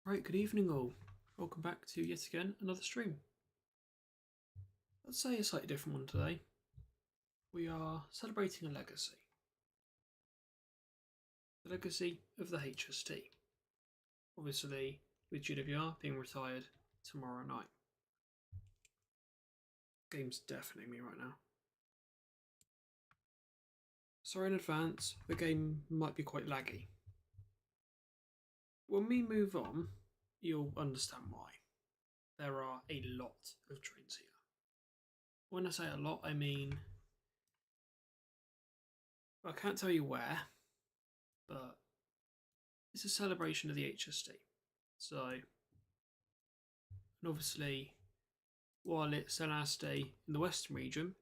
Right, good evening all. Welcome back to yet again another stream. Let's say a slightly different one today. We are celebrating a legacy. The legacy of the HST. Obviously, with GWR being retired tomorrow night. Game's deafening me right now. Sorry in advance, the game might be quite laggy. When we move on, you'll understand why. There are a lot of trains here. When I say a lot, I mean I can't tell you where, but it's a celebration of the HST. So, and obviously, while it's the last day in the Western region,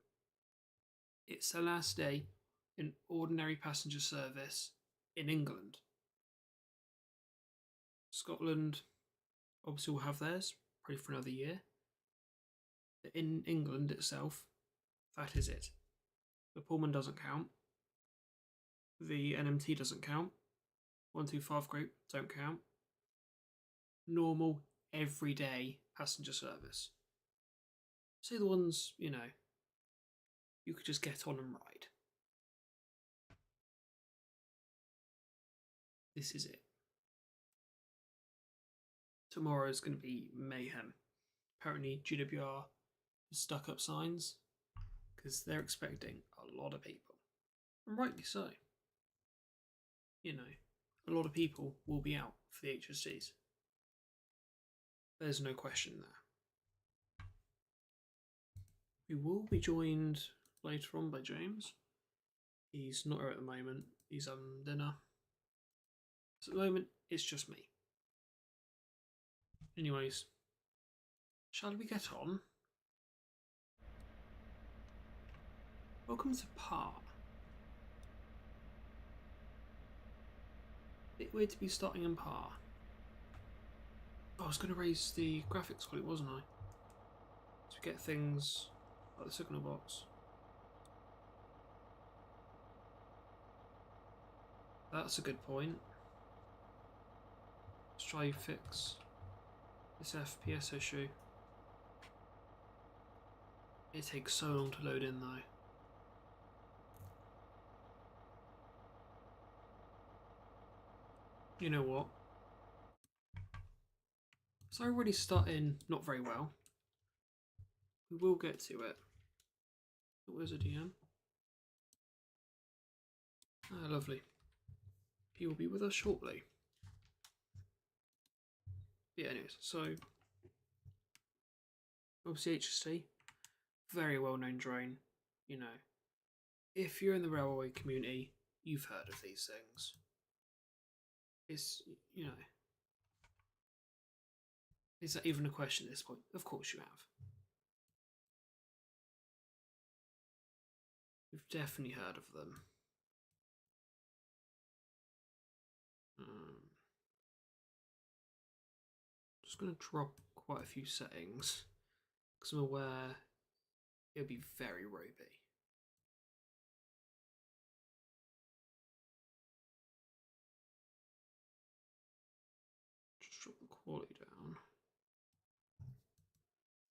it's the last day in ordinary passenger service in England. Scotland obviously will have theirs, probably for another year. But in England itself, that is it. The Pullman doesn't count. The NMT doesn't count. 125 group don't count. Normal, everyday passenger service. See the ones, you could just get on and ride. This is it. Tomorrow is going to be mayhem. Apparently GWR has stuck up signs because they're expecting a lot of people. And rightly so. A lot of people will be out for the HSTs. There's no question there. We will be joined later on by James. He's not here at the moment. He's having dinner. So at the moment, it's just me. Anyways, shall we get on? Welcome to Par. Bit weird to be starting in Par. Oh, I was going to raise the graphics quality, wasn't I? To get things like the signal box. That's a good point. Let's try fix this FPS issue. It takes so long to load in though. You know what? So already starting not very well. We will get to it. Where's a DM? Ah, lovely. He will be with us shortly. Yeah, anyways, so obviously HST, very well known drone. If you're in the railway community, you've heard of these things. It's, is that even a question at this point? Of course you have. You've definitely heard of them. Just going to drop quite a few settings because I'm aware it'll be very ropey. Just drop the quality down.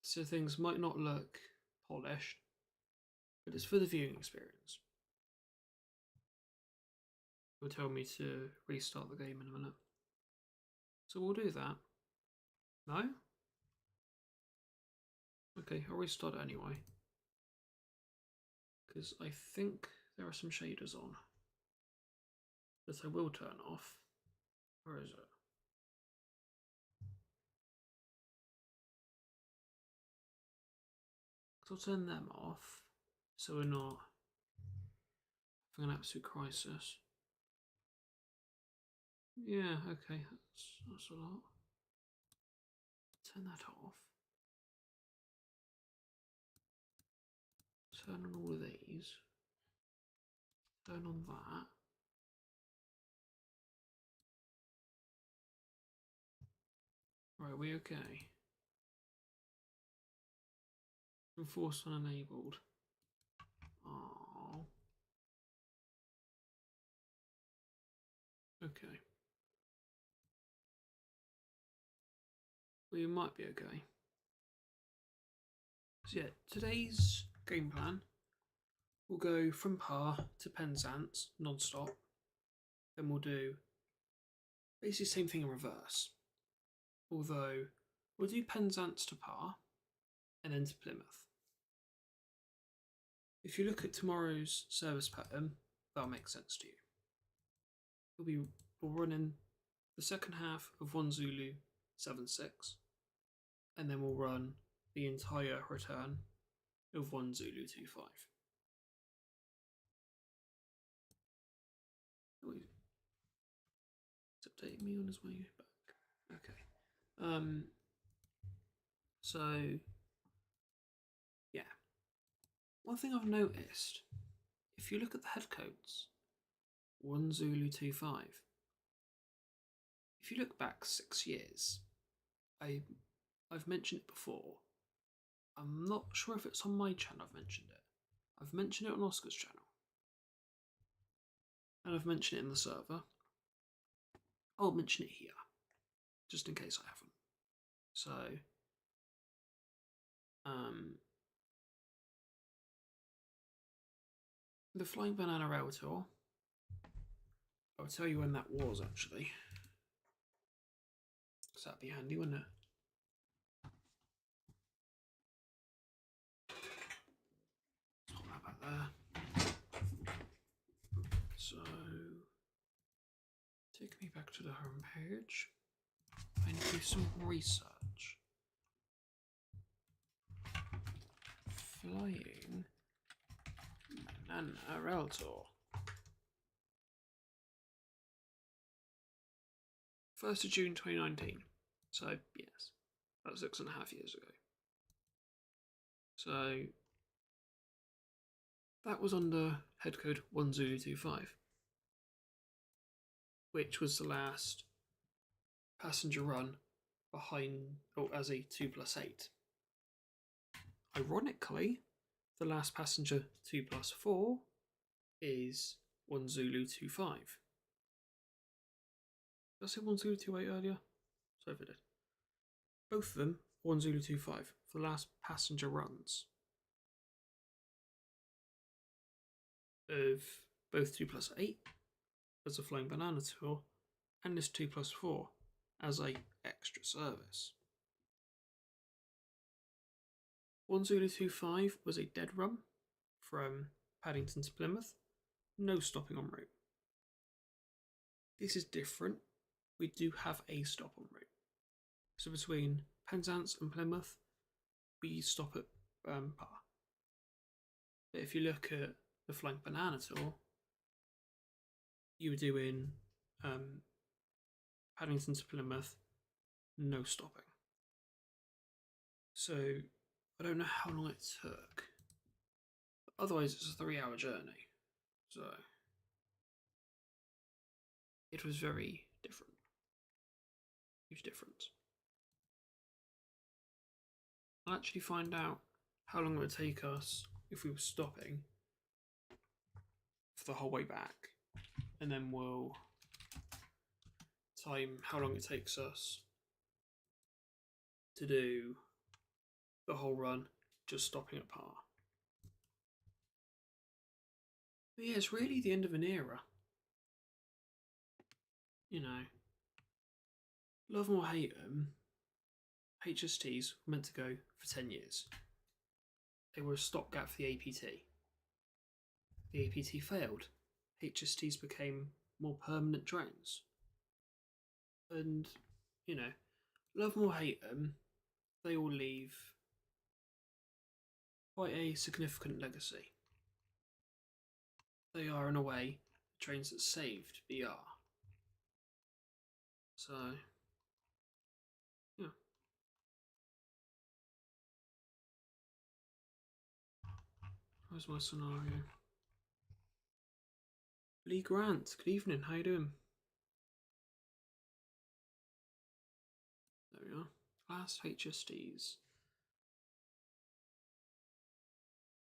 So things might not look polished, but it's for the viewing experience. It'll tell me to restart the game in a minute. So we'll do that. No? Okay, I'll restart it anyway. Because I think there are some shaders on. That I will turn off. Where is it? So I'll turn them off. So we're not having an absolute crisis. Yeah, okay, that's a lot. Turn that off. Turn on all of these. Turn on that. Right, are we okay? Enforce unenabled. Oh. Okay. we might be okay. So yeah, today's game plan will go from par to Penzance non-stop. Then we'll do basically the same thing in reverse. Although we'll do Penzance to par and then to Plymouth. If you look at tomorrow's service pattern, that'll make sense to you. We'll run in the second half of 1 Zulu 7-6, and then we'll run the entire return of 1 Zulu 2-5. Oh, he's updating me on his way back. Okay. So yeah. One thing I've noticed, if you look at the head codes, 1 Zulu 2-5. If you look back 6 years, I've mentioned it before. I'm not sure if it's on my channel I've mentioned it. I've mentioned it on Oscar's channel. And I've mentioned it in the server. I'll mention it here, just in case I haven't. So, the Flying Banana Rail Tour, I'll tell you when that was actually. Because that'd be handy, wouldn't it? Let's put that back there. So, take me back to the home page. I need to do some research. Flying Banana Rail Tour. 1st of June 2019. So, yes, about 6.5 years ago. So, that was under head code 1 Zulu 2-5, which was the last passenger run behind, as a 2+8. Ironically, the last passenger 2+4 is 1 Zulu 2-5. Did I say 1 Zulu 2-8 earlier? Sorry if I did. Both of them 1 Zulu 2-5 for the last passenger runs of both 2+8 as a Flying Banana Tour and this 2+4 as a extra service. 1 Zulu 2-5 was a dead run from Paddington to Plymouth, no stopping en route. This is different. We do have a stop en route. So between Penzance and Plymouth, we stop at par. But if you look at the Flying Banana Tour, you were doing Paddington to Plymouth, no stopping. So I don't know how long it took. But otherwise, it's a 3-hour journey. So it was very different. Huge difference. I'll actually find out how long it would take us if we were stopping for the whole way back, and then we'll time how long it takes us to do the whole run just stopping at par. But yeah, it's really the end of an era. You know, love them or hate them, HSTs were meant to go for 10 years. They were a stopgap for the APT. The APT failed. HSTs became more permanent drones. And, you know, love them or hate them, they all leave quite a significant legacy. They are, in a way, the trains that saved BR. So, yeah. Where's my scenario? Lee Grant, good evening, how you doing? There we are. Last HSTs.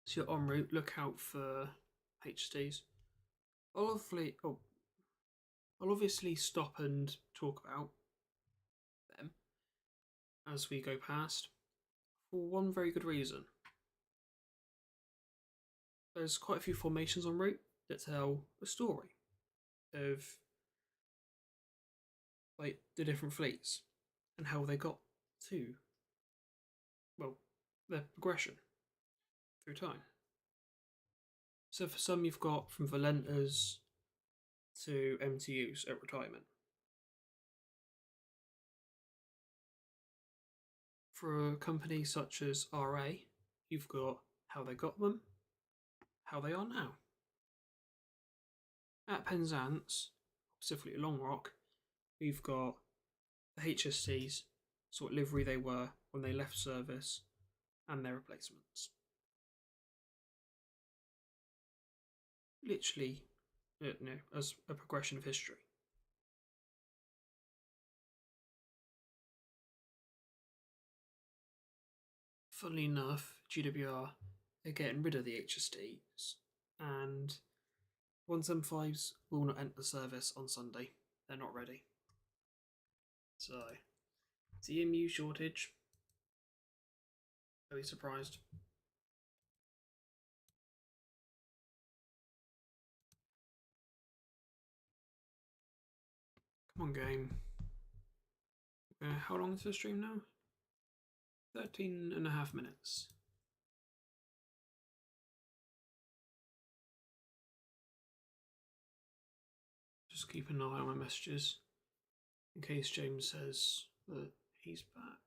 So you're en route, look out for HSTs. I'll obviously stop and talk about them. as we go past, for one very good reason. There's quite a few formations en route that tell a story of like the different fleets and how they got to, well, their progression through time. So for some you've got from Valentas to MTUs at retirement. For a company such as RA, you've got how they got them, how they are now. At Penzance, specifically Long Rock, we've got the HSTs, so what livery they were when they left service, and their replacements. Literally, as a progression of history. Funnily enough, GWR are getting rid of the HSTs, and 175s will not enter service on Sunday. They're not ready. So, the EMU shortage. Are we surprised? Come on, game. How long is the stream now? 13.5 minutes. Just keep an eye on my messages in case James says that he's back,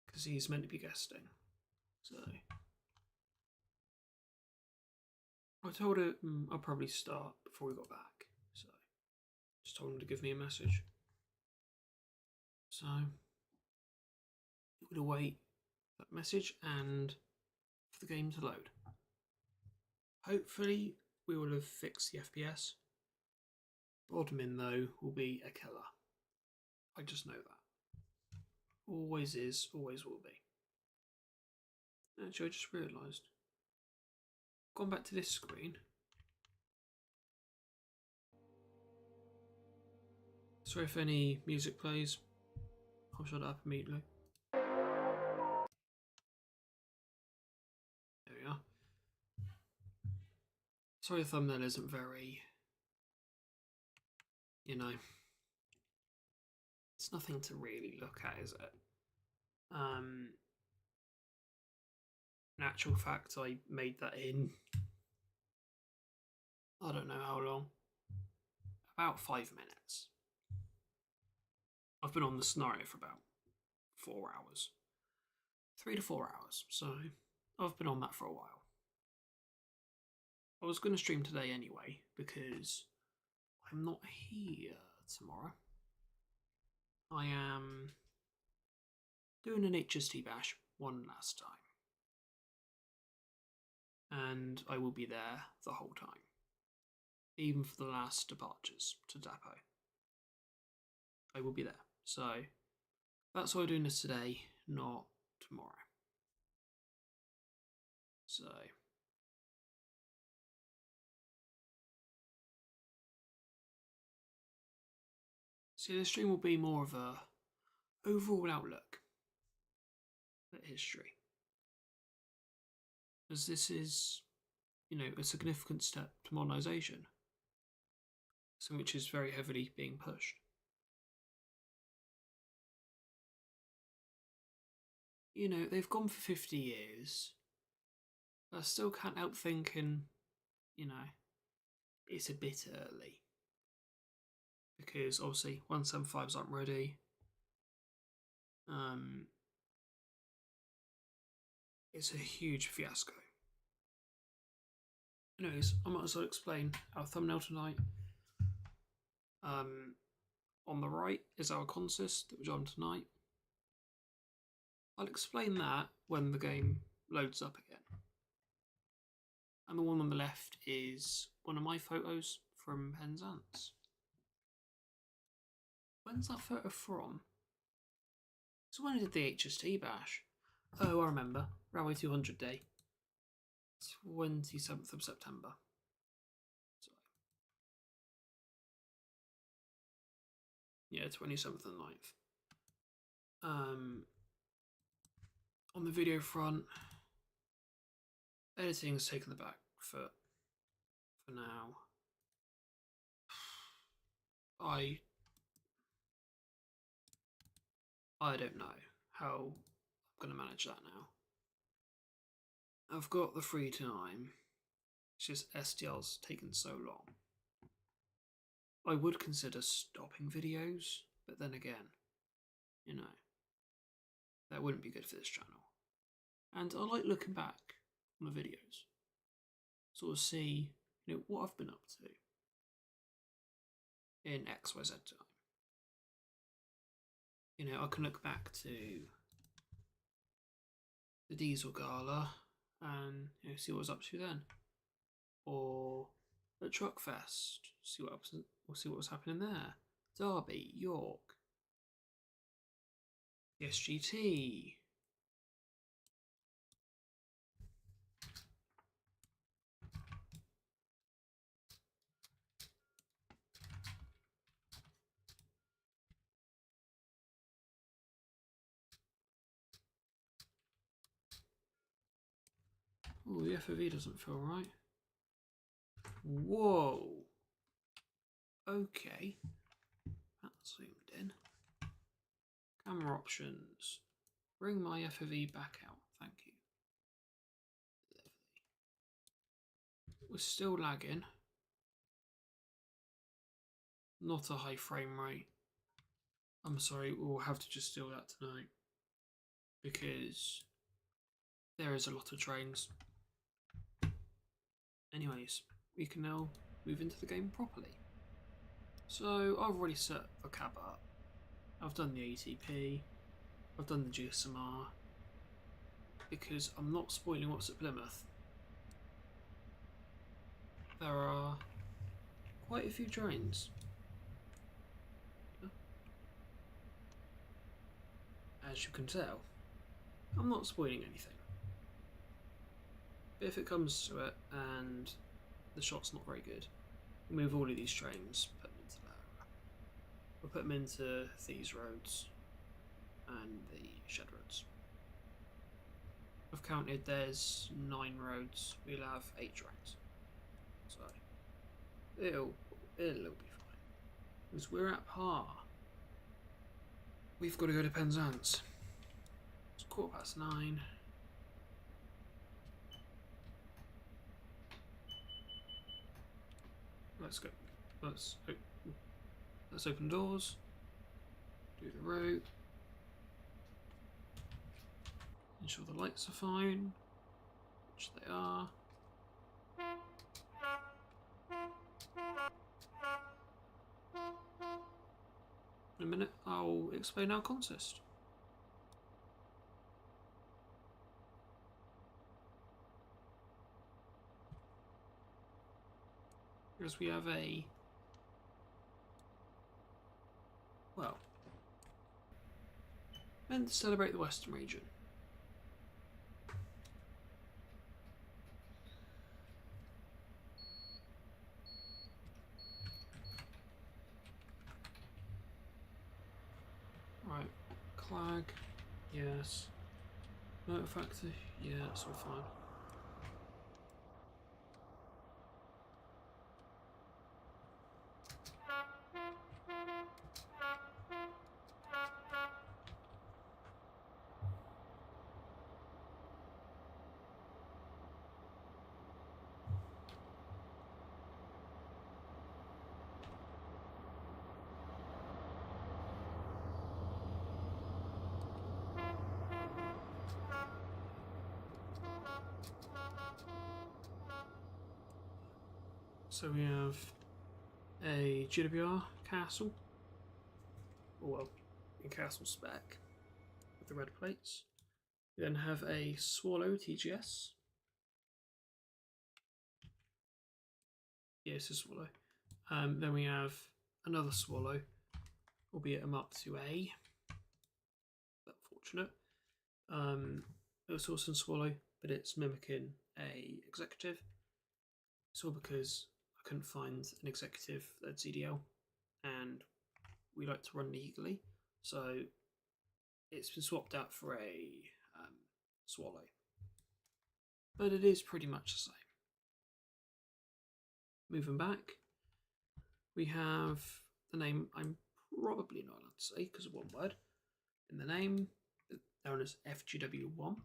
because he's meant to be guesting. So I told him I'll probably start before we got back, so just told him to give me a message. So we'll await that message and for the game to load. Hopefully we will have fixed the FPS. Bodmin though will be a killer. I just know that. Always is, always will be. Actually, I just realised. Gone back to this screen. Sorry if any music plays. I'll shut it up immediately. There we are. Sorry the thumbnail isn't very, it's nothing to really look at, is it? In actual fact, I made that in, I don't know how long, about 5 minutes. I've been on the scenario for about 4 hours. 3 to 4 hours, so I've been on that for a while. I was going to stream today anyway, because I'm not here tomorrow. I am doing an HST bash one last time. And I will be there the whole time. Even for the last departures to depot. I will be there. So that's why I'm doing this today, not tomorrow. So the stream will be more of a overall outlook at history. As this is, a significant step to modernisation. Something which is very heavily being pushed. They've gone for 50 years. I still can't help thinking, it's a bit early. Because obviously 175s aren't ready. It's a huge fiasco. Anyways, I might as well explain our thumbnail tonight. On the right is our consist that we're on tonight. I'll explain that when the game loads up again. And the one on the left is one of my photos from Penzance. When's that photo from? So when I did the HST bash. Oh, I remember. Railway 200 day. 27th of September. So, yeah, 27th and 9th. On the video front, editing's taken the back foot for now. I don't know how I'm going to manage that now. I've got the free time. It's just STL's taken so long. I would consider stopping videos, but then again, you know, that wouldn't be good for this channel. And I like looking back on the videos, sort of see, you know, what I've been up to in XYZ time. You know, I can look back to the Diesel Gala and, you know, see what I was up to then, or at Truck Fest, see what was happening there. Derby, York, TSGT. Oh, the FOV doesn't feel right. Whoa. Okay. That's zoomed in. Camera options. Bring my FOV back out. Thank you. Lovely. We're still lagging. Not a high frame rate. I'm sorry, we'll have to just do that tonight. Because there is a lot of trains. Anyways, we can now move into the game properly. So I've already set the cab up. I've done the ATP. I've done the GSMR. Because I'm not spoiling what's at Plymouth. There are quite a few trains. As you can tell, I'm not spoiling anything. But if it comes to it and the shot's not very good, we'll move all of these trains, put them into there. We'll put them into these roads and the shed roads. I've counted, there's 9 roads, we'll have 8 trains. So it'll be fine. Because we're at par. We've got to go to Penzance. It's 9:15. Let's go. Let's open doors. Do the route. Ensure the lights are fine, which they are. In a minute, I'll explain our consist. Because we have meant to celebrate the Western region. Right, Clag, yes. Motor Factor, yeah, that's all fine. So we have a GWR castle, or well, in castle spec, with the red plates. We then have a Swallow TGS. Yes, a Swallow. Then we have another Swallow, albeit I'm up to A. Unfortunate. It was also a Swallow, but it's mimicking a executive. It's all because I couldn't find an executive at CDL, and we like to run legally. So it's been swapped out for a swallow, but it is pretty much the same. Moving back, we have the name I'm probably not allowed to say because of one word in the name, known as FGW1.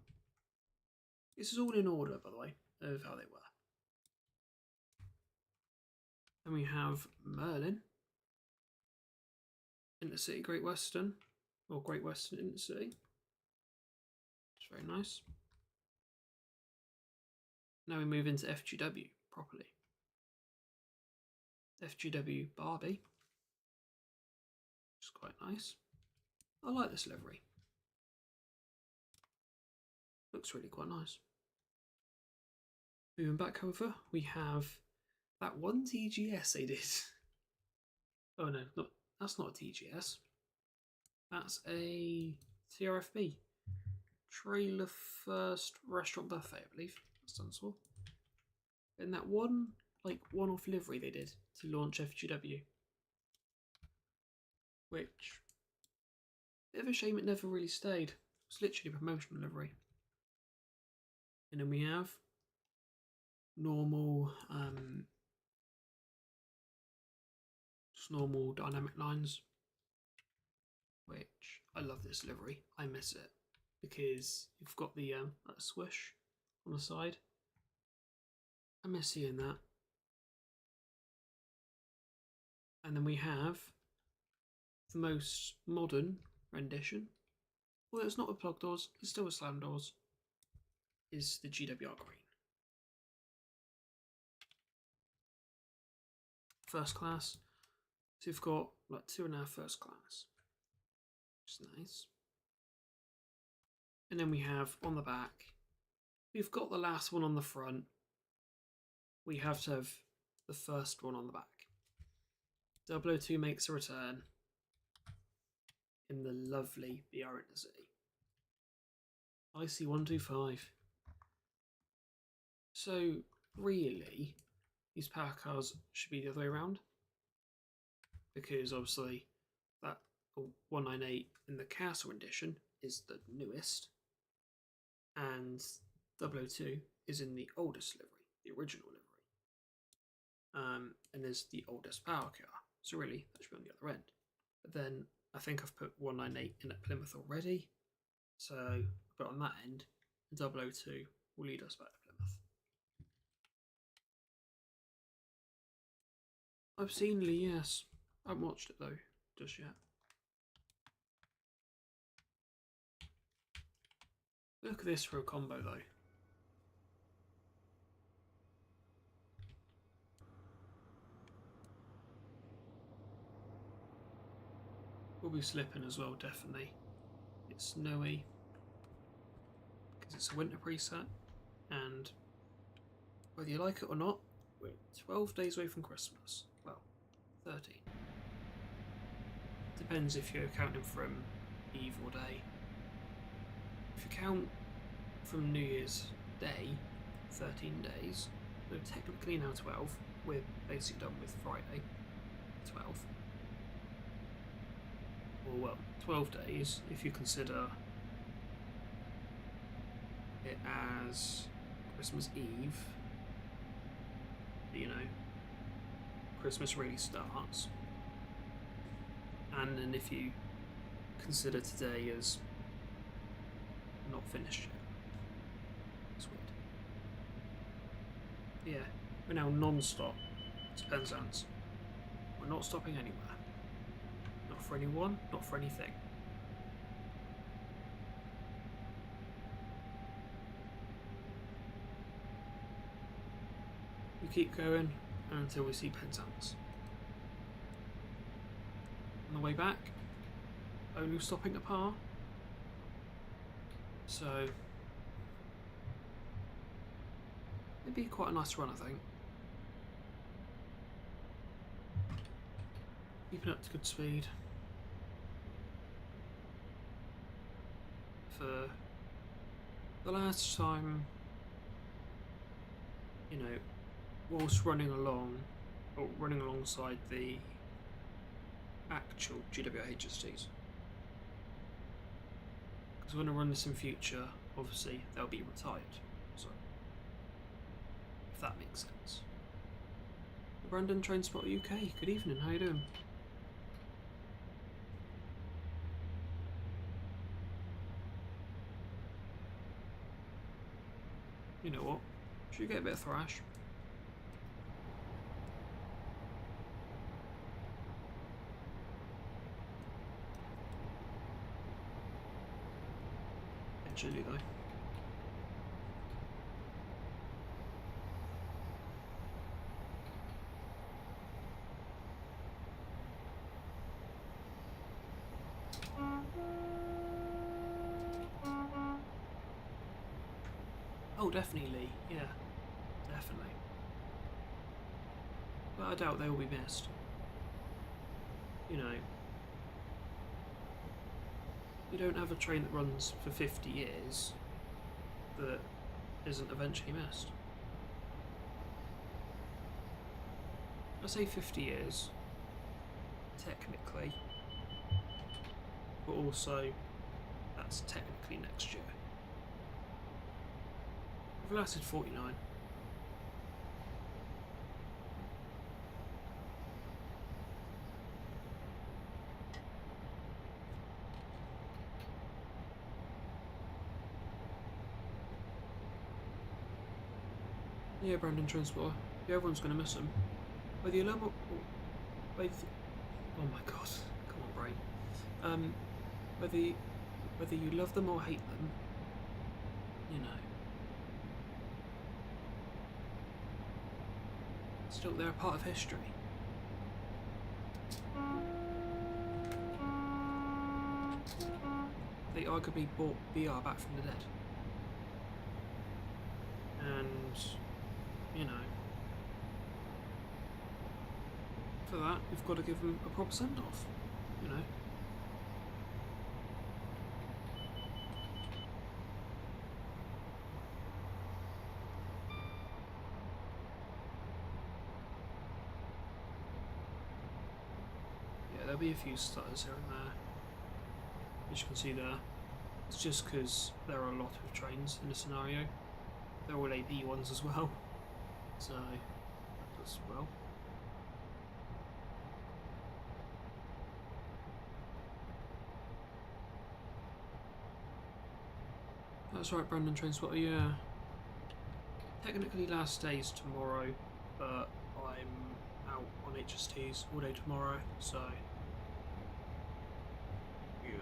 This is all in order, by the way, of how they were. Then we have Merlin, Intercity Great Western, or Great Western Intercity. It's very nice. Now we move into FGW properly. FGW Barbie, which is quite nice. I like this livery. Looks really quite nice. Moving back over, we have that one TGS they did. Oh no, that's not a TGS. That's a TRFB. Trailer First Restaurant Buffet, I believe that stands for. And that one-off livery they did to launch FGW. Which, bit of a shame it never really stayed. It was literally a promotional livery. And then we have normal, just normal dynamic lines, which I love this livery. I miss it because you've got the that swoosh on the side. I miss seeing that. And then we have the most modern rendition, although it's not with plug doors, it's still with slam doors, is the GWR Green. First class, so you've got like 2.5 first class, which is nice. And then we have on the back, we've got the last one on the front. We have to have the first one on the back. 002 makes a return in the lovely BR Intercity. IC125. So really, these power cars should be the other way around, because obviously that 198 in the Castle edition is the newest, and 002 is in the oldest livery, the original livery, and is the oldest power car. So really, that should be on the other end. But then I think I've put 198 in at Plymouth already, so but on that end, 002 will lead us back to Plymouth. I've seen Lee, yes. I haven't watched it though, just yet. Look at this for a combo though. We'll be slipping as well, definitely. It's snowy because it's a winter preset, and whether you like it or not, we're 12 days away from Christmas. Well, 13. Depends if you're counting from Eve or day. If you count from New Year's Day, 13 days, so technically now 12. We're basically done with Friday, 12. Or well, 12 days if you consider it as Christmas Eve. You know, Christmas really starts. And then if you consider today as not finished yet. It's weird. Yeah, we're now non-stop to Penzance. We're not stopping anywhere. Not for anyone, not for anything. We keep going until we see Penzance. On the way back, only stopping at Par. So it'd be quite a nice run, I think. Keeping up to good speed. For the last time, you know, whilst running along, or running alongside the actual GWR HSTs. Because when I run this in future, obviously they'll be retired. So, if that makes sense. Brandon, Trainspot UK. Good evening. How you doing? You know what? Should we get a bit of thrash? Chilly though. Oh, definitely, yeah, definitely. But I doubt they will be missed. You know, you don't have a train that runs for 50 years that isn't eventually missed. I say 50 years, technically, but also that's technically next year. We've lasted 49. Yeah, Brandon Transport. Yeah, everyone's going to miss him. Whether you love or oh my god, come on, brain. Whether you love them or hate them, you know, still they're a part of history. They arguably brought BR back from the dead. And, you know, for that, we've got to give them a proper send-off, you know. Yeah, there'll be a few stutters here and there, as you can see there. It's just because there are a lot of trains in the scenario. They're all AP ones as well, so that does well. That's right, Brandon Trainspotter, yeah. Technically last day's tomorrow, but I'm out on HSTs all day tomorrow, so yeah.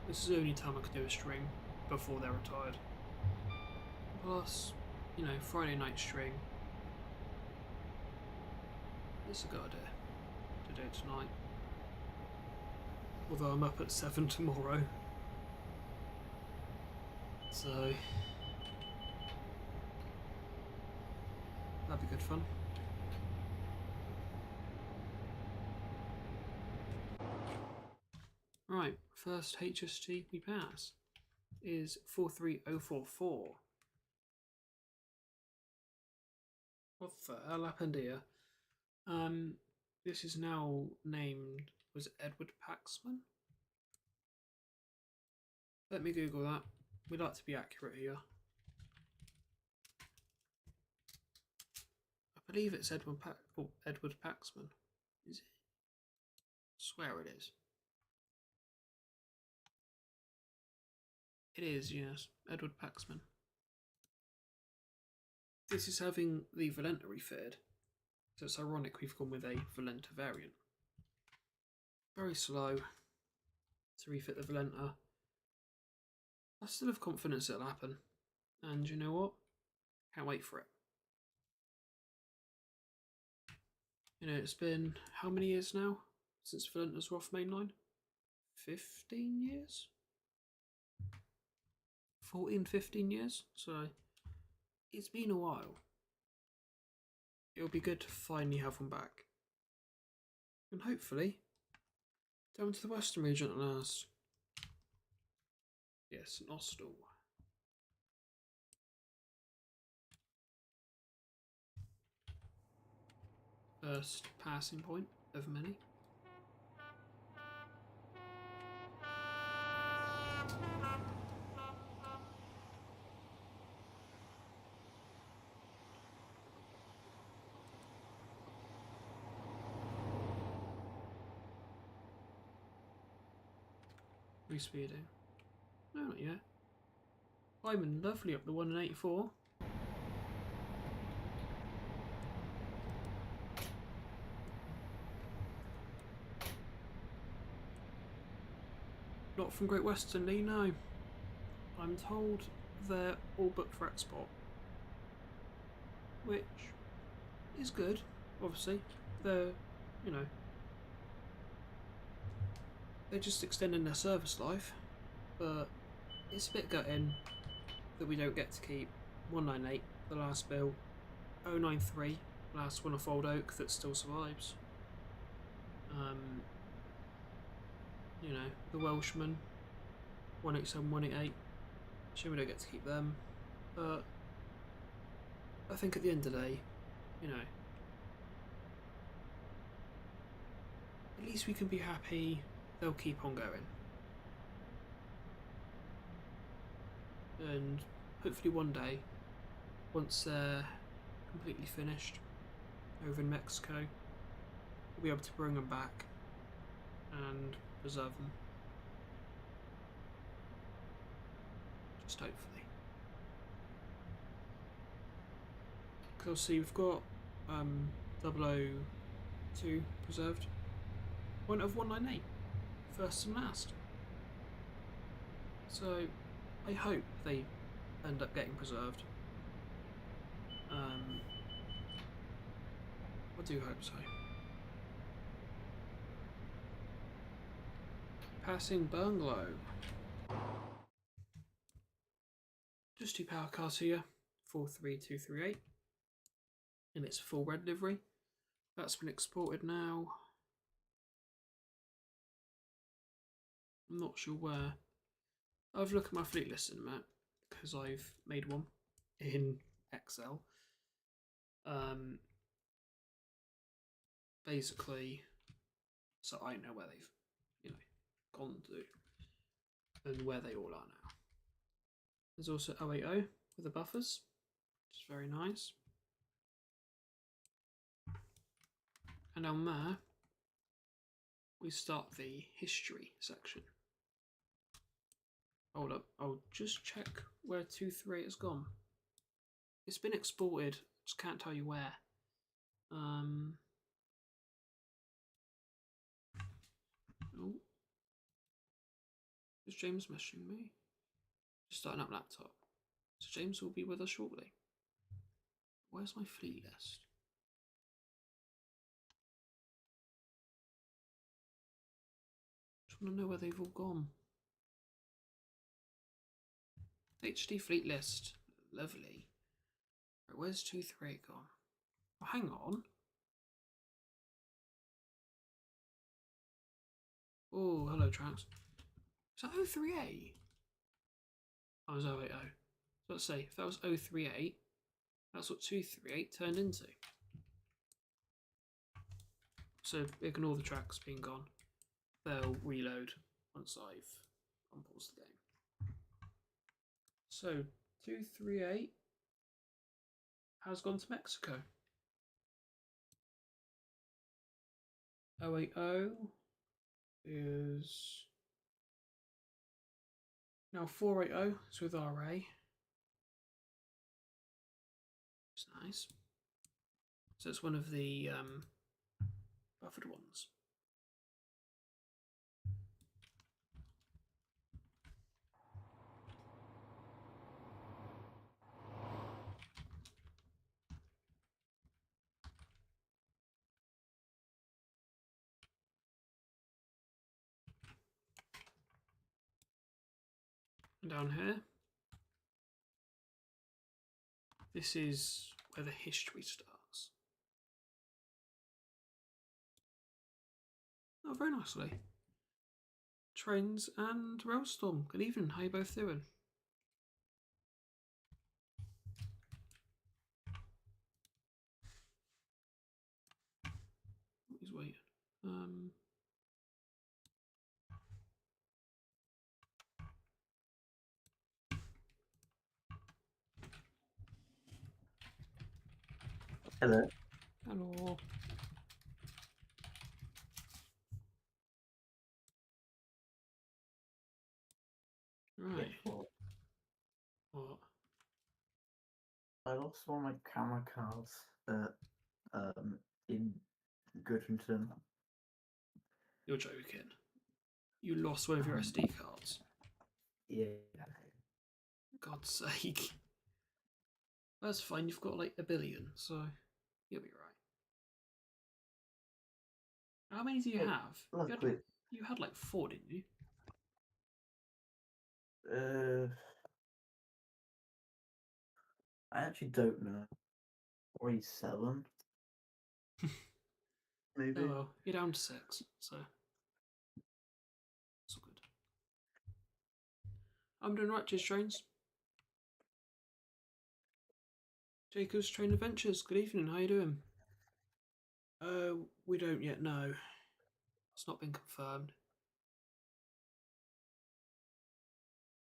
This is the only time I could do a stream before they're retired. Plus, you know, Friday night stream. It's a good idea to do it tonight. Although I'm up at 7 tomorrow. So that'd be good fun. Right, first HST we pass is 43044. What the hell happened here? This is now named, was it Edward Paxman? Let me Google that. We'd like to be accurate here. I believe it's Edward Paxman. Is it? I swear it is. It is, yes. Edward Paxman. This is having the Valenta refitted. So it's ironic we've gone with a Valenta variant. Very slow to refit the Valenta. I still have confidence it'll happen. And you know what? Can't wait for it. You know, it's been how many years now since Valenta's were off mainline? 15 years? 14, 15 years? So it's been a while. It'll be good to finally have one back. And hopefully, down to the Western region at last. Yes, an Austell. First passing point of many. Lovely speeding. No, not yet. Climbing lovely up the 184. Not from Great Western, Lee, no. I'm told they're all booked for export. Which is good, obviously. They're, you know, they're just extending their service life. But it's a bit gutting that we don't get to keep 198, the last build, 093, last one of Old Oak that still survives. You know, the Welshman, 187, 188. Sure, we don't get to keep them, but I think at the end of the day, you know, at least we can be happy they'll keep on going. And hopefully one day, once they're completely finished over in Mexico, we'll be able to bring them back and preserve them. Just hopefully. Because see, we've got 002 preserved. One of 198, first and last. So I hope they end up getting preserved. I do hope so. Passing Bungalow. Just 2 power cars here, 43238. And it's a full red livery. That's been exported now. I'm not sure where. I'll have a look at my fleet list in a minute, because I've made one in Excel. Basically, so I know where they've, you know, gone to and where they all are now. There's also 080 with the buffers, which is very nice. And on there, we start the history section. Hold up, I'll just check where 238 has gone. It's been exported, just can't tell you where. Oh. Is James messaging me? Just starting up laptop. So James will be with us shortly. Where's my fleet list? Just want to know where they've all gone. HD fleet list. Lovely. Right, where's 238 gone? Oh, hang on. Oh, hello, Trax. Is that 038? Oh, it was 080. So let's say, if that was 038, that's what 238 turned into. So ignore the tracks being gone. They'll reload once I've unpaused the game. So 238 has gone to Mexico. 080 is now 480. It's with RA. It's nice. So it's one of the buffered ones. And down here, this is where the history starts. Oh, very nicely. Trains and Railstorm. Good evening. How you both doing? He's waiting. Hello. Hello. lost one of my camera cards in Goodrington. You're joking. You lost one of your SD cards. Yeah. God's sake. That's fine, you've got like a billion, so you'll be right. How many do you have? Luckily, you had like 4, didn't you? I actually don't know. Probably 7. Maybe. Oh well, you're down to 6, so it's all good. I'm doing right, Cheers Trains. Jacob's Train Adventures, good evening, how you doing? We don't yet know. It's not been confirmed.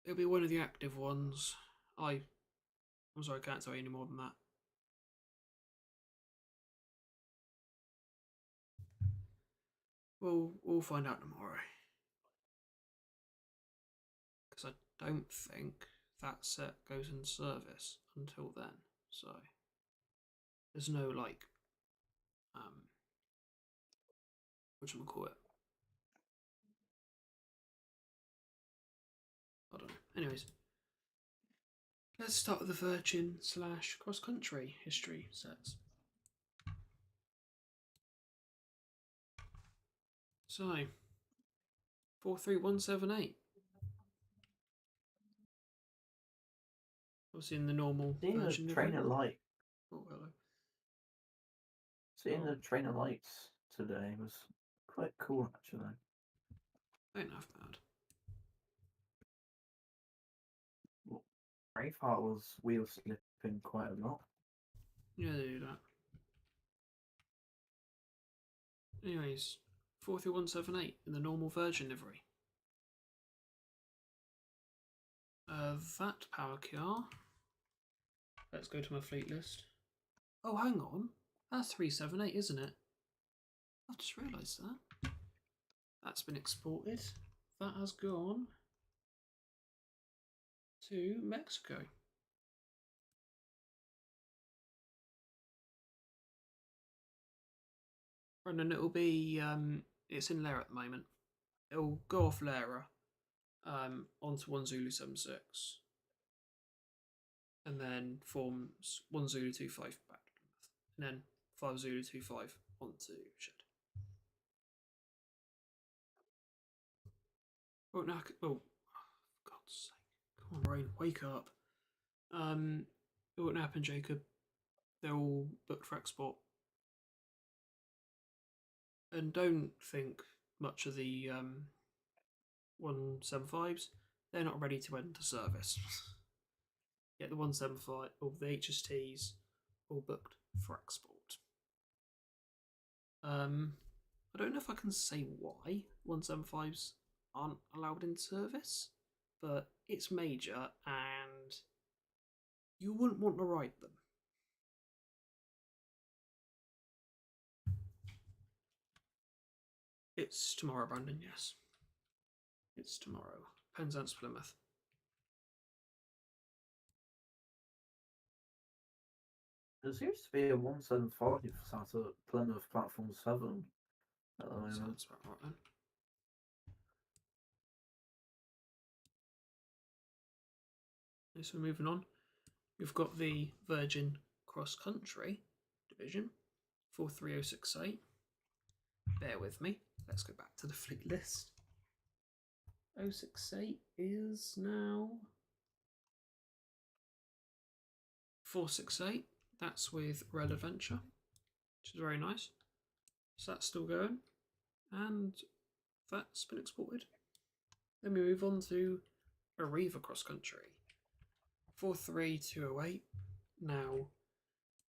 It'll be one of the active ones. I'm sorry, I can't tell you any more than that. We'll find out tomorrow. Because I don't think that set goes in service until then. So there's no like whatchamacallit. I don't know. Anyways. Let's start with the Virgin / cross country history sets. So 43178. Obviously in the normal version. The trainer light. Oh, hello. Seeing the trainer lights today was quite cool, actually. Ain't half bad. Well, Braveheart was wheel slipping quite a lot. Yeah, they do that. Anyways, 43178 in the normal Virgin livery. That power car. Let's go to my fleet list. Oh, hang on. That's 378, isn't it? I've just realised that. That's been exported. That has gone to Mexico. And then it'll be, it's in Lara at the moment. It'll go off Lara onto 1 Zulu 76. And then forms 1 Zulu 25 back to Plymouth. And then 5 Zulu 25 onto Shed. Oh, now, oh, for God's sake. Come on, Rain, wake up. It won't happen, Jacob. They're all booked for export. And don't think much of the 175s. They're not ready to enter service. Yet the 175 or the HSTs all booked for export. I don't know if I can say why 175s aren't allowed in service, but it's major and you wouldn't want to ride them. It's tomorrow, Brandon, yes. It's tomorrow. Penzance, Plymouth. There seems to be a 175 sat at Plymouth Platform 7 at the moment. Sounds about right then. So moving on, you've got the Virgin Cross Country division, 43068. Bear with me. Let's go back to the fleet list. 068 is now 468. That's with Red Adventure, which is very nice. So that's still going, and that's been exported. Then we move on to Arriva Cross Country, 43208. Now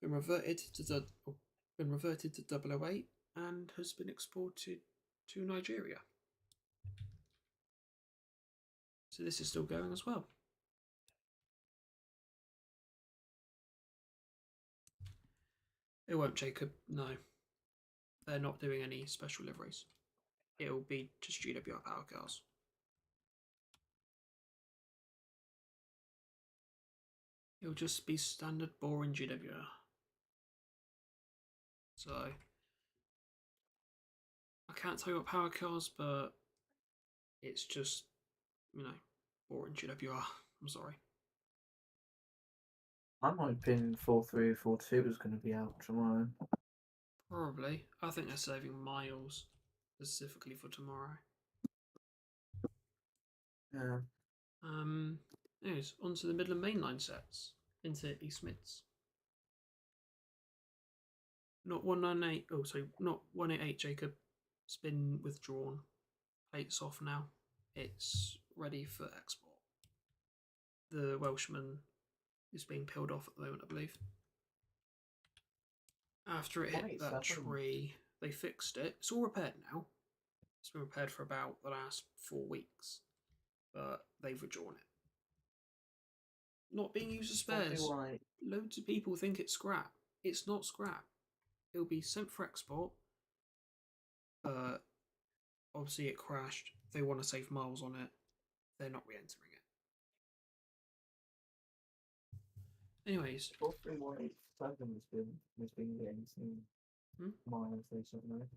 been reverted to 008 and has been exported to Nigeria. So this is still going as well. It won't, Jacob, no. They're not doing any special liveries. It'll be just GWR power cars. It'll just be standard boring GWR. So I can't tell you what power kills, but it's just, you know, boring GWR. I'm sorry. I'm hoping 4342 is going to be out tomorrow. Probably. I think they're saving miles specifically for tomorrow. Yeah. Anyways, onto the Midland Mainline sets into East Mids. Not 198. Oh, sorry, not 188. Jacob. It's been withdrawn. Plate's off now. It's ready for export. The Welshman is being peeled off at the moment, I believe. After it hit that tree, they fixed it. It's all repaired now. It's been repaired for about the last 4 weeks, but they've withdrawn it. Not being used as spares. Loads of people think it's scrap. It's not scrap. It'll be sent for export. Obviously it crashed. They want to save miles on it. They're not re-entering it. Anyways. 43187 has been getting some miles recently.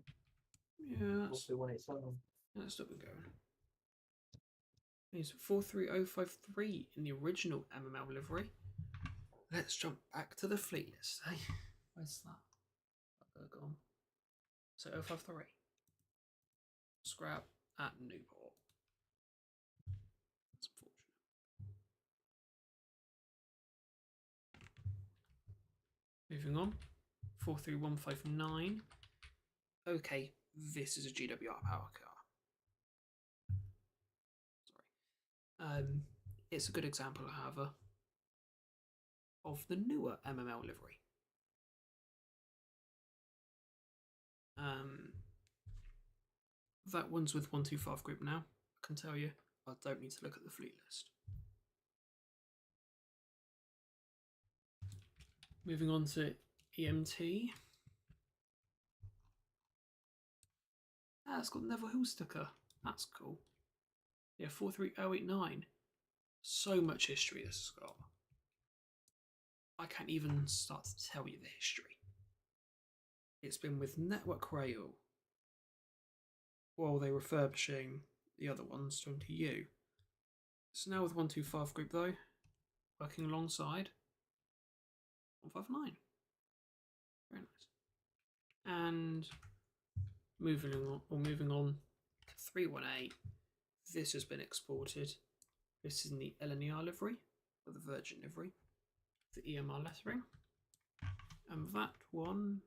Yeah, that's 43187. That's still been going. It's 43053 in the original MML livery. Let's jump back to the fleet list, eh? Where's that? Gone. So 053. Scrap at Newport. That's unfortunate. Moving on. 43159. Okay, this is a GWR power car. Sorry. It's a good example, however, of the newer MML livery. That one's with 125 group now. I can tell you, I don't need to look at the fleet list. Moving on to EMT. It's got Neville Hill sticker. That's cool. Yeah, 43089. So much history this has got. I can't even start to tell you the history. It's been with Network Rail while they were refurbishing the other ones to MTU. It's now with 125 group though, working alongside 159. Very nice. And moving on to 318. This has been exported. This is in the LNER livery, or the Virgin livery, the EMR lettering. And that one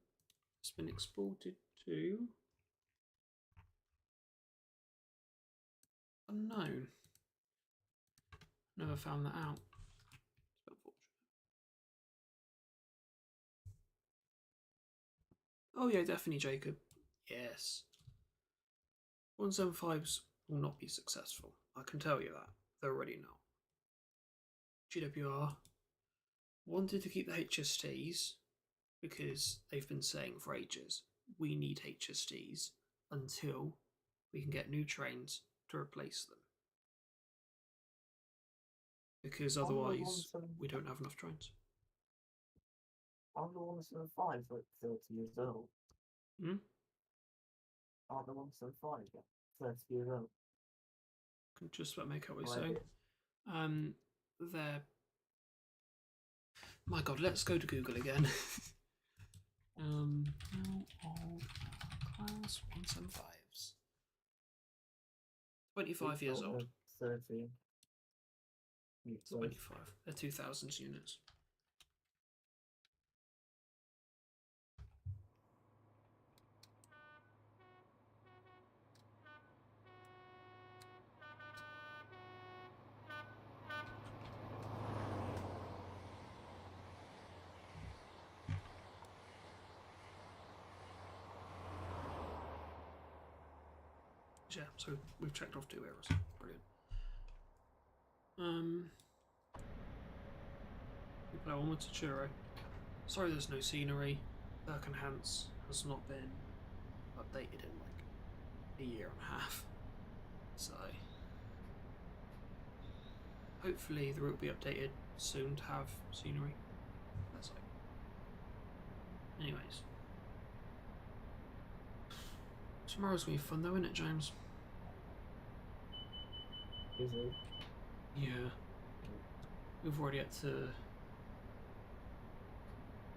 has been exported to unknown. Never found that out. It's unfortunate. Oh yeah, definitely Jacob. Yes. 175s will not be successful. I can tell you that. They're already not. GWR wanted to keep the HSTs because they've been saying for ages, we need HSTs until we can get new trains to replace them. Because otherwise, we don't have enough trains. Aren't the 175s like 30 years old? Aren't the 175s yet 30 years old? I can just about make out what you're saying. They're... My god, let's go to Google again. How old are class 175s? 25 years old. 30. 25. They're 2000s units. Yeah, so we've checked off 2 errors. Brilliant. We play on with Churro. Sorry there's no scenery. Birkenhance has not been updated in like a year and a half. So hopefully the route will be updated soon to have scenery. That's like. Anyways. Tomorrow's gonna be fun though, isn't it, James? Is it? Yeah. We've already had to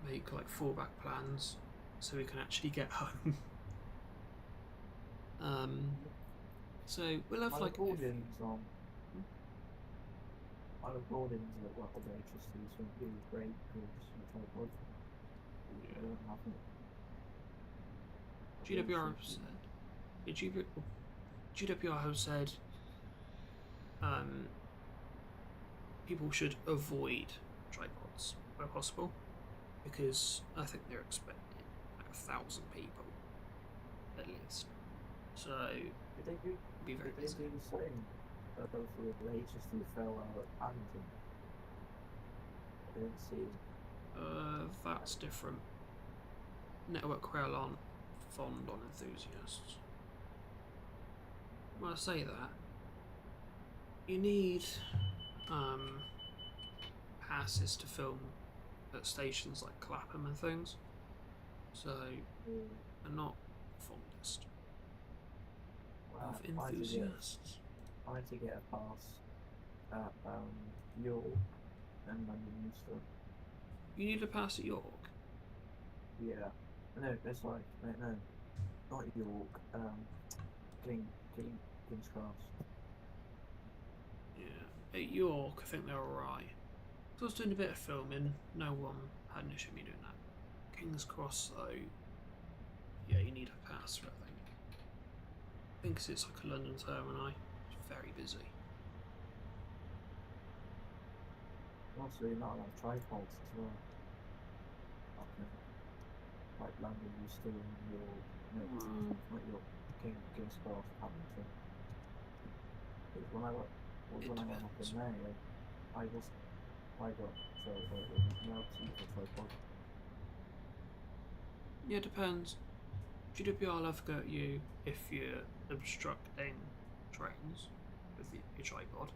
make like fallback plans so we can actually get home. So we'll have like recordings on. My recordings at what the HSTs won't be great because it's like what Yeah. won't happen. GWR have said. GWR have said people should avoid tripods where possible because I think they're expecting like 1,000 people at least. So Did they do? be very Did they busy. do the same? That those the HST fell out at Paddington. I didn't see. That's different. Network Rail aren't fond on enthusiasts. When I say that, you need passes to film at stations like Clapham and things, so they're not fondest of enthusiasts. I had to get a pass at York and London Euston. You need a pass at York? Yeah. No, it's like no, not York. King's Cross. Yeah. At York, I think they're alright. So I was doing a bit of filming. No one had an issue with me doing that. King's Cross, though, yeah, you need a pass for it, I think. I think it's like a London termini. It's very busy. Also, you're not allowed tripods as well. Like London Euston, York. No, not York. King's Cross, Paddington. Because when I went up in there, I got so it wasn't allowed to use a tripod. Yeah, it depends. GWR will have to go at you if you're obstructing trains with your tripod,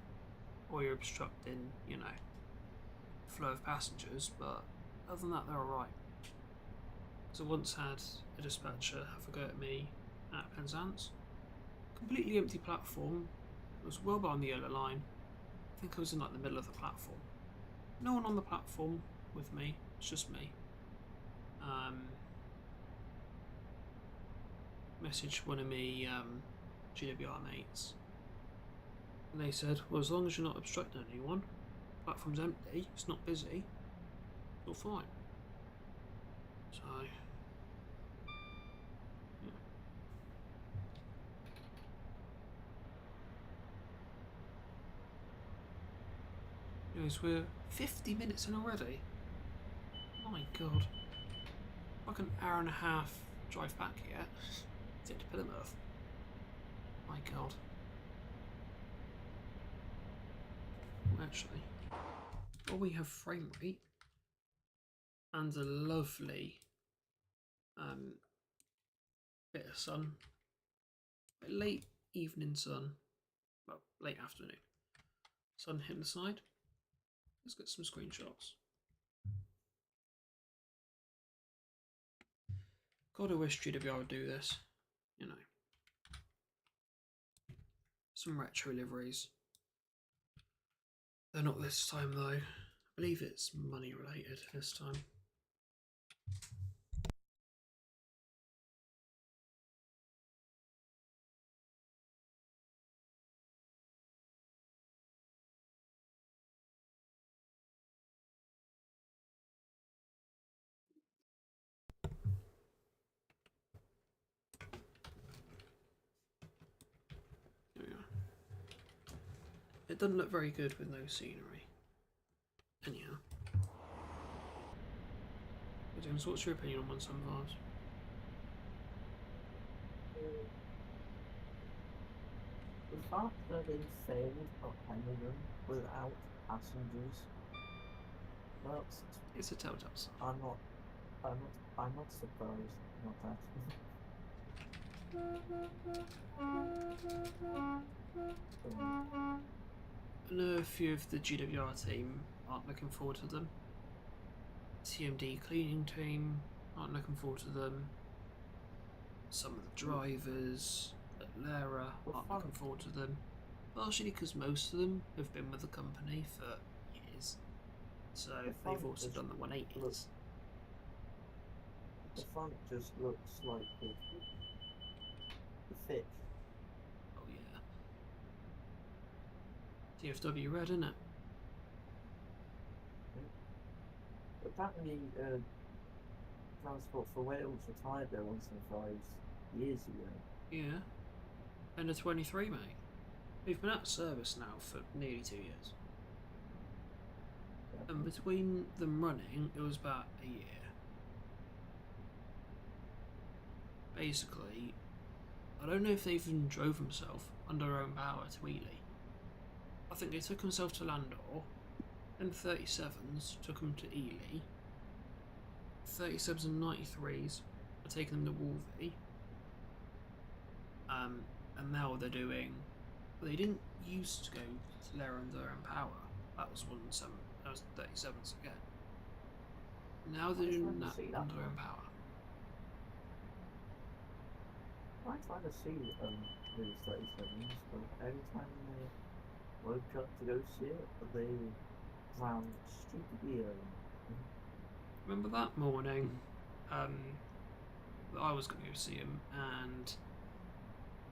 or you're obstructing, flow of passengers, but other than that, they're alright. Because I once had a dispatcher have a go at me at Penzance. Completely empty platform. It was well behind the yellow line. I think I was in like the middle of the platform. No one on the platform with me. It's just me. Messaged one of me GWR mates, and they said, well, as long as you're not obstructing anyone, the platform's empty, it's not busy, you're fine. So yeah. Anyways, we're 50 minutes in already. My god. Like an hour and a half drive back yet. To get to Plymouth. My god. Well, actually, well, we have frame rate and a lovely bit of sun. Late evening sun. Well, late afternoon. Sun hitting the side. Let's get some screenshots. God, I wish GWR would do this. Some retro liveries. They're not this time though. I believe it's money related this time. There we are. It doesn't look very good with no scenery. Anyhow. James, what's your opinion on 175s? The fact that they failed at Hamilton without passengers, it's a telltale sign. I'm not surprised. Not that. I know a few of the GWR team aren't looking forward to them. TMD cleaning team aren't looking forward to them. Some of the drivers at Lara aren't looking forward to them. Partially because most of them have been with the company for years. So they've also done the 180s. The front just looks like the fish. Oh yeah. TFW red, isn't it? Apparently, Transport for Wales retired their 175s years ago. Yeah. End of 23, mate. We've been out of service now for nearly 2 years. Yeah. And between them running, it was about a year. Basically, I don't know if they even drove themselves under their own power to Ely. I think they took themselves to Landor, then 37s took them to Ely, 37s and 93s are taking them to Wolverhampton, and now they're doing. Well, they didn't used to go to Lara under their own power. That was 37s again. Now they're doing that under their own power. I try to see those 37s, but every time they woke up to go see it, they ran stupidly early. Remember that morning that I was going to go see him, and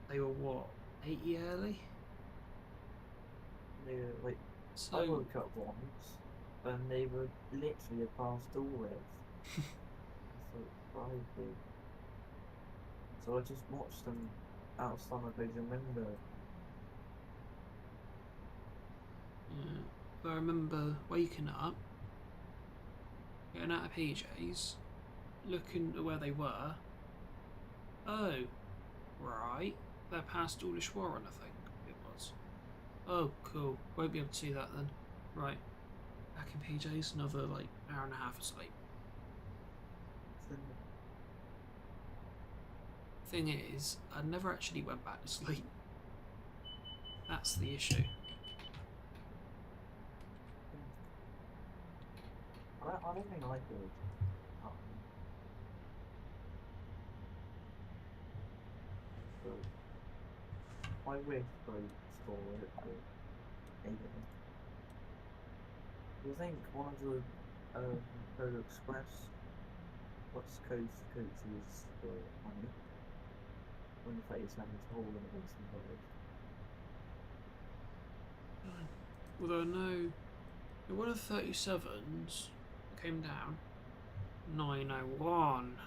they were what, 80 early? They were like, So I woke up once, and they were literally a past all revs. So Friday. So I just watched them outside my bedroom window. yeah. But I remember waking up, getting out of PJs, looking at where they were. Oh, right, they're past Dawlish Warren, I think it was. Oh, cool. Won't be able to see that then. Right. Back in PJs, another like hour and a half of sleep. Thing is, I never actually went back to sleep. That's the issue. I don't think I did. I wish I saw it, but anyway. I think one of the Polo Express West Coast coaches for money when the face had his hole in the Wilson College. Although I know one of the 37s came down 901.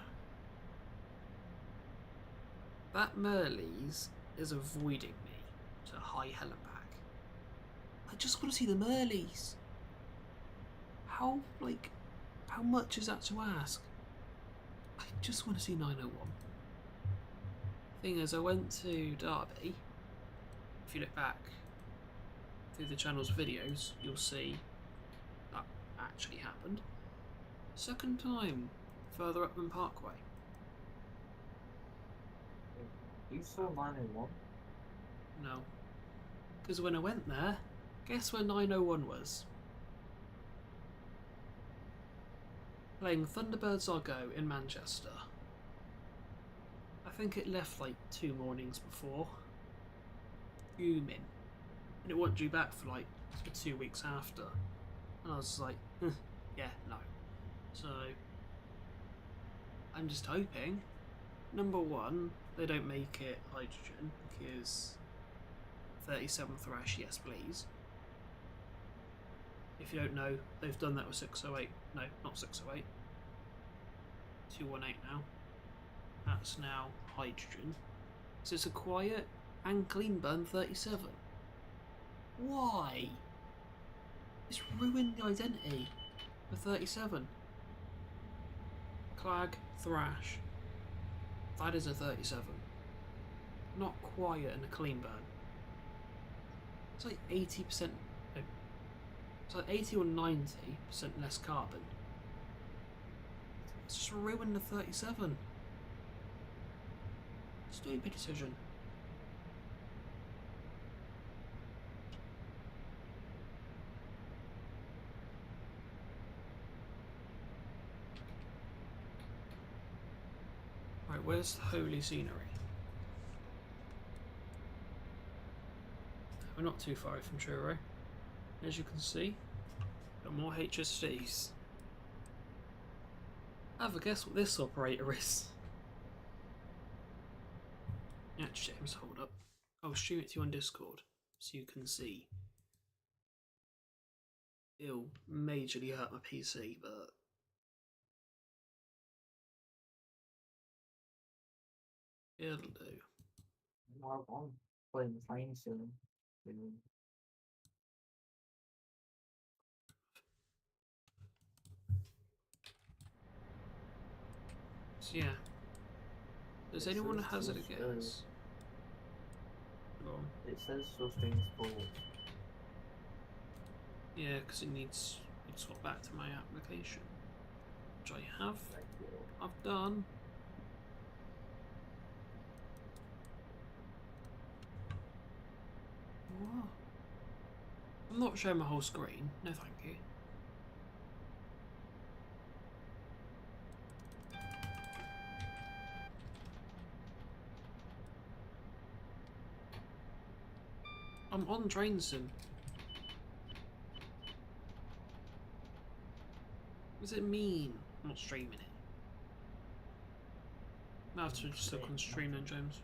That Merleys is avoiding me to High Hell and back. I just want to see the Merleys. How much is that to ask? I just want to see 901. Thing is, I went to Derby. If you look back through the channel's videos, you'll see that actually happened. Second time, further up than Parkway. You saw 901? No. Because when I went there, guess where 901 was? Playing Thunderbirds Argo in Manchester. I think it left like 2 mornings before. Fuming. And it wasn't due back for like 2 weeks after. And I was like, yeah, no. So, I'm just hoping, number one, they don't make it hydrogen, because 37 thrash, yes please. If you don't know, they've done that with 608. No, not 608. 218 now. That's now hydrogen. So it's a quiet and clean burn 37. Why? It's ruined the identity of 37. Clag, thrash. That is a 37. Not quiet and a clean burn. It's like 80%. No, it's like 80 or 90% less carbon. It's just ruined the 37. Stupid decision. Right, where's the holy scenery? We're not too far from Truro. As you can see, got more HSTs. Have a guess what this operator is. Yeah, James, hold up. I'll stream it to you on Discord so you can see. It'll majorly hurt my PC, but it'll do. I'm playing the train soon. So yeah. Does anyone hazard a guess? Go on. It says sustain sports. Yeah, because it needs to swap back to my application, which I have. I've done. What? I'm not showing my whole screen. No, thank you. I'm on train sim. What does it mean? I'm not streaming it. I have to just look on stream then, James.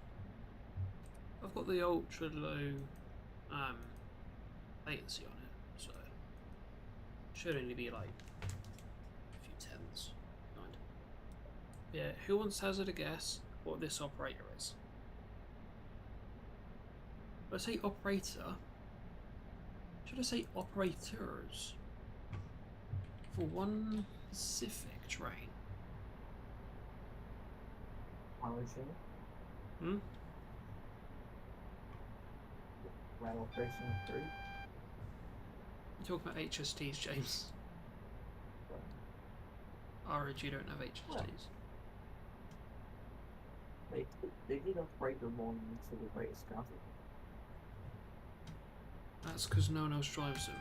I've got the ultra low latency on it, so should only be like a few tenths. Mind. Yeah, who wants to hazard a guess what this operator is? Did I say operator? Should I say operators? For one Pacific train. How is it? Hmm? Rail operation 3? You're talking about HSTs, James. ROG don't have HSTs. They did operate them on to the greatest scaffold. That's because no one else drives them.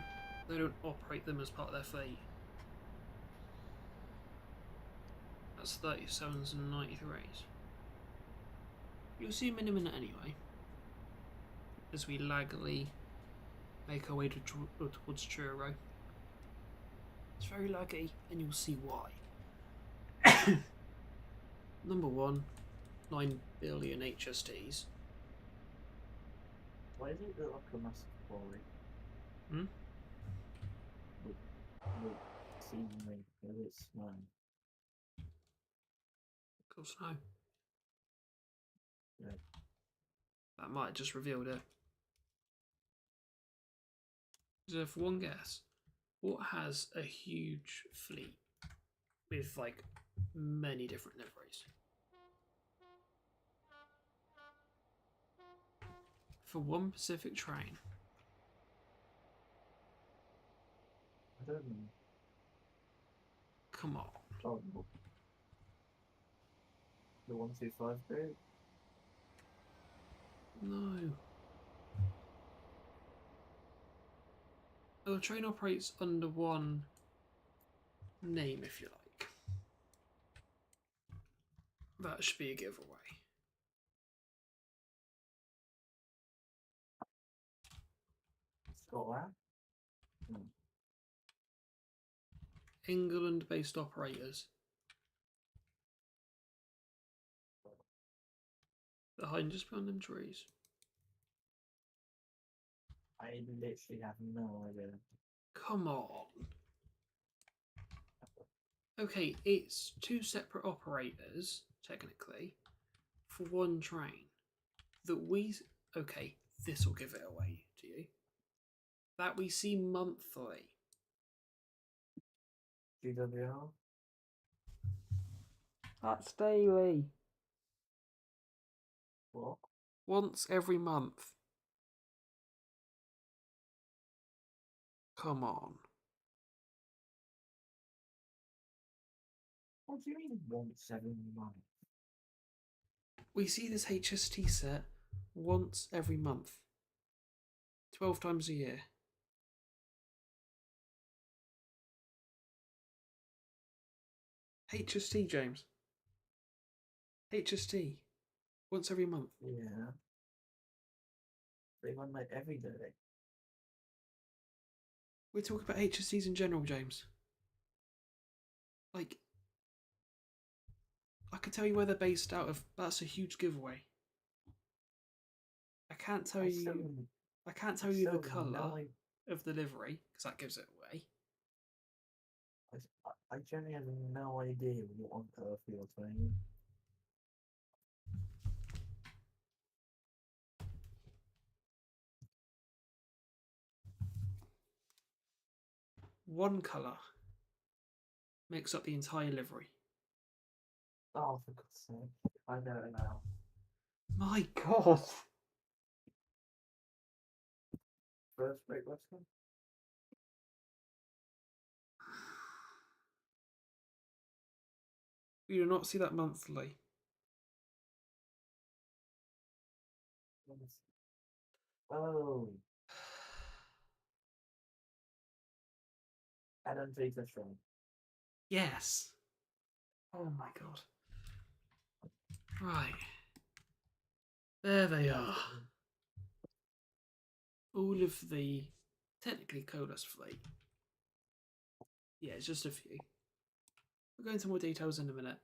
They don't operate them as part of their fleet. That's 37s and 93s. You'll see them in a minute anyway. As we laggily make our way towards Truro. It's very laggy, and you'll see why. Number 1, 9 billion HSTs. Why is it that like a massive quarry? Hmm? With seemingly it's snowing. Of course, no. Yeah. That might have just revealed it. So for one guess, what has a huge fleet with like many different liveries? For one Pacific train. I don't know. Come on. Oh, the 125 group? No. Oh, the train operates under one name, if you like. That should be a giveaway. Scotland? England-based operators. Behind, just behind them trees. I literally have no idea. Come on. Okay, it's two separate operators, technically, for one train. That we... Okay, this will give it away to you. That we see monthly. GWR? That's daily. What? Once every month. Come on. What do you mean 179? We see this HST set once every month. 12 times a year. HST, James. HST. Once every month. Yeah. They run like every day. We're talking about HSTs in general, James. Like, I can tell you where they're based out of. That's a huge giveaway. I can't tell you. I can't tell you the colour of the livery because that gives it away. I generally have no idea what on earth you're saying. One colour makes up the entire livery. Oh, for God's sake. I know it now. My God. First rate wrestling? We do not see that monthly. Oh. Adam takes a strong. Yes. Oh my God. Right. There they are. All of the technically coalesced fleet. Yeah, it's just a few. We'll go into more details in a minute.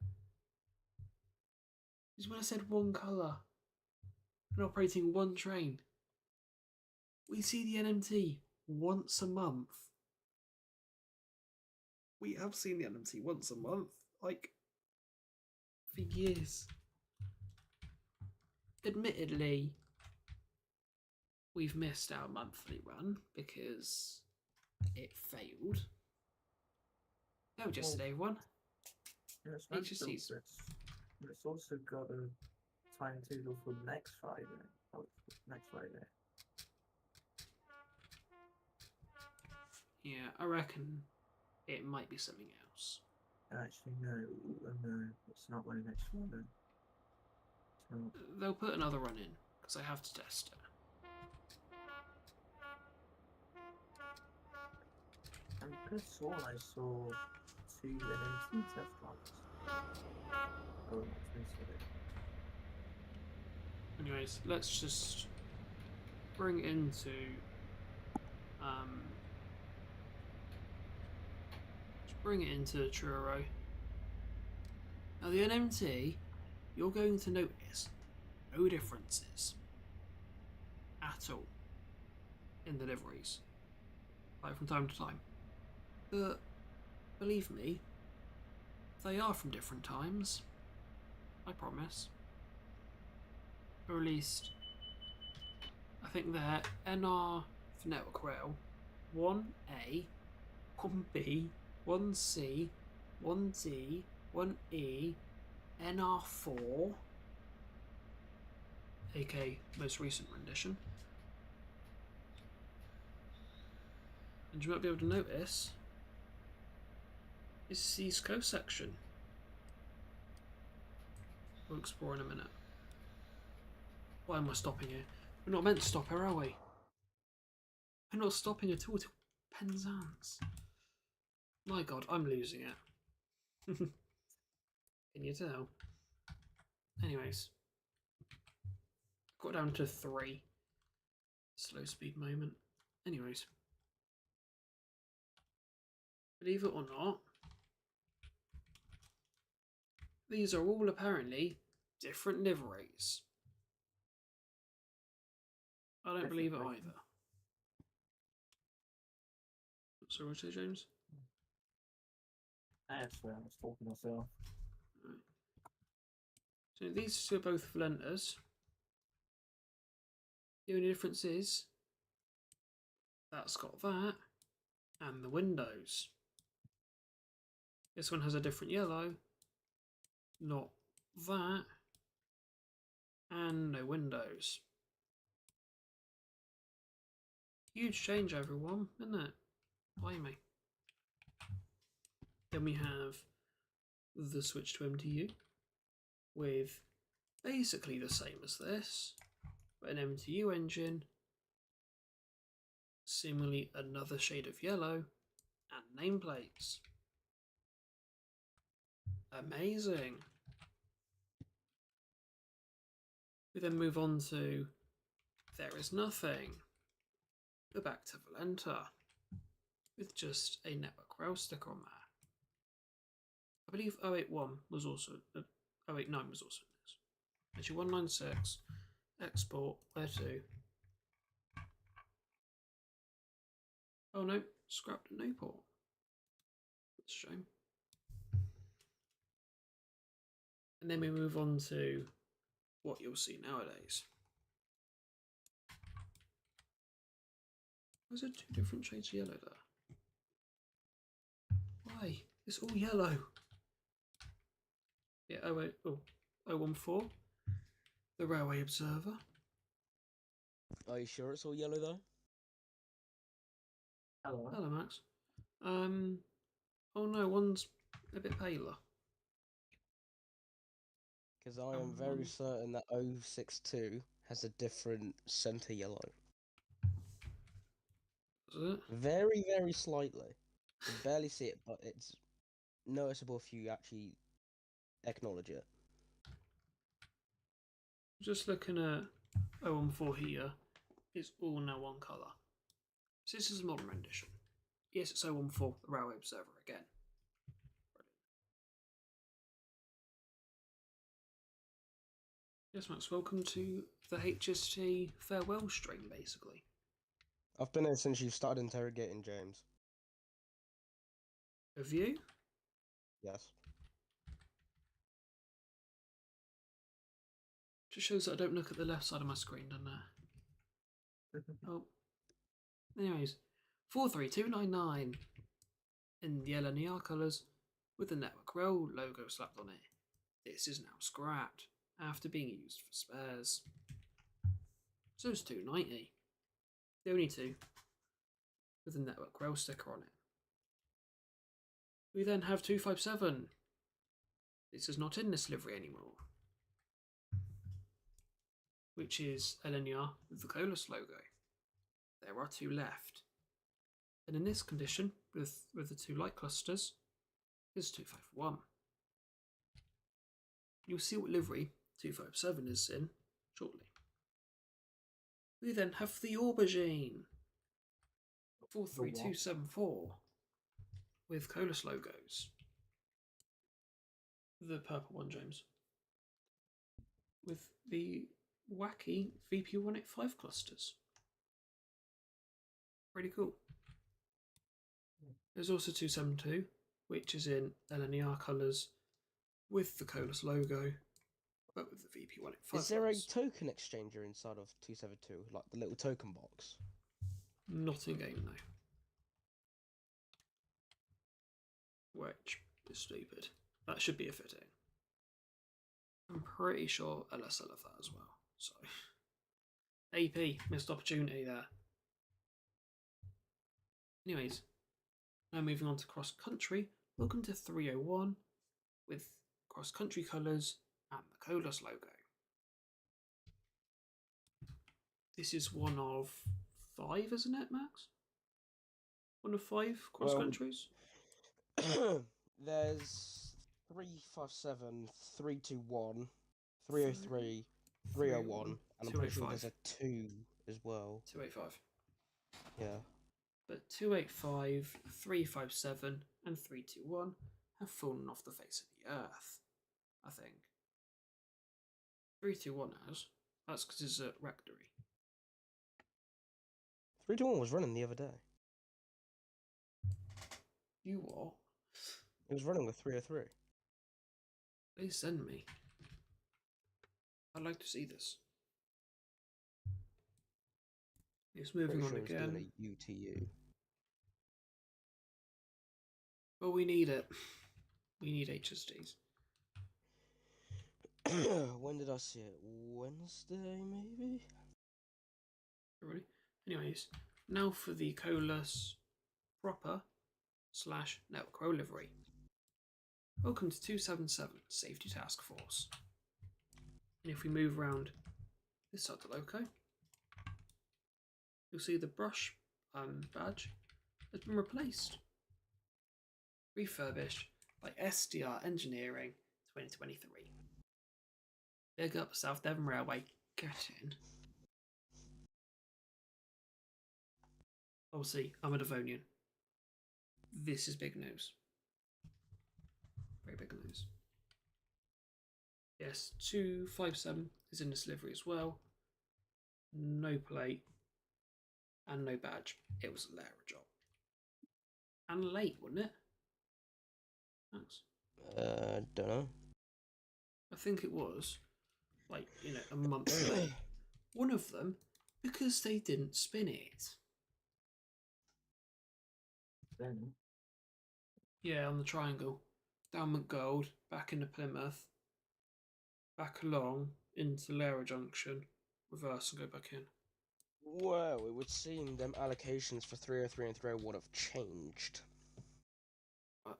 Because when I said one colour and operating one train, we see the NMT once a month. We have seen the NMT once a month, like, for years. Admittedly, we've missed our monthly run because it failed. That was yesterday, one. HSTs. It's also got a timetable for next Friday. Oh, next Friday. Yeah, I reckon it might be something else. Actually, no, it's not my next Friday. They'll put another run in because I have to test it. I'm pretty sure I saw 2 NMT test runs. Oh, that's yesterday. Anyways, let's just bring it into Truro. Now the NMT, you're going to notice no differences at all in the liveries, like from time to time. But believe me, they are from different times. I promise. Or at least, I think they're NR for Network Rail 1A, 1B, 1C, 1D, 1E, NR4, aka most recent rendition. And you might be able to notice is the East Coast section. We'll explore in a minute. Why am I stopping here? We're not meant to stop here, are we? We're not stopping at all till Penzance. My God, I'm losing it. Can you tell? Anyways, got down to 3. Slow speed moment. Anyways, believe it or not, these are all apparently different liveries. I don't believe it either. So what say, James? I swear I was talking myself. Right. So these two are both Valentas. The only difference is that's got that and the windows. This one has a different yellow, not that, and no windows. Huge change, everyone, isn't it? Blimey. Then we have the switch to MTU with basically the same as this, but an MTU engine, similarly another shade of yellow, and nameplates. Amazing. We then move on to There Is Nothing. We're back to Valenta with just a network rail sticker on there. I believe 081 was also 089 was also in this. Actually, 196 export where to? Oh no, scrapped at Newport. That's a shame. And then we move on to what you'll see nowadays. Why is there two different shades of yellow there? Why? It's all yellow. Yeah, 014. The Railway Observer. Are you sure it's all yellow though? Hello. Max. Oh no, one's a bit paler. Because I am very certain that 062 has a different centre yellow. Is it? Very, very slightly. You can barely see it, but it's noticeable if you actually acknowledge it. Just looking at 014 here, it's all now one colour. So this is a modern rendition. Yes, it's 014, the Railway Observer again. Yes, Max, welcome to the HST farewell stream, basically. I've been here since you started interrogating James. Have you? Yes. Just shows that I don't look at the left side of my screen, doesn't it? Oh. Anyways, 43299 in the LNER colours with the Network Rail logo slapped on it. This is now scrapped after being used for spares. So it's 290. The only two with the Network Rail sticker on it. We then have 257. This is not in this livery anymore, which is LNER with the Colas logo. There are two left. And in this condition, with the two light clusters, is 251. You'll see what livery 257 is in shortly. We then have the Aubergine 43274 with Colas logos. The purple one, James. With the wacky VP185 clusters. Pretty cool. There's also 272, which is in LNER colours with the Colas logo, but with the VP185. Is there a token exchanger inside of 272, like the little token box? Not in game, no. Which is stupid. That should be a fitting. I'm pretty sure LSL have that as well. So, AP, missed opportunity there. Anyways, now moving on to cross country. Welcome to 301 with cross country colours and the Colas logo. This is one of 5, isn't it, Max? One of 5 cross countries? There's 357, 321, 303, 301, and I'm pretty sure there's a 2 as well. 285. Yeah. But 285, 357, and 321 have fallen off the face of the earth, I think. 321 has. That's because it's a rectory. 321 was running the other day. You what? It was running with 303. Please send me. I'd like to see this. It's moving Pretty on sure it's again. doing a UTU. Well, we need it. We need HSTs. When did I see it? Wednesday, maybe? Really? Anyways, now for the Colas proper / network row livery. Welcome to 277 Safety Task Force. And if we move around this side of the loco, you'll see the brush badge has been replaced. Refurbished by SDR Engineering 2023. Big up South Devon Railway. getting. Obviously, I'm a Devonian. This is big news. Very big news. Yes, 257 is in this livery as well. No plate and no badge. It was a Lara job. And late, wasn't it? Thanks. Don't know. I think it was, like, a month late. One of them, because they didn't spin it. Then Yeah, on the triangle. Down McGold, back into Plymouth, back along into Lara Junction, reverse and go back in. Well, it would seem them allocations for 303 and 301 have changed. What?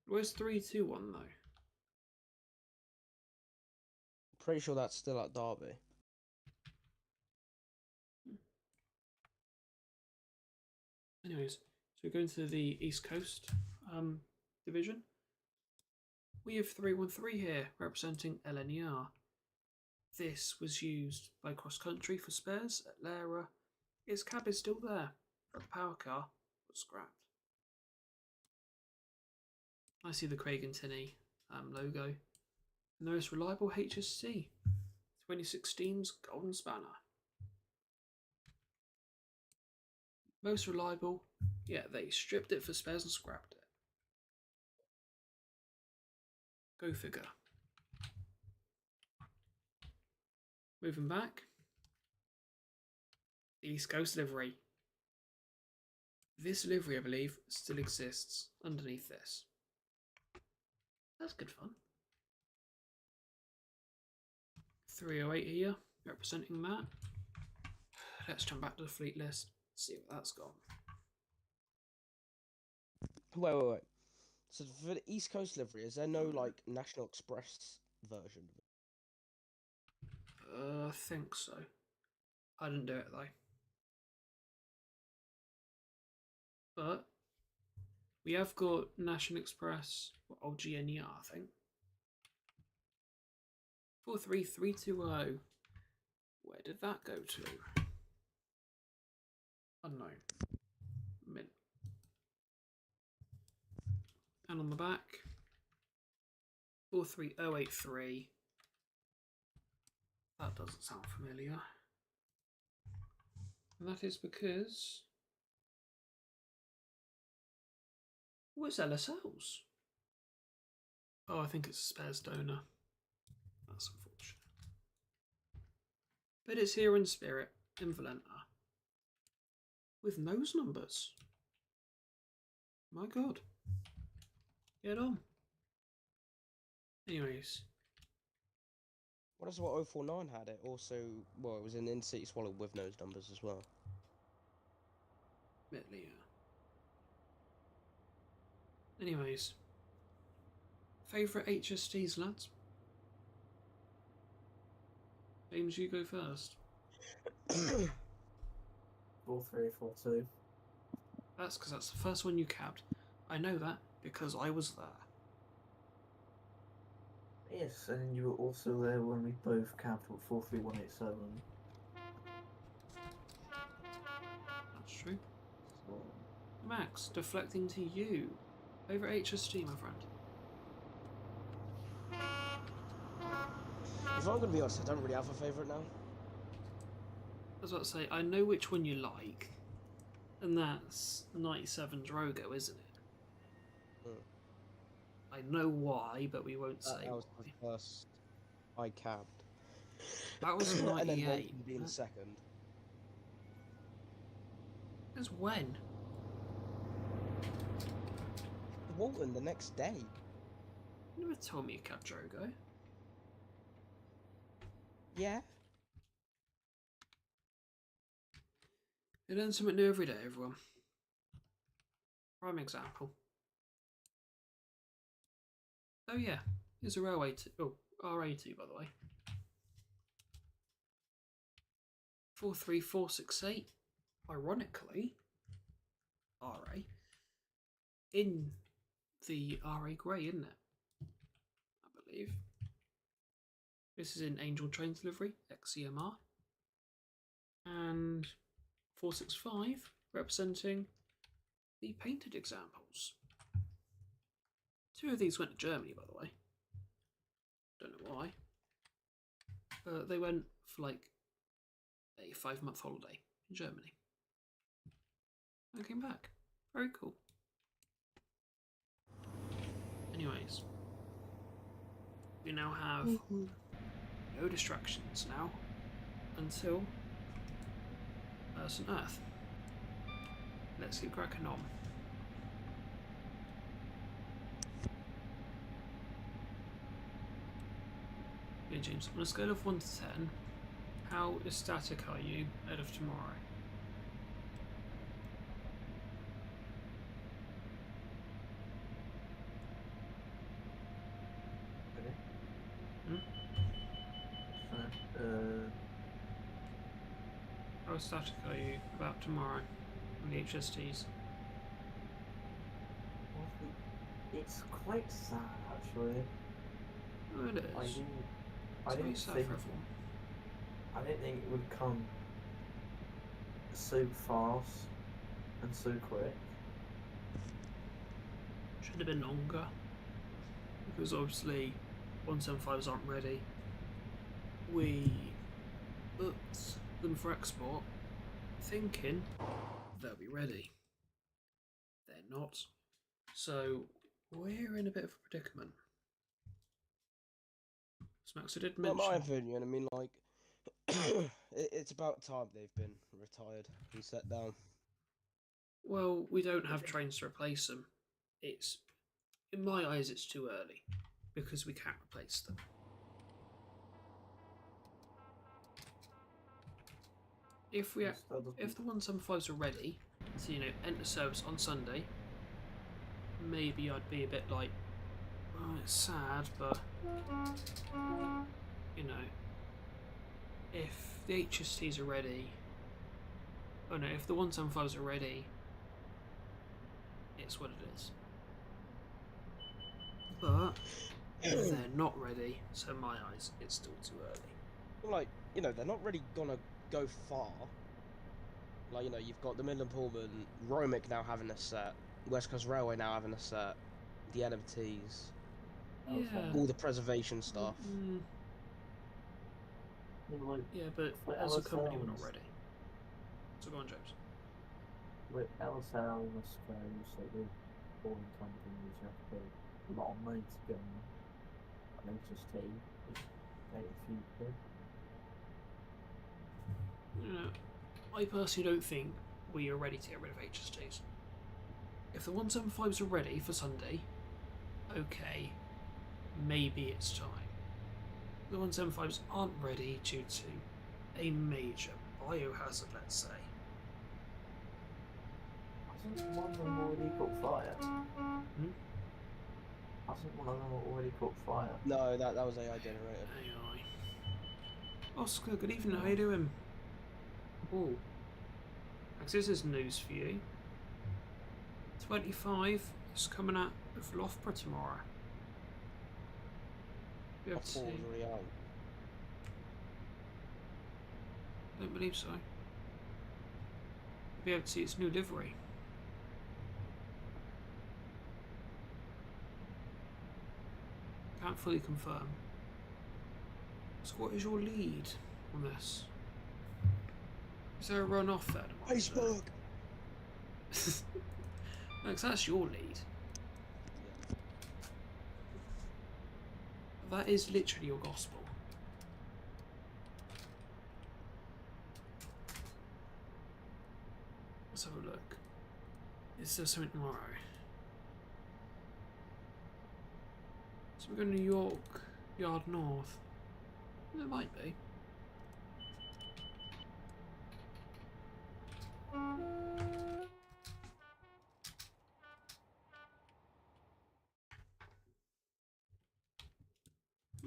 Where's 321 though? Pretty sure that's still at Derby. Anyways, so we're going to the East Coast division. We have 313 here, representing LNER. This was used by Cross Country for spares at Lara. Its cab is still there, but the power car was scrapped. I see the Craig and Tinney logo. The most reliable HST, 2016's Golden Spanner. Most reliable, yeah, they stripped it for spares and scrapped it. Go figure. Moving back. East Coast livery. This livery, I believe, still exists underneath this. That's good fun. 308 here, representing that. Let's jump back to the fleet list, see what that's got. Wait. So for the East Coast livery, is there no like National Express version of it? I think so. I didn't do it though. But we have got National Express, or GNER, I think. 43320. Where did that go to? Unknown. Mint. And on the back, 43083. That doesn't sound familiar. And that is because... oh, it's LSLs. Oh, I think it's a spares donor. That's unfortunate. But it's here in spirit, in Valenta. With nose numbers. My god. Get on. Anyways. What is what 049 had? It also, well, it was an in-city swallow with nose numbers as well. Admittedly, yeah. Anyways. Favourite HSTs, lads? James, you go first. 4342. That's because that's the first one you capped. I know that because I was there. Yes, and you were also there when we both capped at 43187. That's true. Max, deflecting to you. Favourite HST, my friend? If I'm gonna be honest, I don't really have a favourite now. I was about to say, I know which one you like, and that's 97 Drogo, isn't it? I know why, but we won't say That was why. the first I capped. That was 98. And then Walton being second. Since when? Walton the next day. You never told me you capped Drogo. Yeah. You learn something new every day, everyone. Prime example. Oh yeah, here's a railway RA2 by the way. 43468. Ironically, RA in the RA grey, isn't it? I believe. This is in Angel Train Delivery, XCMR. And 465 representing the painted examples. 2 of these went to Germany, by the way. Don't know why. But they went for like a 5-month holiday in Germany. And came back. Very cool. Anyways, we now have no distractions now until St. Earth. Let's get cracking on. Okay, James, on a scale of 1 to 10, how ecstatic are you ahead of tomorrow? How ecstatic are you about tomorrow on the HSTs? It's quite sad, actually. Oh, it is. I didn't think it would come so fast and so quick. Should have been longer, because obviously 175s aren't ready. We booked them for export thinking they'll be ready. They're not. So we're in a bit of a predicament. Smacks, I did mention. In my opinion, I mean, like, it's about time they've been retired and set down. Well, we don't have trains to replace them. It's, in my eyes, it's too early because we can't replace them. If the 175s are ready to, enter service on Sunday, maybe I'd be a bit like, oh, it's sad, but if the HSTs are ready, if the 175s are ready, it's what it is. But if they're not ready, so in my eyes, it's still too early. Like, they're not really gonna go far. Like, you've got the Midland Pullman, Romic now having a set, West Coast Railway now having a set, the NMTs, all the preservation stuff. Yeah, but as a company, we're not ready. So go on, James. With LSL, West Coast, like with boring companies, you have to pay a lot of money to get an HST. Just pay a few quid. I personally don't think we are ready to get rid of HSTs. If the 175s are ready for Sunday, okay, maybe it's time. The 175s aren't ready due to a major biohazard, let's say. Hasn't one of them already caught fire? Hasn't one of them already caught fire? No, that was AI generated. AI. Oscar, good evening, how you doing? Oh, this is news for you. 25 is coming out of Loughborough tomorrow. Be able to see. Already out. I don't believe so. Be able to see its new livery. Can't fully confirm. So what is your lead on this? Is there a run-off there? Facebook! No, 'cause that's your lead. That is literally your gospel. Let's have a look. Is there something tomorrow? So we're going to New York, Yard North. There might be.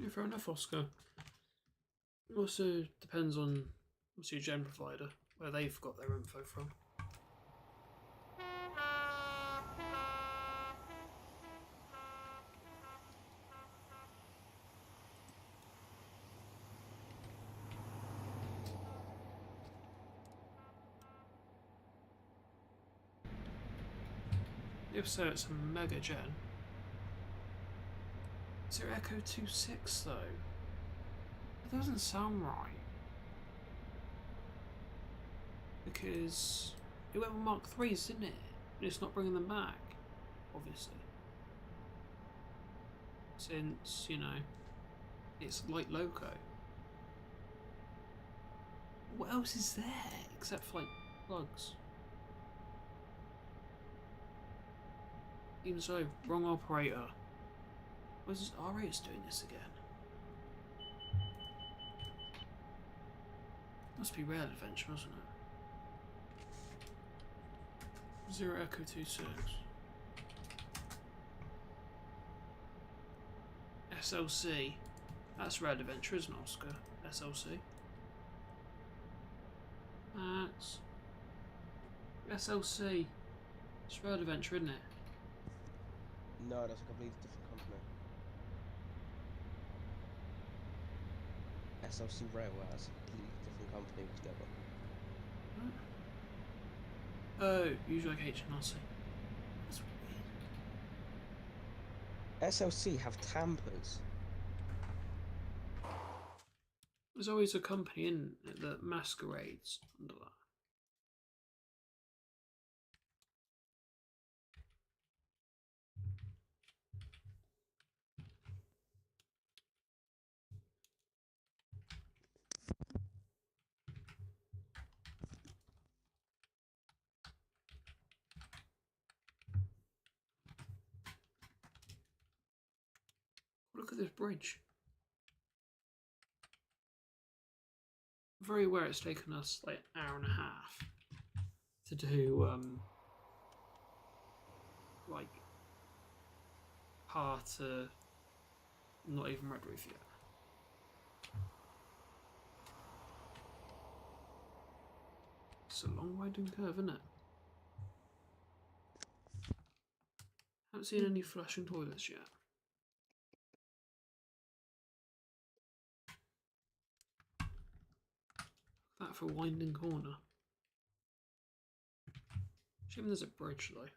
Yeah, fair enough, Oscar. It also depends on obviously your gen provider, where they've got their info from. If so, it's a Mega Gen. Is there Echo 2.6 though? That doesn't sound right. Because it went with Mark 3s, didn't it? And it's not bringing them back, obviously. Since, you know, it's light loco. What else is there except for like plugs? Even so, wrong operator. Why is this R8's doing this again? Must be Rail Adventure, wasn't it? 0 Echo 2.6. SLC. That's Rail Adventure, isn't it, Oscar? SLC. That's SLC. It's Rail Adventure, isn't it? No, that's a completely different company. SLC Railway, that's a completely different company altogether. Oh, usually like HMRC. That's weird. SLC have tampers. There's always a company in it that masquerades under that. Look at this bridge. I'm very aware it's taken us like an hour and a half to do like part not even Red Roof yet. It's a long winding curve, isn't it? Haven't seen any flushing toilets yet. That for a winding corner. Shame there's a bridge though.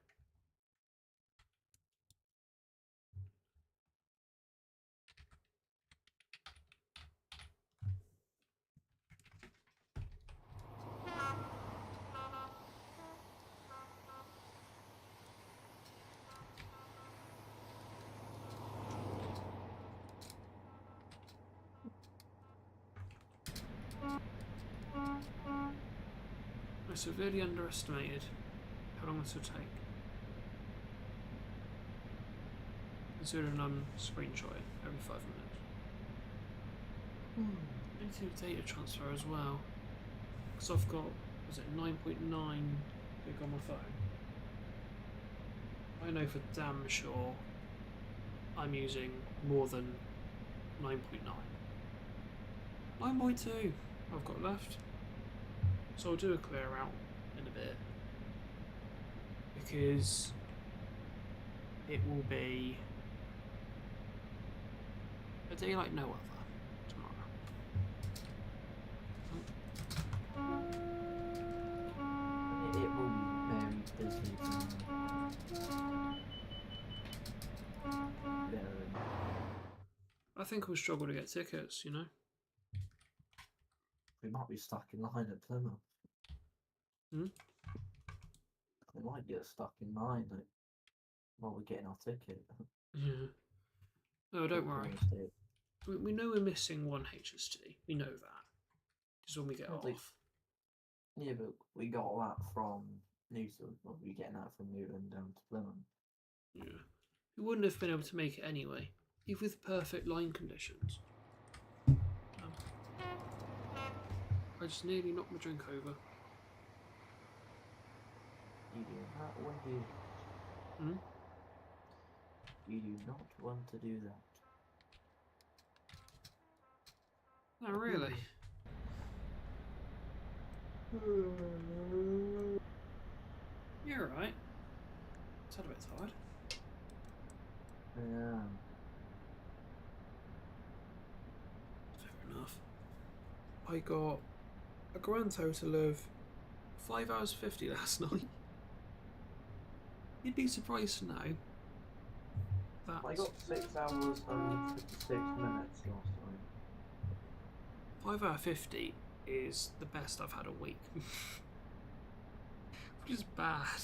I severely underestimated how long this would take. Considering I'm screenshotting every 5 minutes. I need to do data transfer as well. Because I've got, was it 9.9 gig on my phone? I know for damn sure I'm using more than 9.9. 9.2 I've got left. So I'll do a clear out in a bit. Because it will be a day like no other tomorrow. It will be very busy tomorrow. I think we'll struggle to get tickets, you know? We might be stuck in line at Plymouth. Hmm? We might get stuck in line while we're getting our ticket. Yeah. No, don't worry. We know we're missing one HST. We know that. Because when we get off. Yeah, but we got that from Newton. We'll be getting that from Newton down to Plymouth. Yeah. We wouldn't have been able to make it anyway, even with perfect line conditions. I just nearly knocked my drink over. You do not want to. Hmm? You do not want to do that. Oh, really? You're alright. Sound a bit tired. Yeah. Fair enough. I got a grand total of 5 hours 50 last night. You'd be surprised to know that I got 6 hours and 56 minutes last time. 5 hour 50 is the best I've had a week. Which is bad.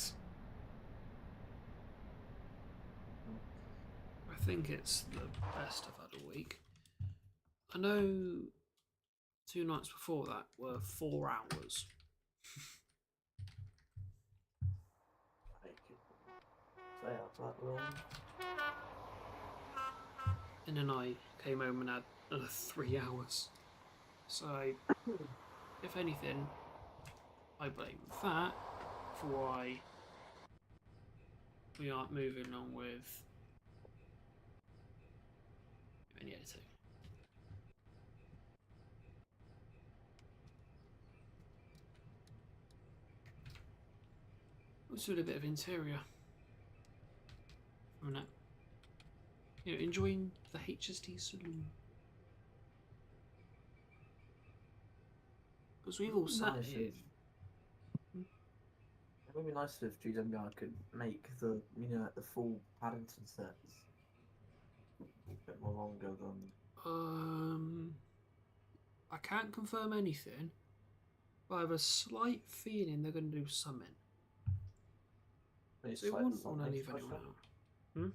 I think it's the best I've had a week. I know 2 nights before that were 4 hours. I could stay up that long. And then I came home and had another 3 hours. So, if anything, I blame that for why we aren't moving along with any editing. Let's do a bit of interior from that. You know, enjoying the HST saloon. Because we've all sat Nice here. It would be nice if GWR could make the, the full Paddington sets a bit more longer than. I can't confirm anything, but I have a slight feeling they're going to do something. It's So they like wouldn't want to something leave anyone special. out.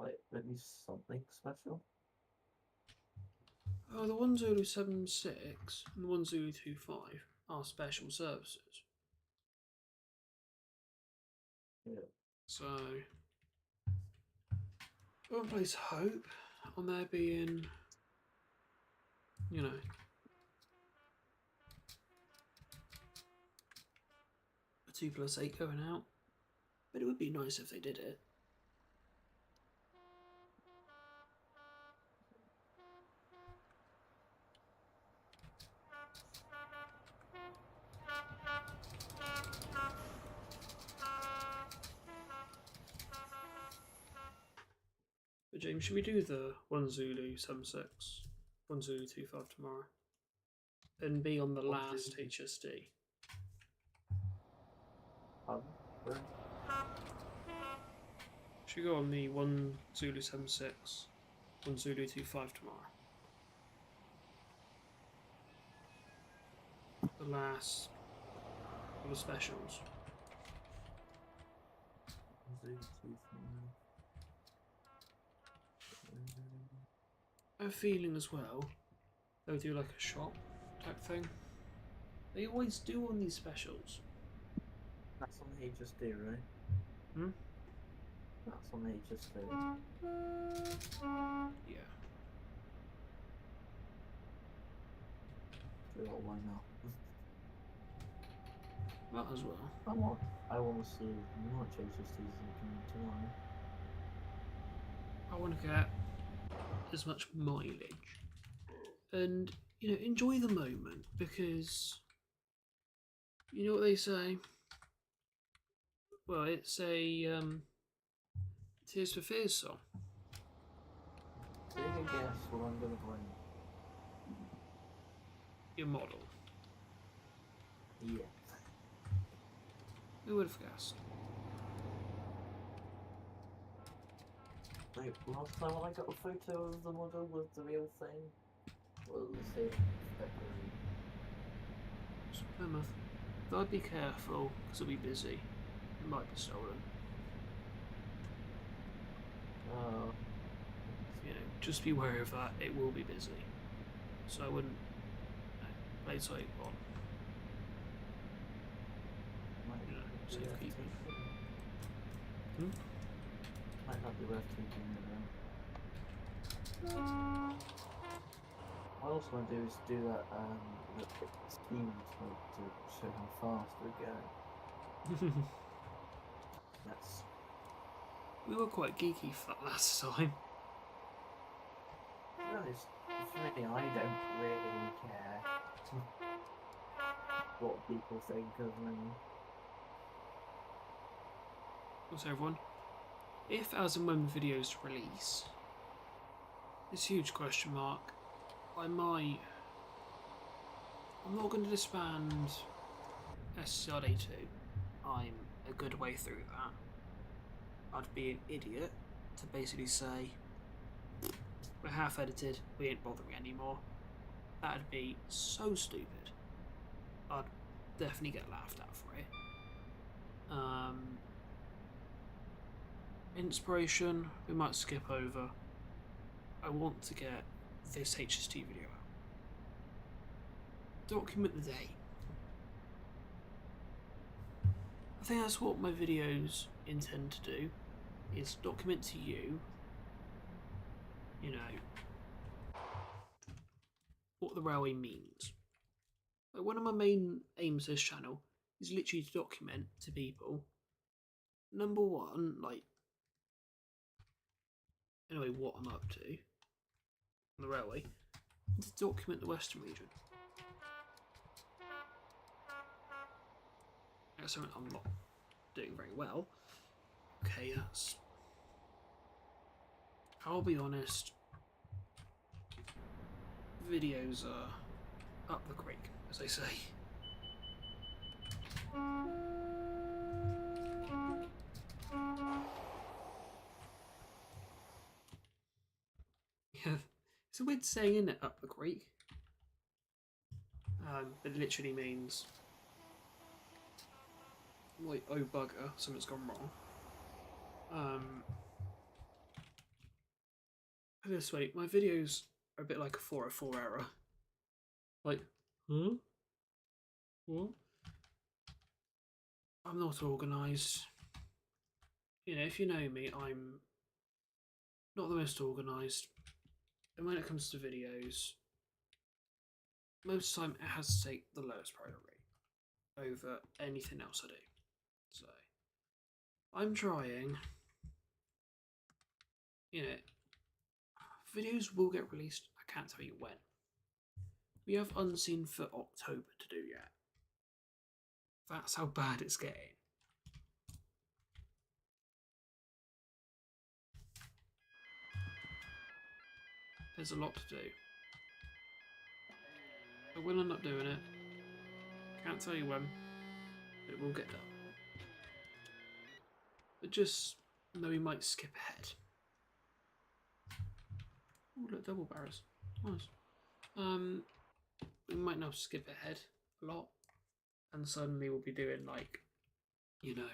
Like at least something special. Oh, the 1076 and the 1025 are special services. Yeah. So, I won't place hope on there being, you know, a 2+8 going out. But it would be nice if they did it. But James, should we do the 1 Zulu 76, 1 Zulu 25 tomorrow? And be on the last HSD? Should we go on the 1 Zulu 76, 1 Zulu 25 tomorrow? The last of the specials. I have a feeling as well they'll do like a shop type thing. They always do on these specials. That's on the HSD, right? Hmm? That's on the HSD. Yeah. Well, why not? Might as well. I want to see as much HSDs as I can tomorrow. I want to get as much mileage and, you know, enjoy the moment, because you know what they say? Well, it's a Tears for Fears song. Take a guess what I'm gonna bring. Your model. Yeah. Who would have guessed? Like, last time when I got a photo of the model with the real thing was in February. It's Plymouth. Though be careful, because it'll be busy. It might be stolen. You know, just be wary of that. It will be busy. So I wouldn't play tight on. You know, safekeeping. Might not be worth taking it though. What I also want to do is do that the scheme to show how fast we're going. That's. We were quite geeky for that last time. To be honest, for me, I don't really care what people think of me. Also, everyone, if as and when videos release, this huge question mark, I'm not going to disband SCRD2. I'm a good way through that, I'd be an idiot to basically say, we're half edited, we ain't bothering anymore. That'd be so stupid. I'd definitely get laughed at for it. Inspiration, we might skip over. I want to get this HST video out. Document the day. I think that's what my videos intend to do, is document to you, you know, what the railway means. Like, one of my main aims of this channel is literally to document to people, number one, like, anyway, what I'm up to on the railway, and to document the Western region. That's something I'm not doing very well. Okay, that's... I'll be honest, videos are up the creek, as they say. Yeah, it's a weird saying, isn't it, up the creek? But it literally means, like, oh bugger, something's gone wrong. Put it this way, my videos are a bit like a 404 error. Like, huh? What? I'm not organised. You know, if you know me, I'm not the most organised. And when it comes to videos, most of the time it has to take the lowest priority over anything else I do. So, I'm trying. You know, videos will get released, I can't tell you when. We have Unseen for October to do yet. That's how bad it's getting. There's a lot to do. I will end up doing it. Can't tell you when, but it will get done. But just know we might skip ahead. Oh, look, double barrels. Nice. We might now skip ahead a lot, and suddenly we'll be doing, like, you know,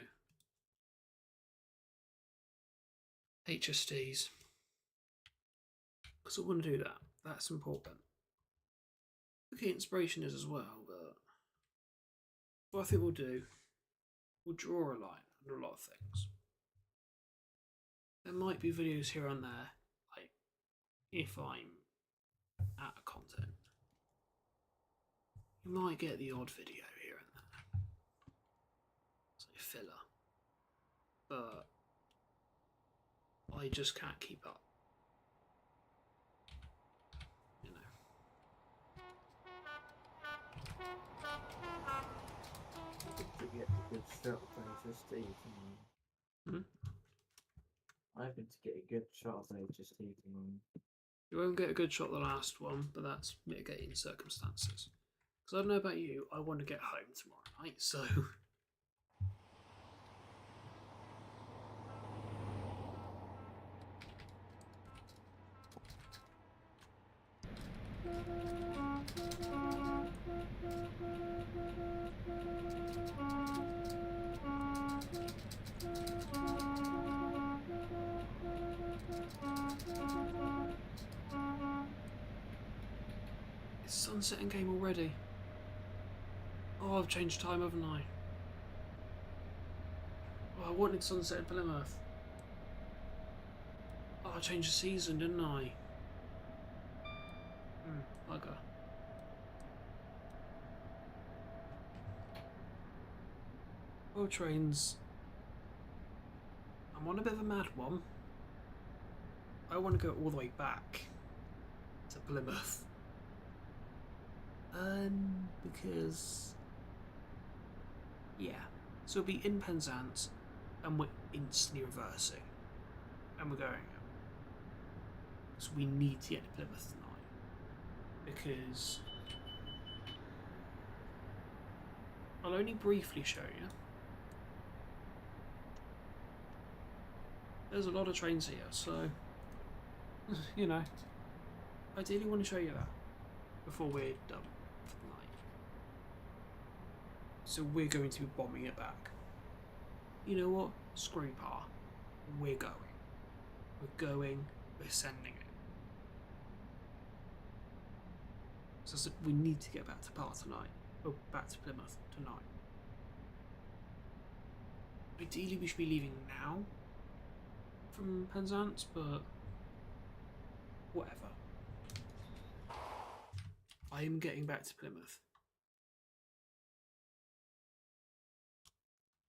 HSTs. Because I want to do that. That's important. Okay, inspiration is as well, but what I think we'll do, we'll draw a line under a lot of things. There might be videos here and there, like, if I'm out of content. You might get the odd video here and there. It's like filler. But I just can't keep up. You know. To get a good shot of HST tomorrow. I happen to get a good shot of HST tomorrow. You won't get a good shot the last one, but that's mitigating circumstances. Because I don't know about you, I want to get home tomorrow night, so... It's sunsetting game already. Oh, I've changed time, haven't I? Oh, I wanted sunset in Plymouth. Oh, I changed the season, didn't I? Bugger. Well, trains. I'm on a bit of a mad one. I want to go all the way back to Plymouth. Because... yeah. So it'll be in Penzance, and we're instantly reversing. And we're going out. So we need to get to Plymouth tonight. Because... I'll only briefly show you. There's a lot of trains here, so, you know, ideally want to show you that before we're done for the night. So we're going to be bombing it back. You know what? Screw Pa. We're going. We're going, we're sending it. So we need to get back to Pa tonight. Or back to Plymouth tonight. Ideally we should be leaving now from Penzance, but whatever. I am getting back to Plymouth.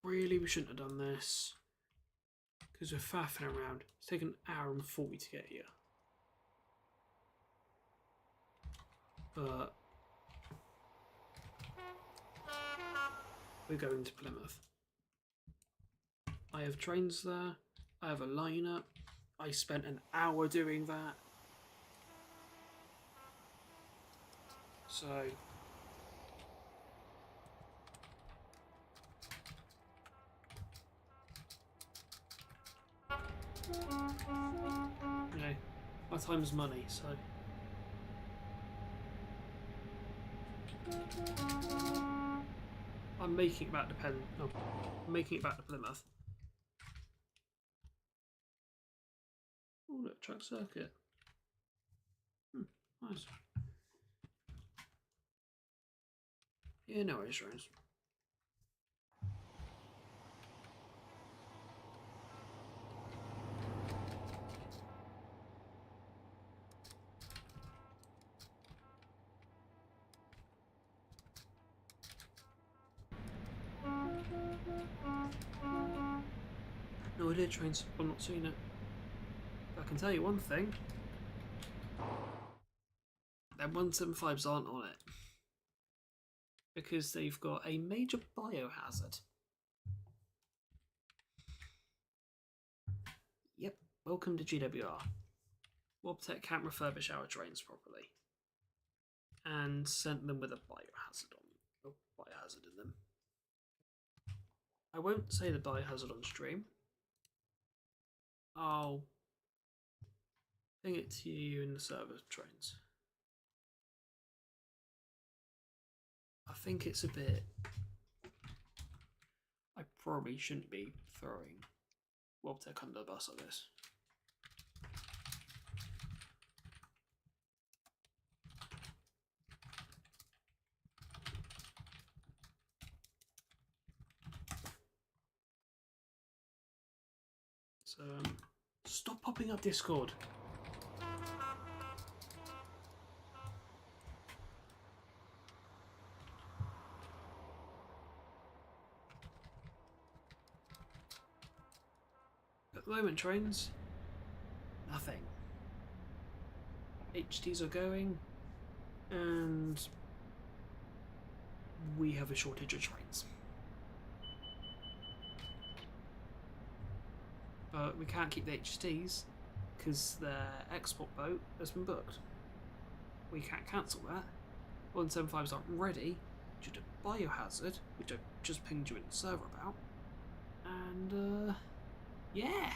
Really, we shouldn't have done this. Because we're faffing around. It's taken an hour and 40 to get here. But we're going to Plymouth. I have trains there. I have a lineup. I spent an hour doing that. So you know, my time is money, so I'm making it back to I'm making it back to Plymouth. Oh look, track circuit. Nice. Yeah, no worries, Rose. No idea, trains. I've not seen it. But I can tell you one thing. Them 175s aren't on it. Because they've got a major biohazard. Yep, welcome to GWR. Wobtech can't refurbish our trains properly. And sent them with a biohazard in them. I won't say the biohazard on stream. I'll ping it to you in the server trains. I think it's a bit... I probably shouldn't be throwing Wobtech under the bus like this. So, stop popping up Discord. At the moment, trains, nothing. HSTs are going, and we have a shortage of trains. But we can't keep the HSTs because their export boat has been booked. We can't cancel that. 175s aren't ready due to biohazard, which I just pinged you in the server about. And yeah,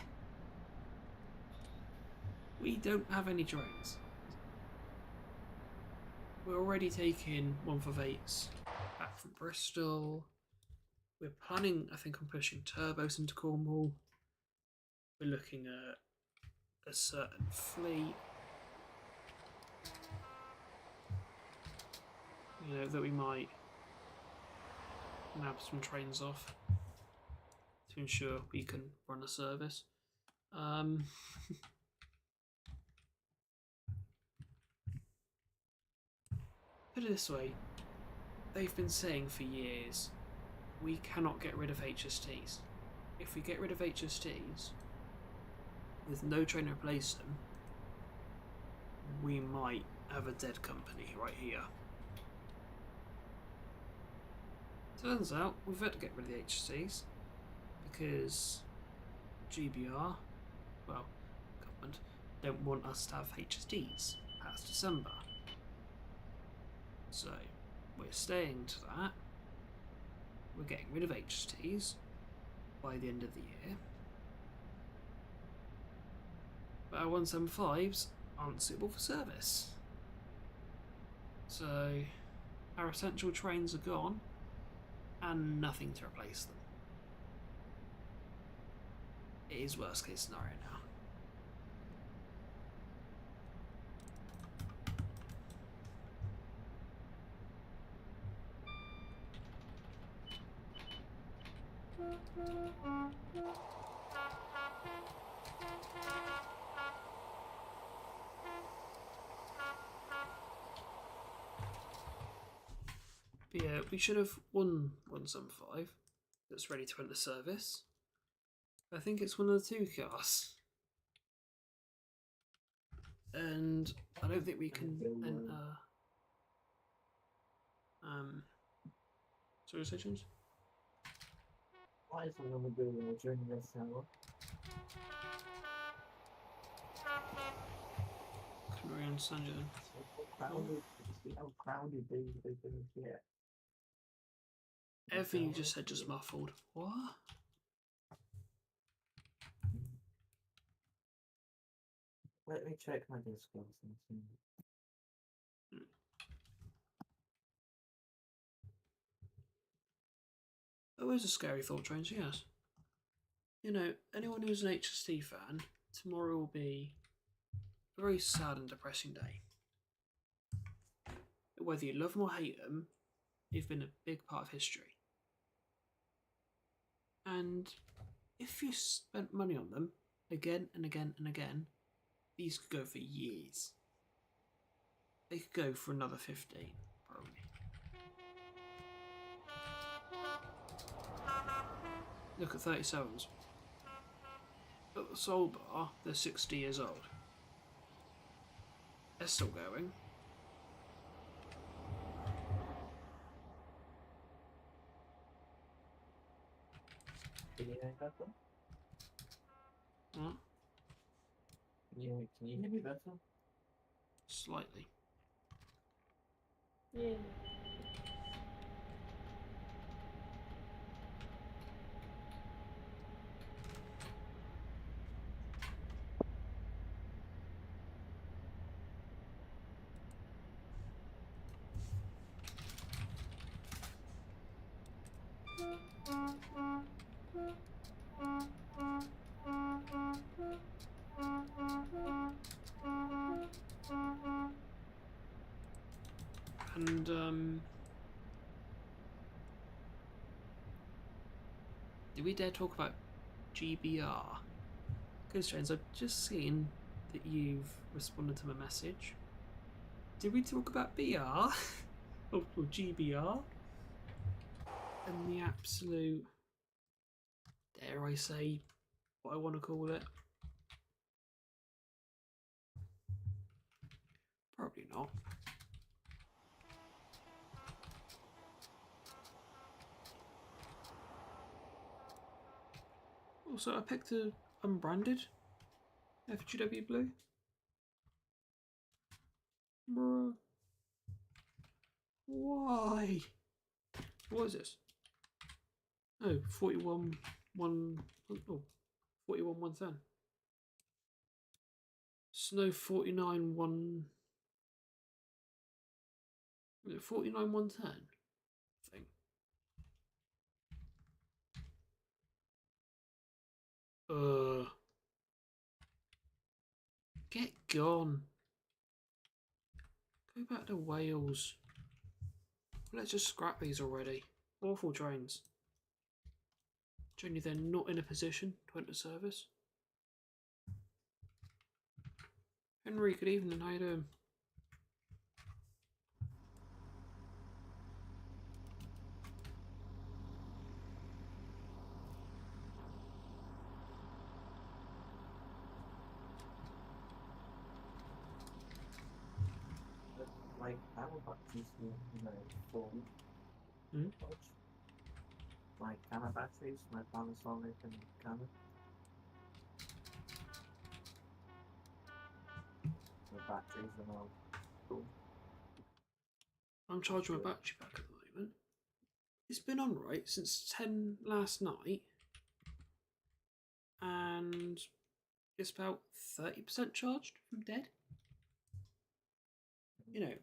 we don't have any trains. We're already taking 158s back from Bristol. We're planning, I think, on pushing turbos into Cornwall. We're looking at a certain fleet, you know, that we might nab some trains off to ensure we can run a service. Put it this way, they've been saying for years, we cannot get rid of HSTs. If we get rid of HSTs, with no train to replace them, we might have a dead company right here. Turns out we've had to get rid of the HSTs because GBR, well, government, don't want us to have HSTs past December. So we're staying to that. We're getting rid of HSTs by the end of the year. But our 175s aren't suitable for service. So our essential trains are gone and nothing to replace them. It is worst case scenario now. But yeah, we should have won 175 that's ready to enter service. I think it's one of the two cars. And I don't think we can enter... Sorry, say James? Why is it on the building during this hour? Couldn't really understand you then. See how crowded they've been here. Everything you just said just muffled. What? Let me check my Discord and see. Always a scary thought, Trains, yes. You know, anyone who's an HST fan, tomorrow will be a very sad and depressing day. Whether you love them or hate them, they've been a big part of history. And if you spent money on them again and again and again, these could go for years. They could go for another 15, probably. Look at 37s. At the Soul Bar, they're 60 years old. They're still going. Can you hear me better? What? Can you hear me better? Slightly. Yeah. And do we dare talk about GBR? Ghost Trains, I've just seen that you've responded to my message. Did we talk about BR? or GBR? And the absolute, dare I say, what I want to call it? Probably not. Also, I picked a unbranded FGW blue. Bruh. Why? What is this? Oh, 41 1 oh, 41 110. Snow 49 1 was it 49 110 thing? Get gone. Go back to Wales. Let's just scrap these already. Awful trains. Generally, they're not in a position to enter service. Henry, good evening. How you doing? Like, I would like to see, full. My camera batteries, my Panasonic and Canon. The batteries are now full. I'm charging my battery back at the moment. It's been on right since 10 last night. And it's about 30% charged from dead. You know,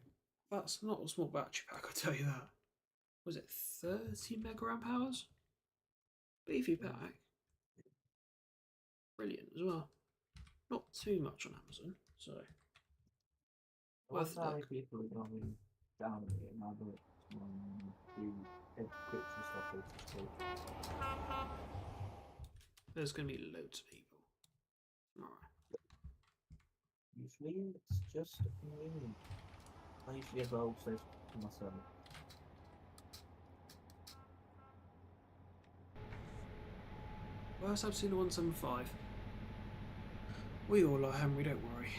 that's not a small battery pack, I'll tell you that. Was it 30 mega amp hours? Beefy pack. Brilliant as well. Not too much on Amazon, so worth What's how it. many people are going down at it now that the encryption stuff is still. There's going to be loads of people tomorrow. Usually it's just me. I usually have all says to myself. Worst I've seen 175. We all are Henry, don't worry.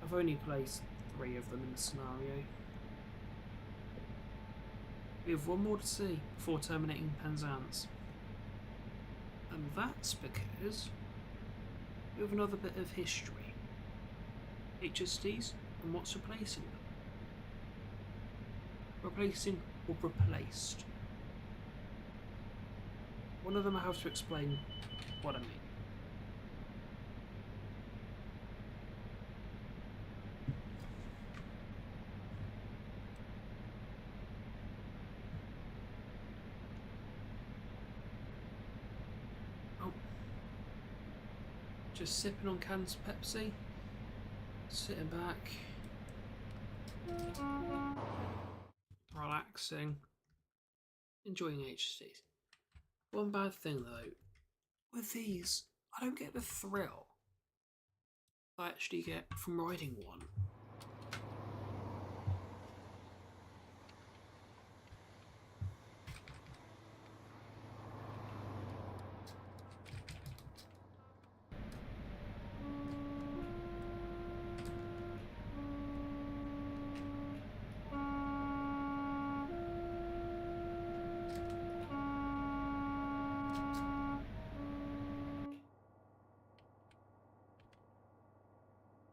I've only placed 3 of them in the scenario. We have one more to see before terminating Penzance. And that's because we have another bit of history. HSTs and what's replacing them. Replacing or replaced. One of them I have to explain what I mean. Oh. Just sipping on cans of Pepsi. Sitting back. Relaxing. Enjoying HSTs. One bad thing though, with these, I don't get the thrill I actually get from riding one.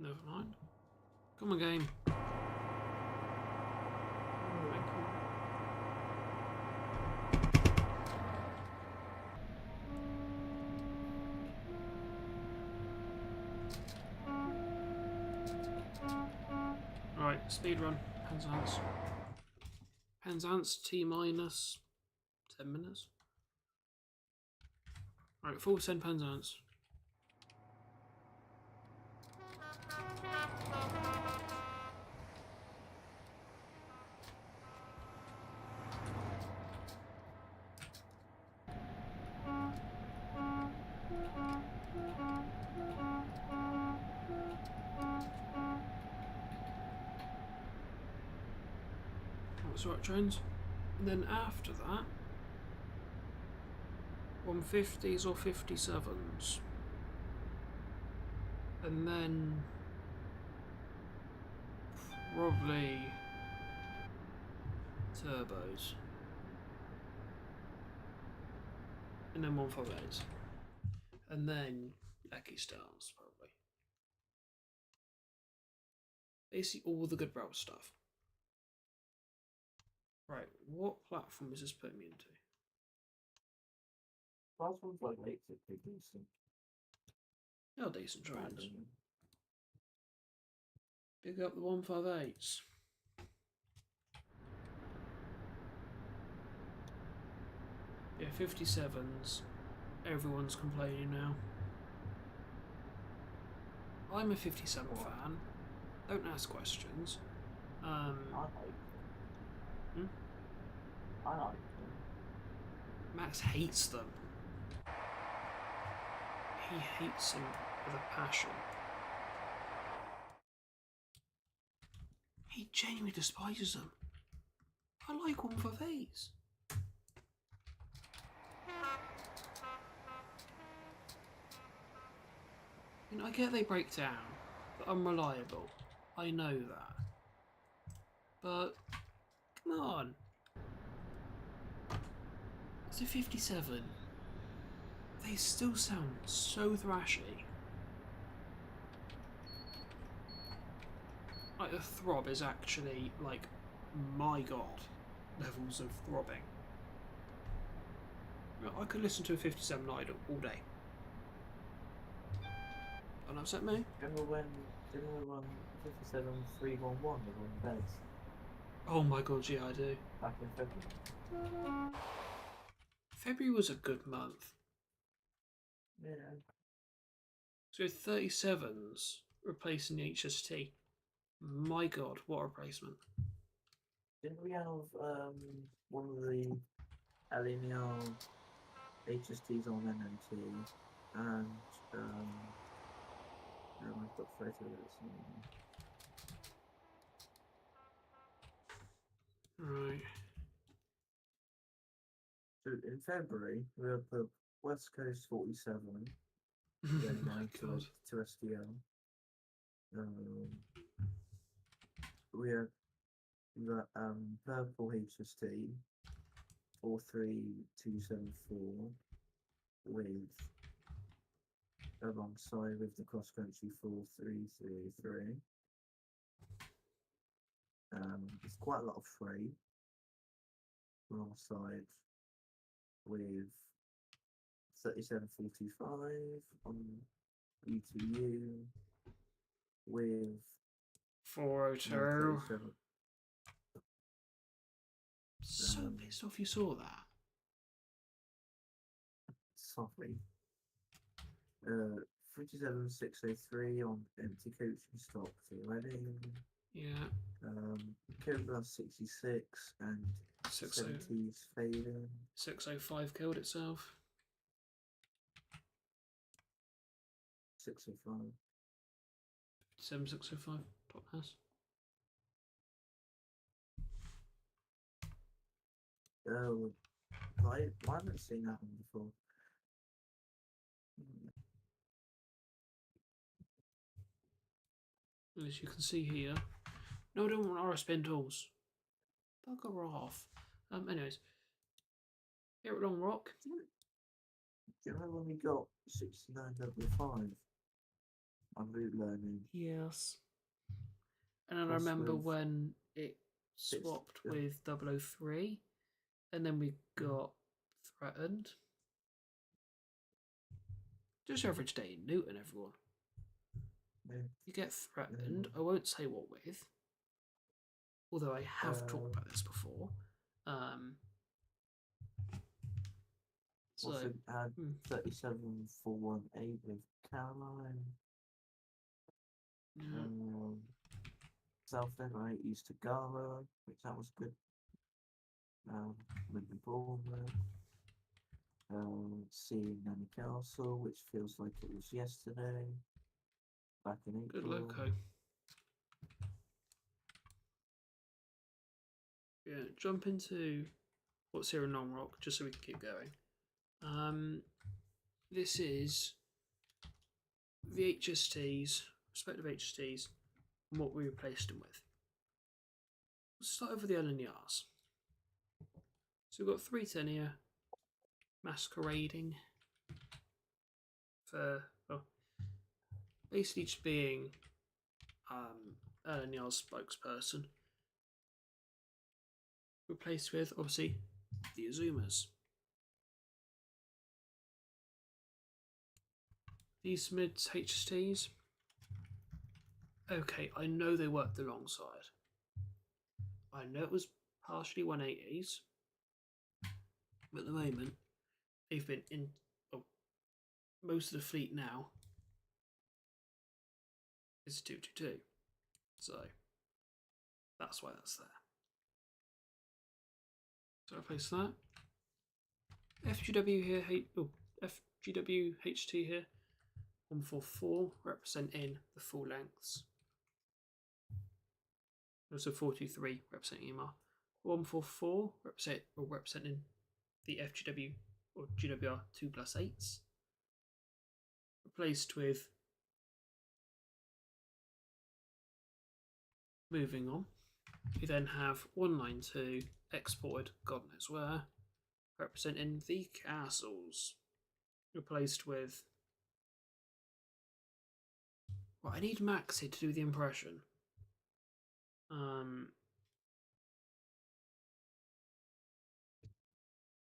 Never mind. Come on, game. Thank you. Right, speed run. Penzance. Penzance T minus 10 minutes. Right, full send Penzance. That's right, trains. And then after that, 150s or 57s. And then probably turbos. And then 158s. And then Lucky Stars, probably. Basically all the good route stuff. Right, what platform is this putting me into? Last one's like late, so pretty decent. Oh, decent trains. Big up the 158s. Yeah, 57s. Everyone's complaining now. I'm a 57 fan. Don't ask questions. I like them. I like them. Max hates them. He hates them with a passion. He genuinely despises them. I like 158s. You know, I get they break down, but unreliable. I know that. But, come on. It's a 57. They still sound so thrashy. Like, the throb is actually, like, my god, levels of throbbing. You know, I could listen to a 57 idle all day. Don't upset me. Remember when 57311 was on beds Oh my god, yeah, I do. back in February? February was a good month. Yeah. So 37s replacing the HST. My god, what a replacement. Didn't we have one of the linear HSTs on NMT and I've got photos. Right. So in February we had the West Coast 47 Oh going my down god. to SDL. We had the purple HST 43274 with alongside with the cross country 4333. There's quite a lot of freight alongside with 37425 on UTU with 402. 37. So pissed off you saw that. Sorry. 37603 on empty coaching stock for Reading. Yeah. Cobra 66 and 70s fading. 605 killed itself. 605. 7605. Top house. Oh, I haven't seen that one before. As you can see here. No, I don't want RS spin tools. Bugger off. Anyways. Here at Long Rock. Do you remember when we got 69W5 on route learning? Yes. And then I Plus remember with when it swapped yeah. with 003. And then we got threatened. Just average day in Newton, everyone. Yeah. You get threatened. I won't say what with. Although I have talked about this before. So Also had 37418 with Caroline. yeah. Southend I used to Gala, which that was good. With the Bournemouth. Seeing Nanny Castle, which feels like it was yesterday. Back in April. Good loco. Yeah, jump into what's here in Long Rock, just so we can keep going. This is the HSTs, respective HSTs, and what we replaced them with. Let's start over the LNERs. So we've got 310 here, masquerading for, well, basically just being LNER's spokesperson. Replaced with, obviously, the Azumas. These mids HSTs. Okay, I know they worked alongside. I know it was partially 180s. But at the moment, they've been in most of the fleet now is 222. So that's why that's there. So replace that. FGW here, FGW HT here. 144 representing the full lengths. Also 423 representing EMR. 144 representing the FGW or GWR 2+8s. Replaced with, moving on, we then have 192 exported God knows where, representing the castles. Replaced with, well, I need Maxi to do the impression.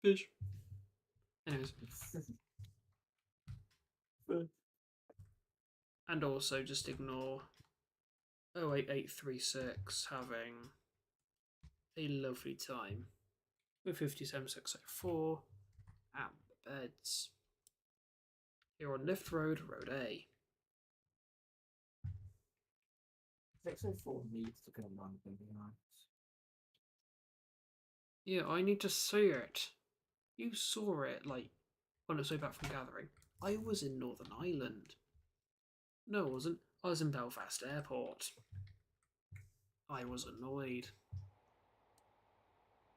Fish. Anyways. And also just ignore 08836 having a lovely time with 57604 at the beds here on Lift Road, Road A. 604 needs to come on, to be honest. Yeah, I need to see it. You saw it, like, on its way back from gathering. I was in Northern Ireland. No, I wasn't. I was in Belfast Airport. I was annoyed.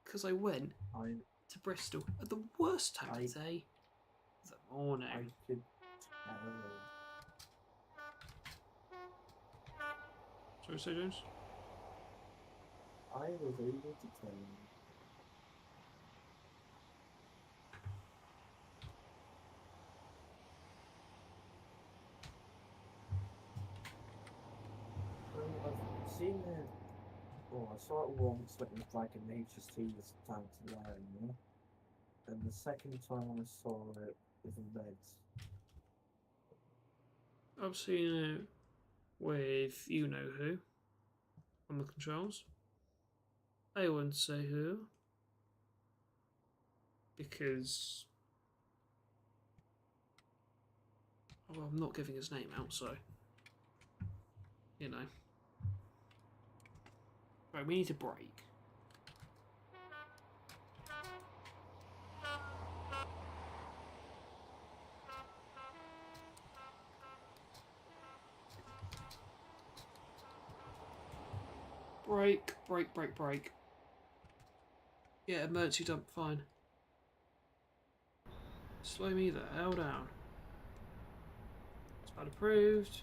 Because I went to Bristol at the worst time of the day. The morning. I could Sorry, Sir James? I was able to tell you. I've seen it. Oh, I saw it once when it was like an HST was time to learn, yeah? And the second time I saw it was in beds. I've seen it with you know who on the controls. I wouldn't say who. Because well, I'm not giving his name out, so you know. Right, we need to break. Break, break, break, break. Yeah, emergency dump, fine. Slow me the hell down. Spot approved.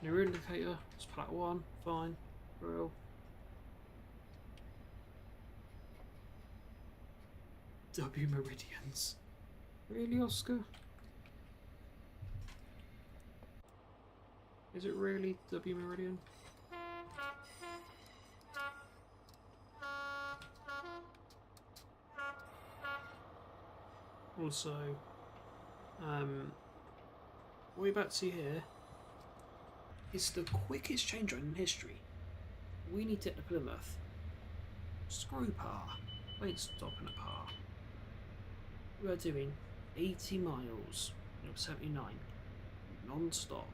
New indicator, spot 1, fine. Real. W meridians. Really, Oscar? Is it really W meridian? Also, what we're about to see here is the quickest change run in history. We need to hit the Plymouth. Screw par. We ain't stopping at par. We are doing 80 miles, 79, non-stop.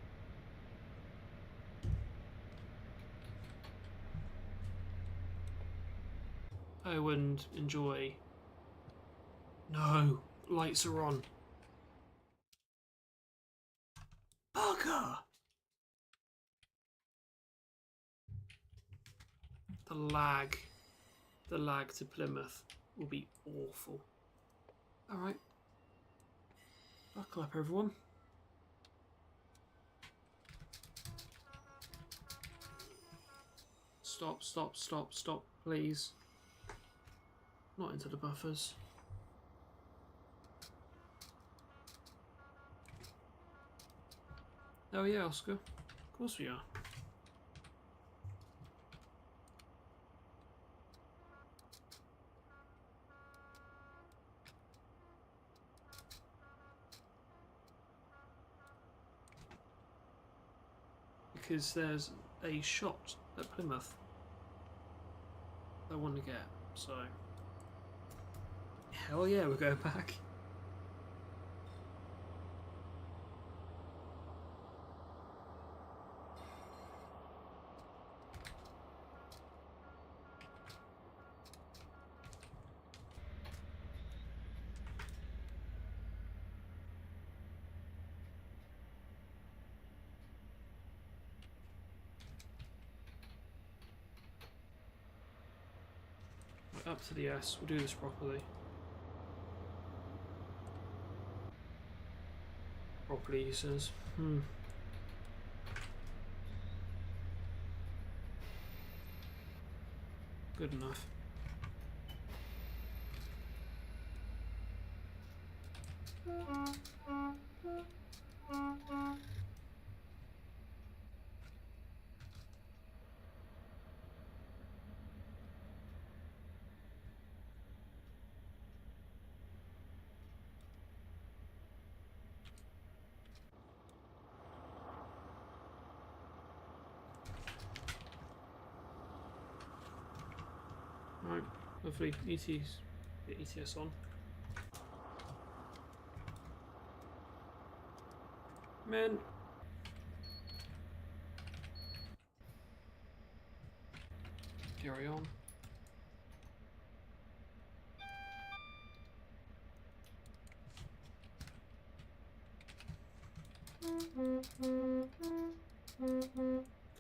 Oh, and enjoy. No, lights are on. Bugger! The lag to Plymouth will be awful. Alright. Buckle up, everyone. Stop, stop, stop, stop, please. Not into the buffers. Oh yeah, Oscar. Of course we are. Because there's a shot at Plymouth I want to get, so... Hell yeah, we're going back. Up to the S, we'll do this properly. Properly, he says. Good enough. Hopefully ETS, get ETS on. Man. Carry on.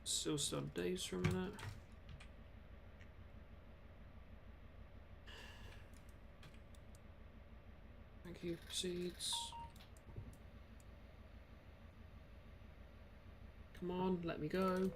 Still start days for a minute. Thank you, proceeds. Come on, let me go.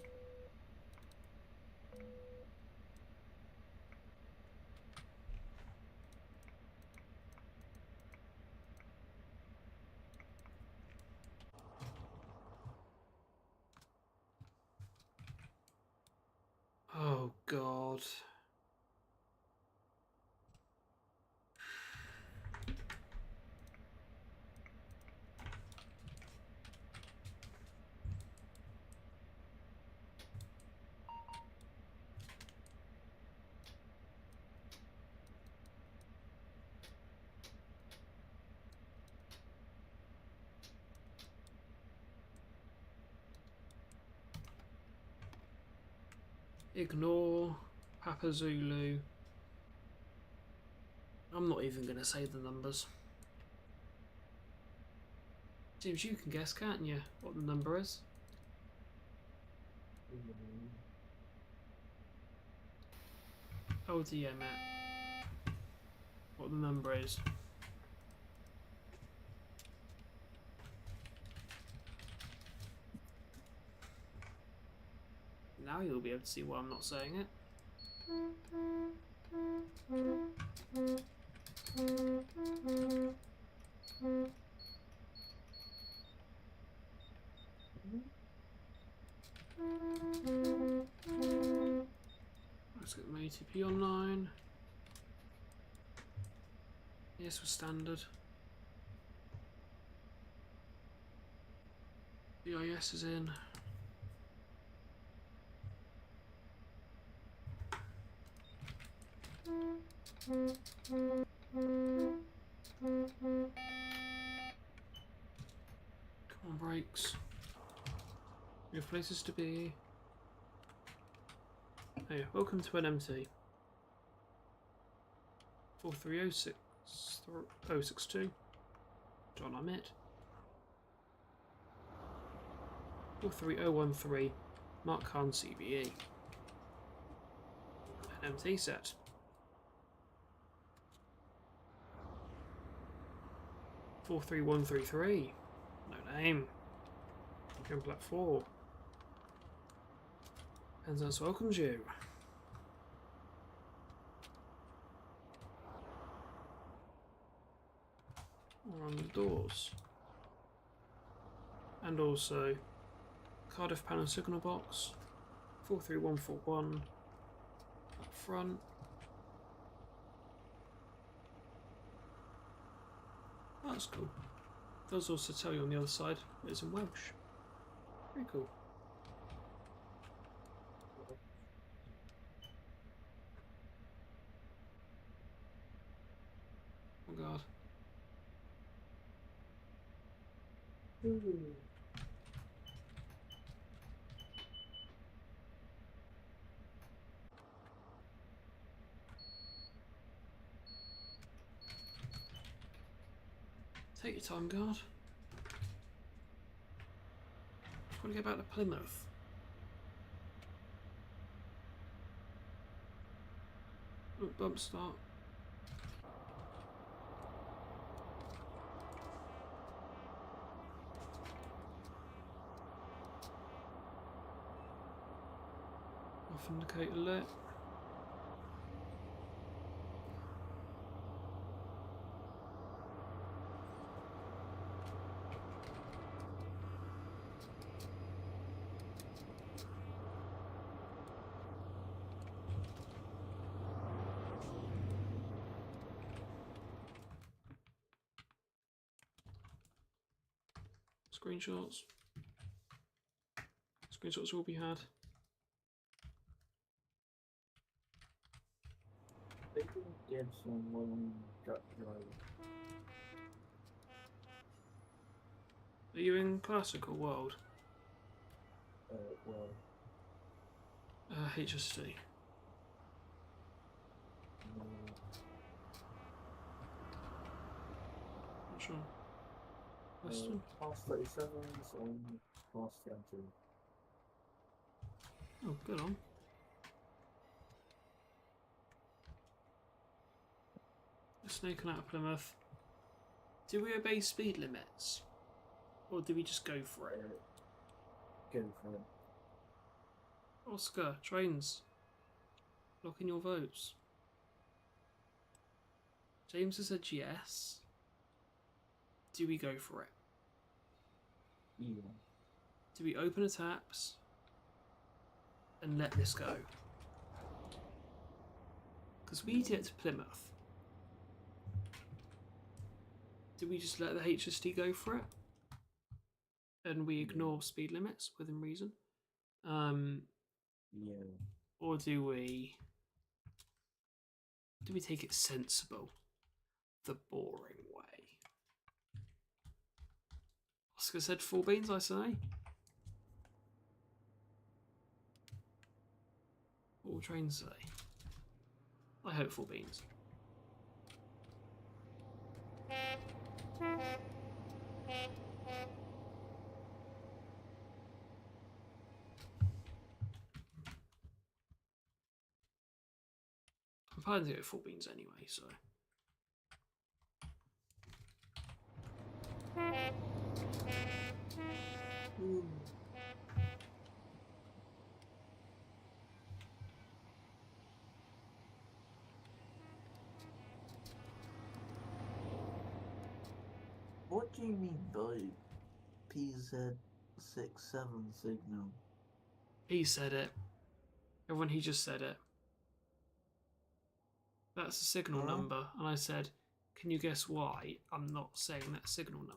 Oh God. Ignore Papa Zulu. I'm not even going to say the numbers. James, you can guess, can't you, what the number is? Oh dear, Matt. What the number is. Now you'll be able to see why I'm not saying it. Let's get my ATP online. Yes, for standard. BIS is in. Come on, brakes. We have places to be. Hey, welcome to NMT. 4306062. John Ahmet. 43013. Mark Khan CBE. NMT set. 43133. No name. Game Black 4. Penzance welcomes you. We're on the doors. And also Cardiff panel signal box. 43141. Up front. That's cool. Does also tell you on the other side it's in Welsh. Very cool. Oh God. Take your time, guard. Just want to get back to Plymouth. Look, bump start. Off indicator lit. Screenshots. Screenshots will be had. They can give someone gut drive. Are you in classical world? Well, HST. no, Not sure. Western? Class 37s and Class 20. Oh, good on. Snaking out of Plymouth. Do we obey speed limits? Or do we just go for it? Go for it. Oscar, trains. Lock in your votes. James has said yes. Do we go for it? Yeah. Do we open the taps and let this go? Because we need to get to Plymouth. Do we just let the HST go for it? And we ignore speed limits within reason? Yeah. Or do we take it sensible? The boring way. Oscar said 4 beans, I say. What will trains say? I hope 4 beans. I'm planning to go 4 beans anyway, so. What do you mean by PZ67 signal? He said it. Everyone, he just said it. That's a signal number. And I said, can you guess why I'm not saying that signal number?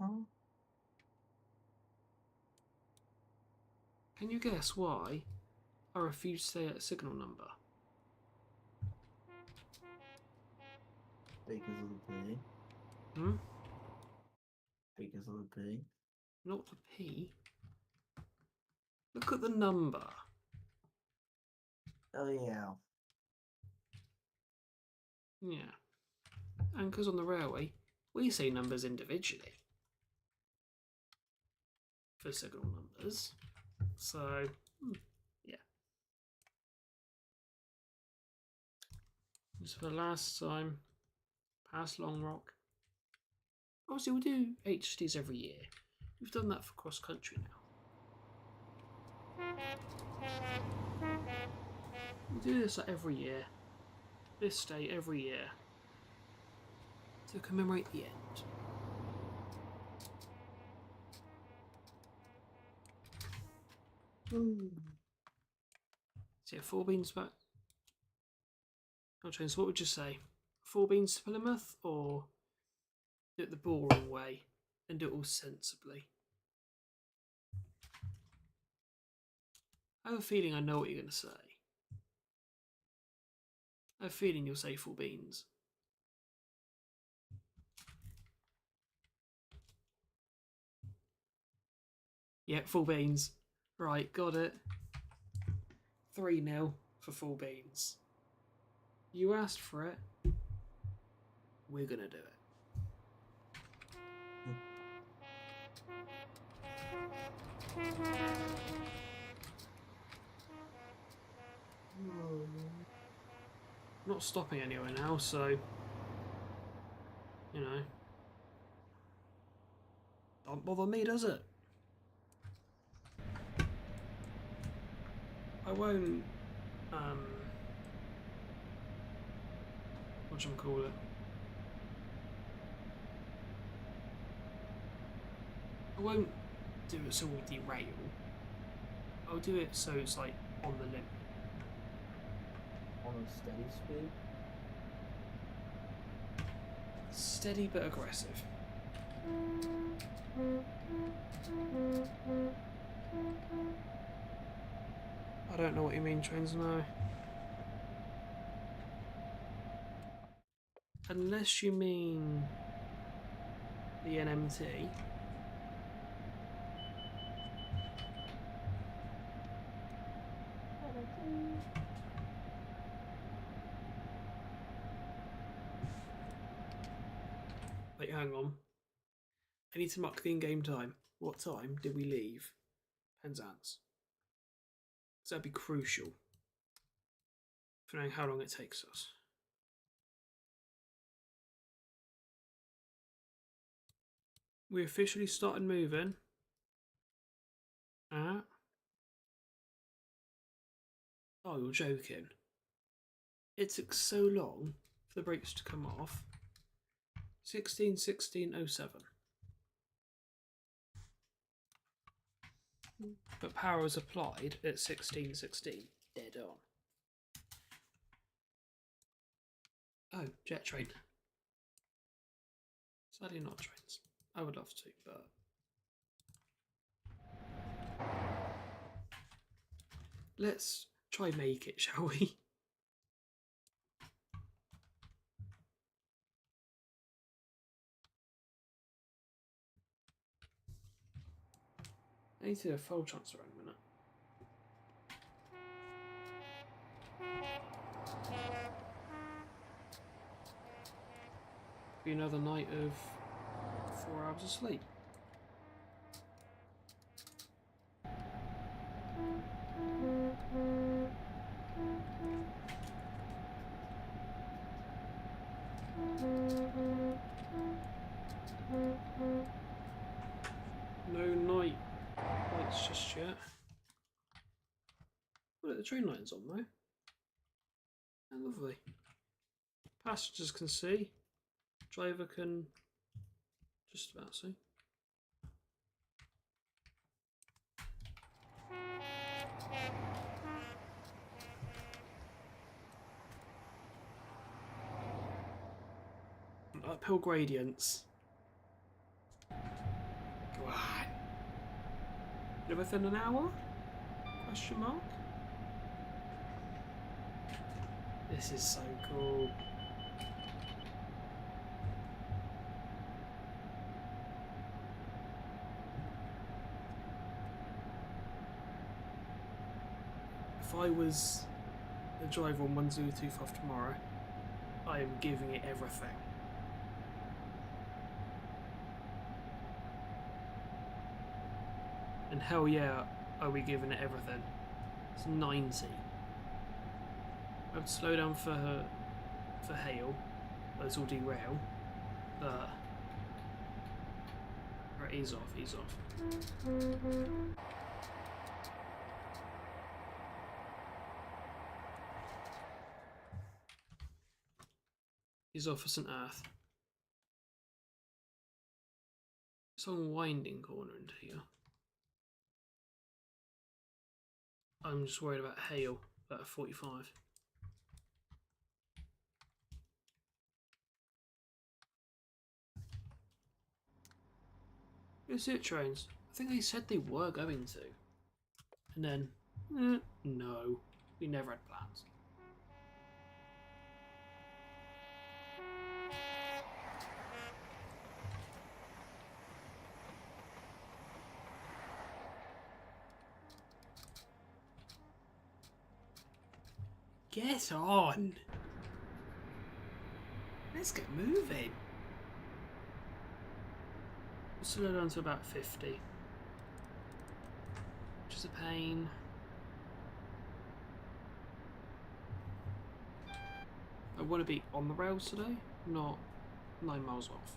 Huh? Can you guess why I refuse to say a signal number? Because of the P. Hmm? Because of the P. Not the P. Look at the number. Oh yeah. Yeah. And because on the railway, we say numbers individually for signal numbers. So, yeah. Just for the last time, past Long Rock. Obviously, we do HSTs every year. We've done that for cross country now. We do this every year. This day every year. To commemorate the end. So yeah, 4 beans back. So what would you say? 4 beans to Plymouth, or do it the boring way and do it all sensibly? I have a feeling I know what you're going to say. I have a feeling you'll say 4 beans. Yeah, 4 beans. Right, got it. 3-0 for 4 beans. You asked for it. We're going to do it. Not stopping anywhere now, so, you know, don't bother me, does it? I won't, whatchamacallit? I won't do it so we'll derail. I'll do it so it's like on the limit. On a steady speed? Steady but aggressive. I don't know what you mean, Trains, no. Unless you mean the NMT. Wait, hang on. I need to mark the in-game time. What time did we leave Penzance? So that'd be crucial for knowing how long it takes us. We officially started moving at... Oh, you're joking. It took so long for the brakes to come off. 16:16:07. But power was applied at 16:16. Dead on. Oh, jet train. Sadly not trains. I would love to, but... Let's try make it, shall we? I need to do a full transfer in a minute. Be another night of 4 hours of sleep. No night lights just yet. Look, the train line's on though. Oh, lovely. Passengers can see. Driver can just about see. Uphill gradients. Go on. You're within an hour? Question mark? This is so cool. If I was the driver on 1025 tomorrow, I am giving it everything. And hell yeah, are we giving it everything? It's 90. I would slow down for hail, those will derail, but right, ease off, ease off. Ease off for St. Earth. It's a winding corner into here. I'm just worried about hail at 45. Is it trains? I think they said they were going to. And then, no, we never had plans. Get on! Let's get moving. We'll slow down to about 50. Which is a pain. I want to be on the rails today, not 9 miles off.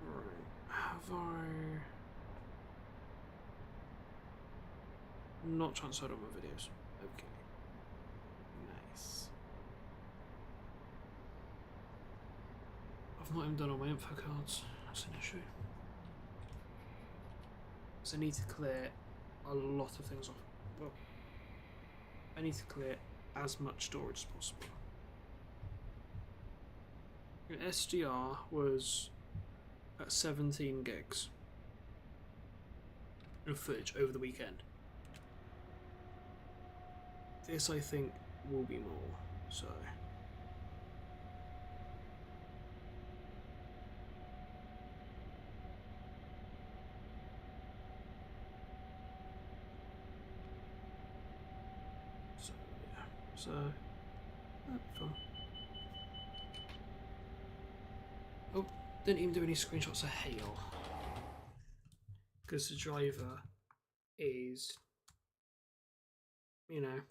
Right. Have I not transferred all my videos? Okay. Nice. I've not even done all my info cards. That's an issue. So I need to clear a lot of things off. Well, I need to clear as much storage as possible. Your SDR was at 17 gigs of footage over the weekend. This I think will be more, so. So, yeah. So, that'd be fun. Oh, didn't even do any screenshots of hail. Because the driver is, you know,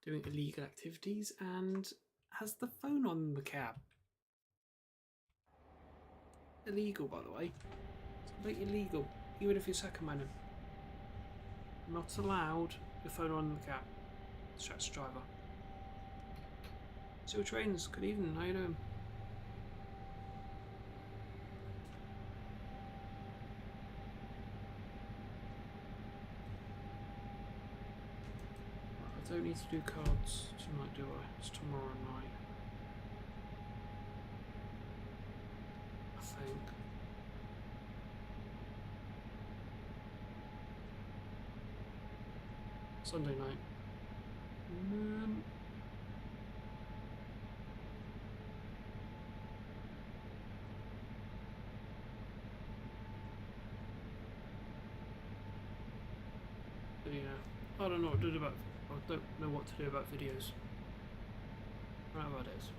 doing illegal activities and has the phone on the cab. Illegal, by the way. It's completely illegal, even if you're second-handed. Not allowed your phone on the cab. Distracts the driver. Seal Trains, good evening, how you doing? I don't need to do cards tonight, do I? It's tomorrow night. I think. Sunday night. Yeah, I don't know what to do about. I don't know what to do about videos. I don't know about this.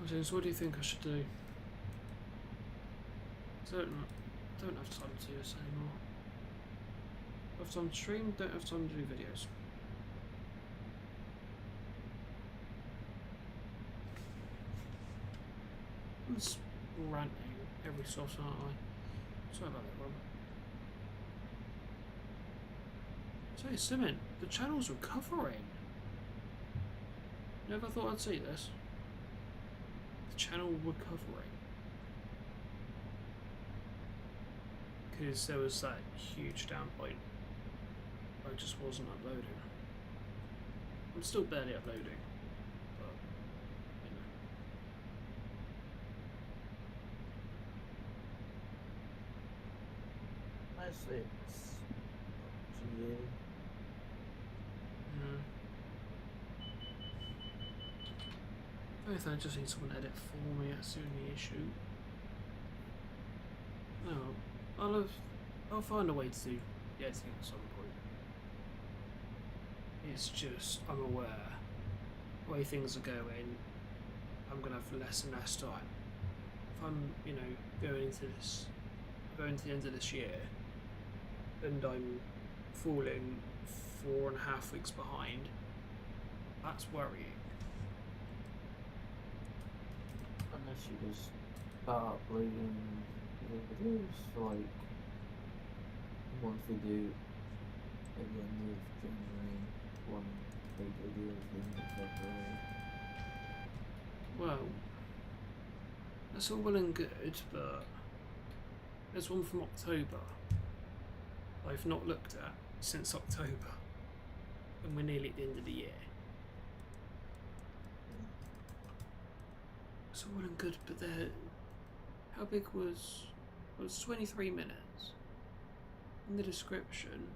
James, what do you think I should do? I don't have time to do this anymore. Have time to stream, don't have time to do videos. I'm just ranting every so often, aren't I? Sorry about that, Rob. Say, Simon, the channel's recovering. Never thought I'd see this. The channel recovering. Because there was that huge down point where I just wasn't uploading. I'm still barely uploading, but you know. Nice, it's GA. I think I just need someone to edit for me, that's the only issue. No, I'll find a way to do the editing at some point. It's just, I'm aware, the way things are going, I'm going to have less and less time. If I'm, you know, going to the end of this year, and I'm falling 4.5 weeks behind, that's worrying. Unless you just start uploading videos like once we do at the end of January, one big video at the end of February. Well, that's all well and good, but there's one from October I've not looked at since October, and we're nearly at the end of the year. It's all well and good, but how big was... It was 23 minutes. In the description,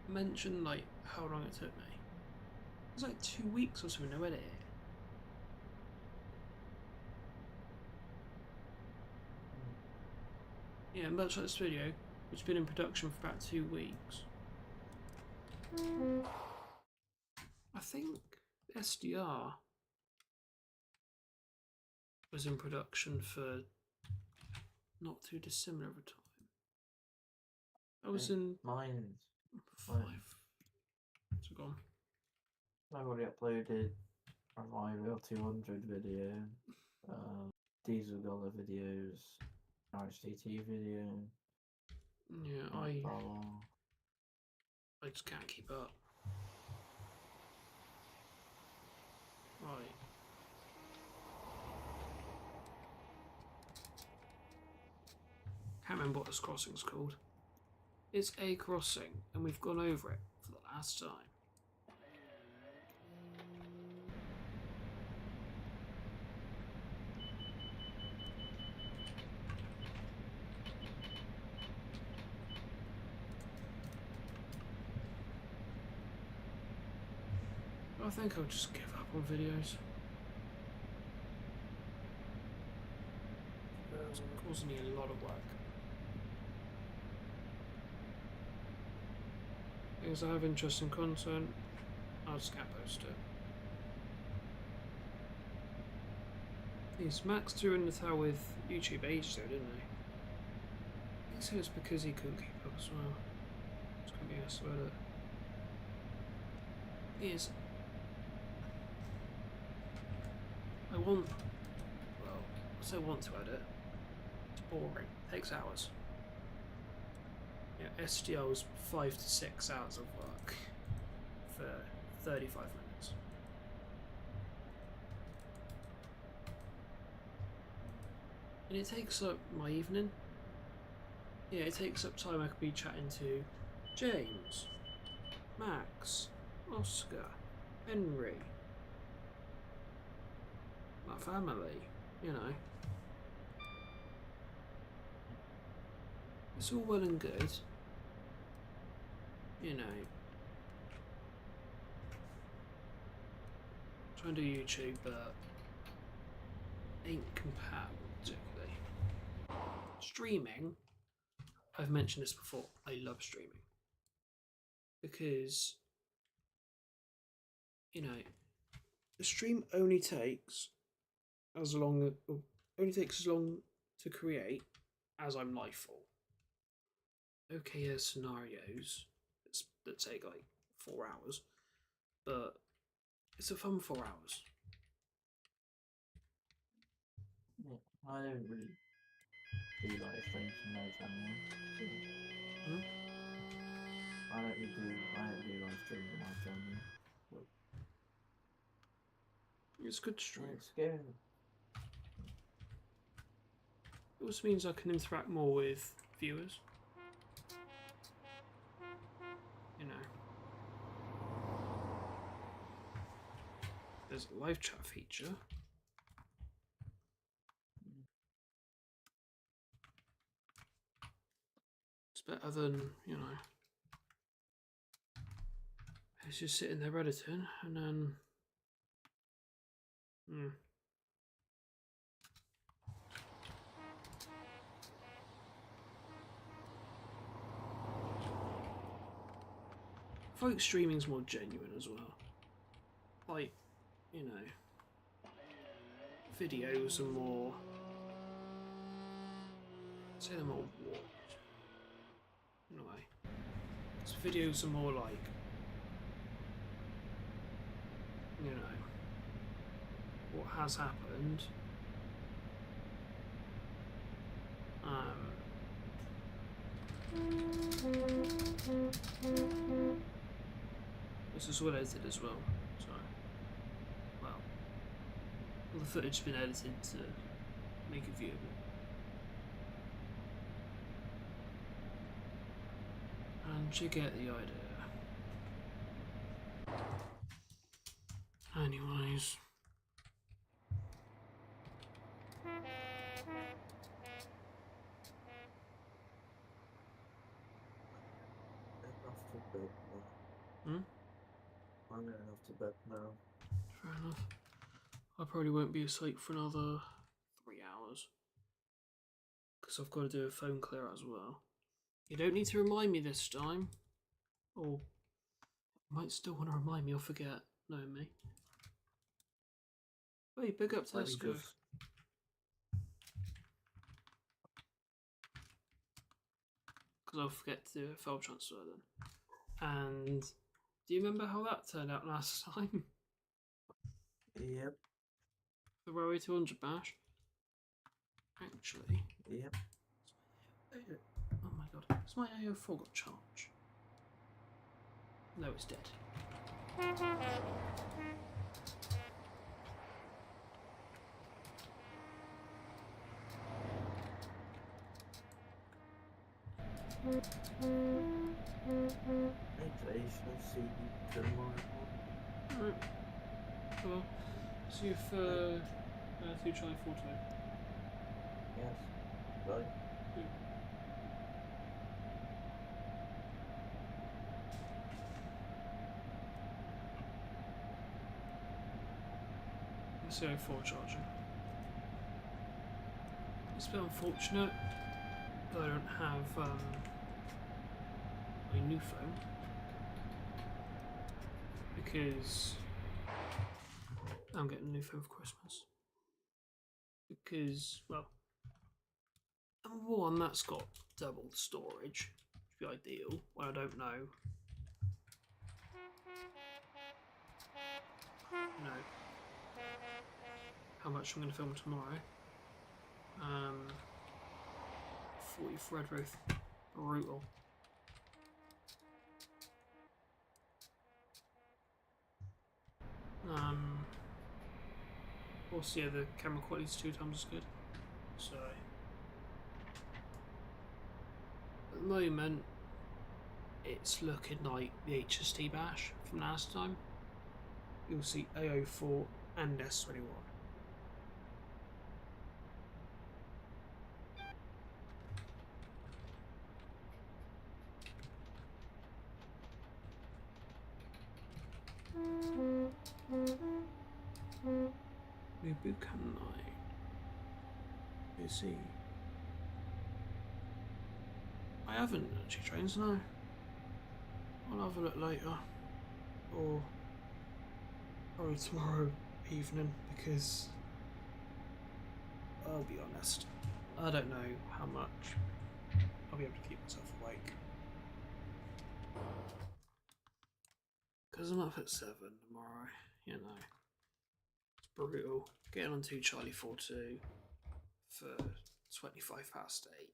mention like how long it took me. It was like 2 weeks or something to edit it. Yeah, much like this video, which has been in production for about 2 weeks. I think SDR was in production for not too dissimilar of a time. I was in Mine's 5. So gone. I've already uploaded a Rival 200 video, Diesel Dollar videos, HST video. Yeah, I just can't keep up. Right. Can't remember what this crossing's called. It's a crossing, and we've gone over it for the last time. I think I'll just give up on videos. It's causing me a lot of work. Because I have interesting content, I'll just can't post it. He's Max threw in the towel with YouTube ages ago, didn't he? I think so it's because he couldn't keep up as well. Just couldn't be asked about it. He is. I want. Well, I say want to edit. It's boring. It takes hours. Yeah, SDL's 5 to 6 hours of work for 35 minutes. And it takes up my evening. Yeah, it takes up time I could be chatting to James, Max, Oscar, Henry, my family, you know. It's all well and good, you know. Trying to do YouTube, but ain't compatible particularly. Streaming, I've mentioned this before, I love streaming. Because, you know, the stream only takes as long to create as I'm live for. Okay, there's scenarios that take like 4 hours, but it's a fun 4 hours. Yeah, I don't really do live streams from those anymore. I don't do live streams on my channel. But It's good to stream. it's scary. It also means I can interact more with viewers. You know. There's a live chat feature. It's better than, you know, it's just sitting there editing and then I feel like streaming's more genuine as well. Like, you know, videos are more, I'd say they're more warped in a way. Because videos are more like, you know, what has happened. This is all edited as well, so, well, all the footage has been edited to make it viewable. And you get the idea. Anyways. I'm going off to bed now. Fair enough. I probably won't be asleep for another 3 hours. Because I've got to do a phone clear as well. You don't need to remind me this time. Or you might still want to remind me or forget, knowing me. Wait, big up Tesco. Because I'll forget to do a file transfer then. And do you remember how that turned out last time? Yep. The Railway 200 bash? Actually. Yep. Oh my god. Has my AO4 got charge? No, it's dead. Alright. Well, see you for 2 Charlie 4 2. Yes. Right. CO4 charging. It's a bit unfortunate that I don't have a new phone because I'm getting a new phone for Christmas. Because, well, number one, that's got double the storage, which would be ideal. Well, I don't know. You know how much I'm going to film tomorrow. 40 for Red Roof. Brutal. Of course, yeah, the camera quality is 2 times as good. So, at the moment, it's looking like the HST bash from last time. You'll see A04 and S21. New boot camp night. Let's see. I haven't actually trains, no. I'll have a look later. Or probably tomorrow evening, because I'll be honest, I don't know how much I'll be able to keep myself awake. Because I'm up at 7 tomorrow, you know. It's brutal. Getting on to Charlie 42 for 8:25.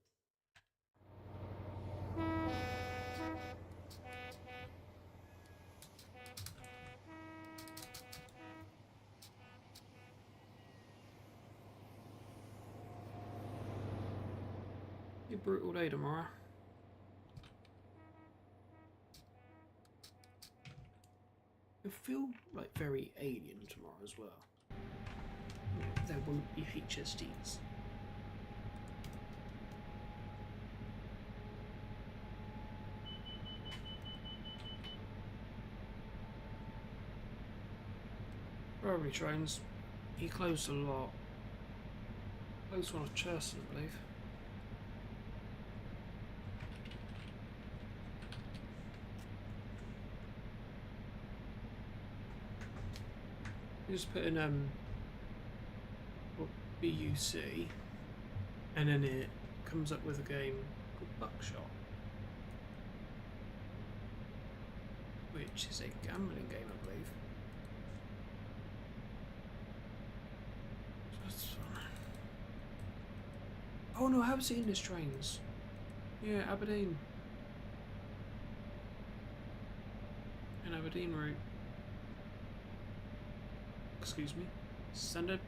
Be a brutal day tomorrow. I feel like very alien tomorrow as well. There won't be HSTs. Probably trains. He closed a lot. Closed one of Cherson, I believe. You just put in BUC, and then it comes up with a game called Buckshot, which is a gambling game, I believe. So that's fun. Oh no, I haven't seen this trains. Yeah, Aberdeen. An Aberdeen route. Excuse me. Send it.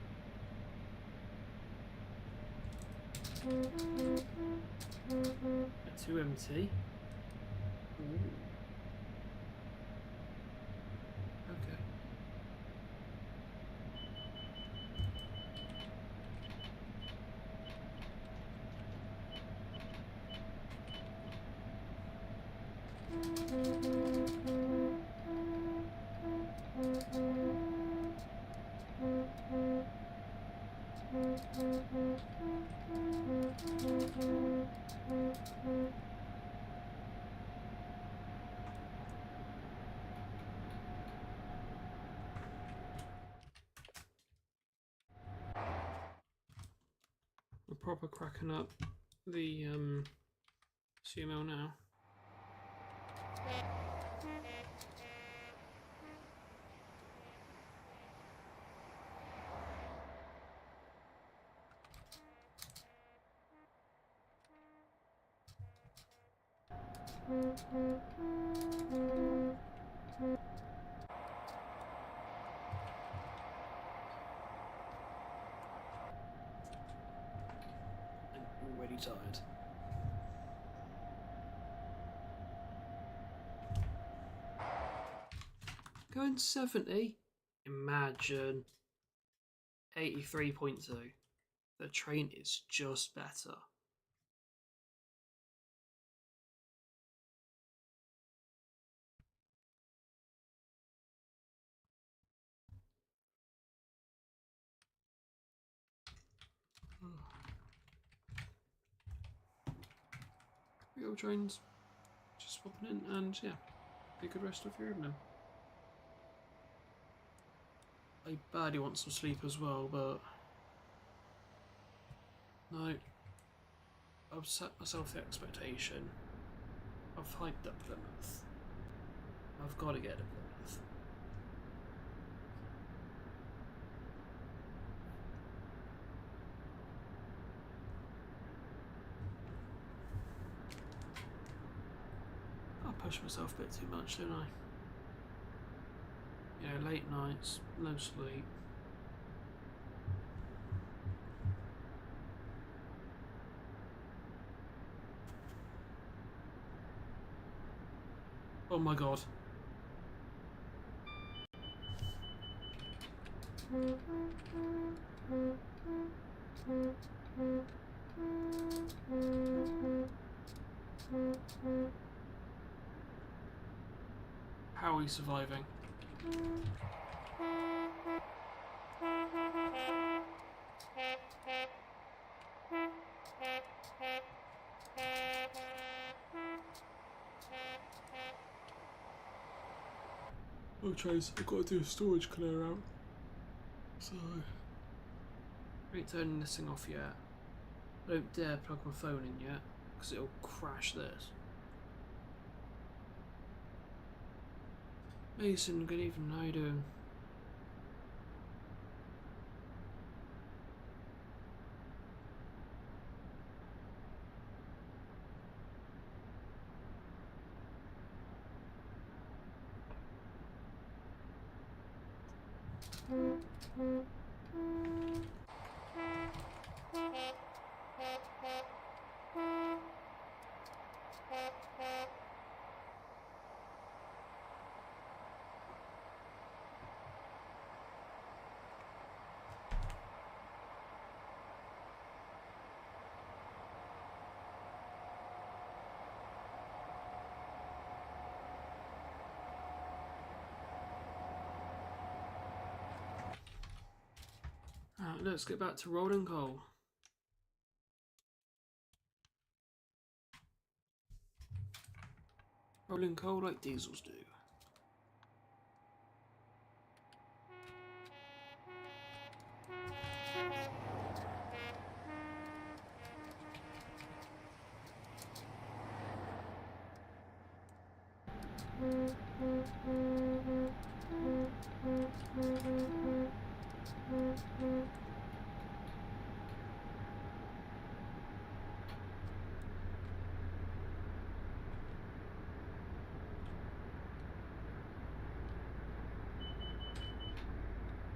A 2MT. Ooh. Okay. We're proper cracking up the CML now. I'm already tired. Going 70? Imagine. 83.2. The train is just better. your trains. Just popping in, and yeah, be a good rest of your evening. I badly want some sleep as well, but no. I've set myself the expectation. I've hiked up Plymouth. I've got to get to Plymouth. I push myself a bit too much, don't I? Yeah, late nights, no sleep. Oh my god. How are we surviving? Oh, Trace, I've got to do a storage clear out. So, I ain't turning this thing off yet. I don't dare plug my phone in yet, because it'll crash this. Mason, good evening, how you doing? Right, let's get back to rolling coal. Rolling coal like diesels do.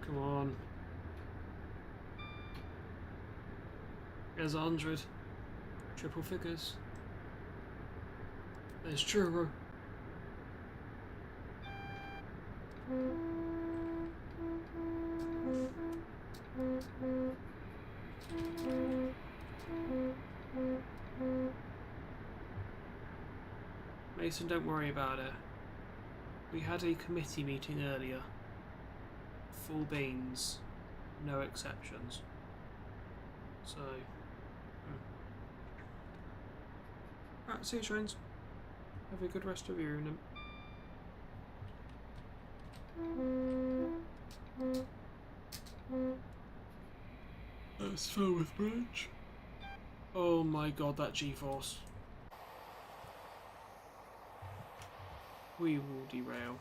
Come on. There's 100. Triple figures. There's Churro. Mason, don't worry about it. We had a committee meeting earlier. Full beans. No exceptions. So... Right, see you, trains. Have a good rest of your evening. Let's fill with bridge. Oh my god, that G-force. We will derail.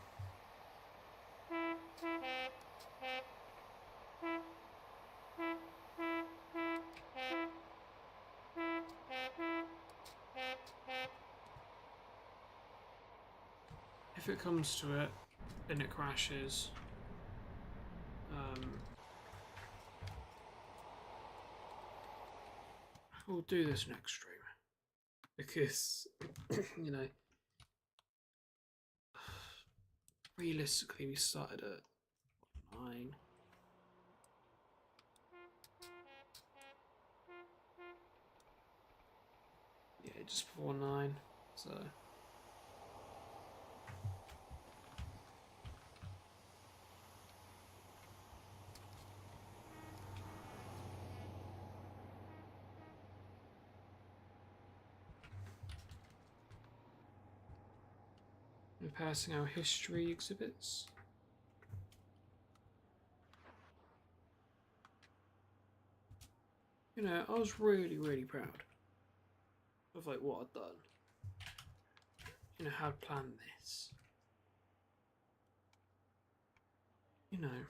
If it comes to it, and it crashes, we'll do this next stream. Because, you know, realistically we started at 9. Yeah, just before 9, so... We're passing our history exhibits. You know, I was really proud of like what I'd done. You know, how I'd planned this. You know.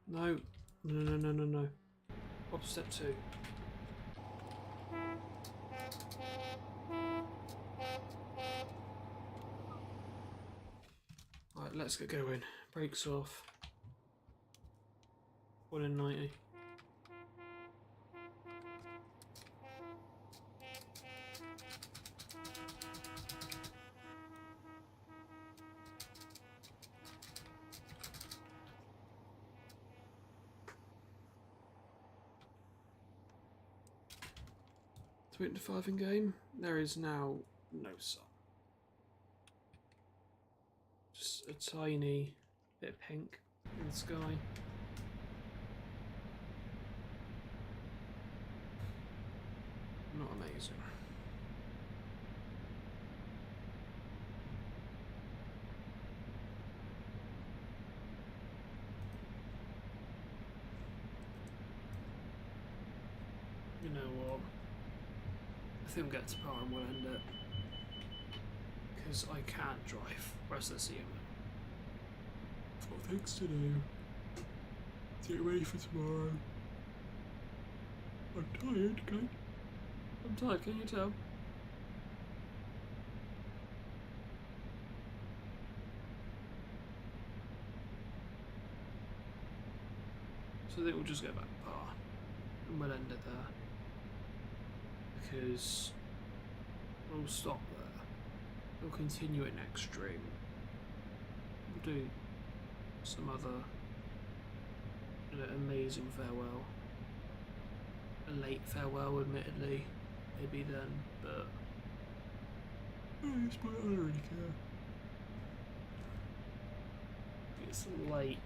No. Up step 2. Right, let's get going. Brakes off. 1 in 90. .5 in game. There is now no sun. Just a tiny bit of pink in the sky. Not amazing. You know what? I think we'll get to power and we'll end it. Because I can't drive the rest of the season. I've got things to do. Get ready for tomorrow. I'm tired, okay? I'm tired, can you tell? So I think we'll just go back to par and we'll end it there. Because we'll stop there. We'll continue it next stream. We'll do some other amazing farewell. A late farewell, admittedly, maybe then, but I don't really care. It's late.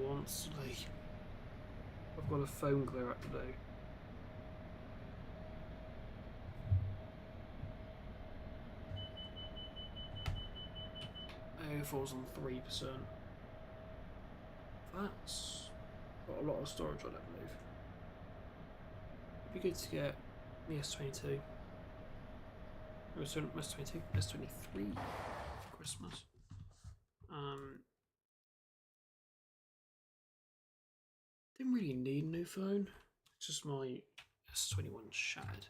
Honestly, I've got a phone clear up to do. AO4's on 3%. That's got a lot of storage on it, I believe. It'd be good to get the S22. Or S22, S23 for Christmas. Didn't really need a new phone. It's just my S21 shattered.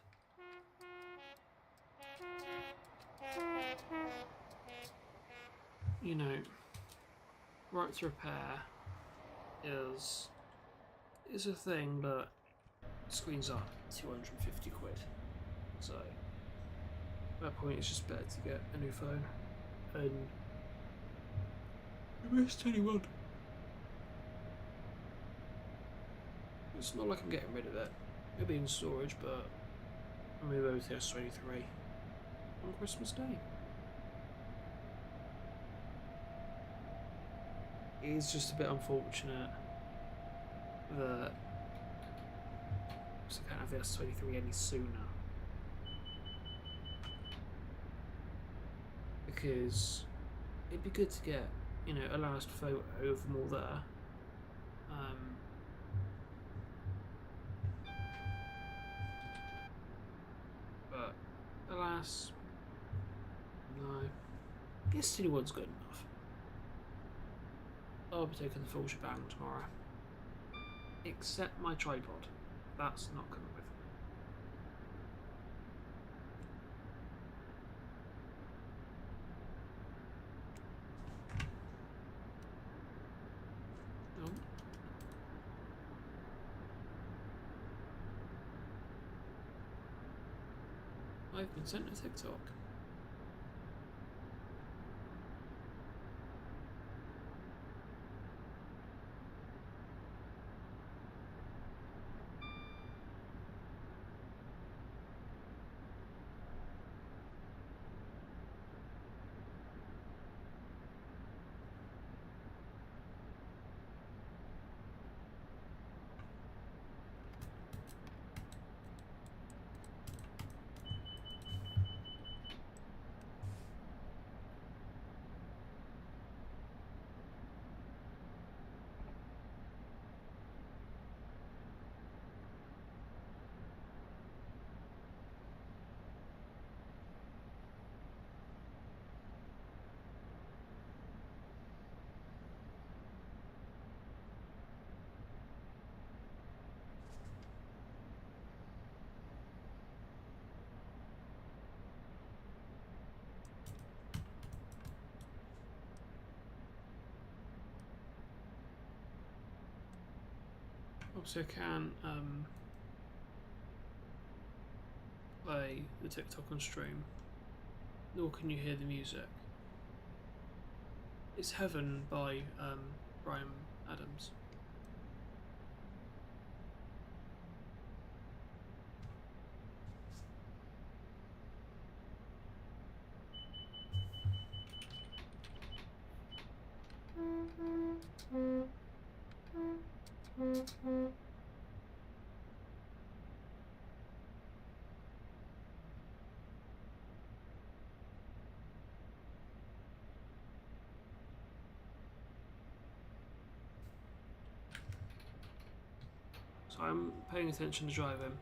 You know, right to repair is a thing that screens are 250 quid. So at that point it's just better to get a new phone. And the S21. It's not like I'm getting rid of it. It'll be in storage, but I'll move over to the S23 on Christmas Day. It is just a bit unfortunate that I can't have the S23 any sooner. Because it'd be good to get, you know, a last photo of them all there. But alas, no. The S21's good enough. I'll be taking the full shebang tomorrow. Except my tripod. That's not coming with me. No. I've been sent a TikTok. also can't play the TikTok on stream, nor can you hear the music. It's Heaven by Brian Adams. So I'm paying attention to driving,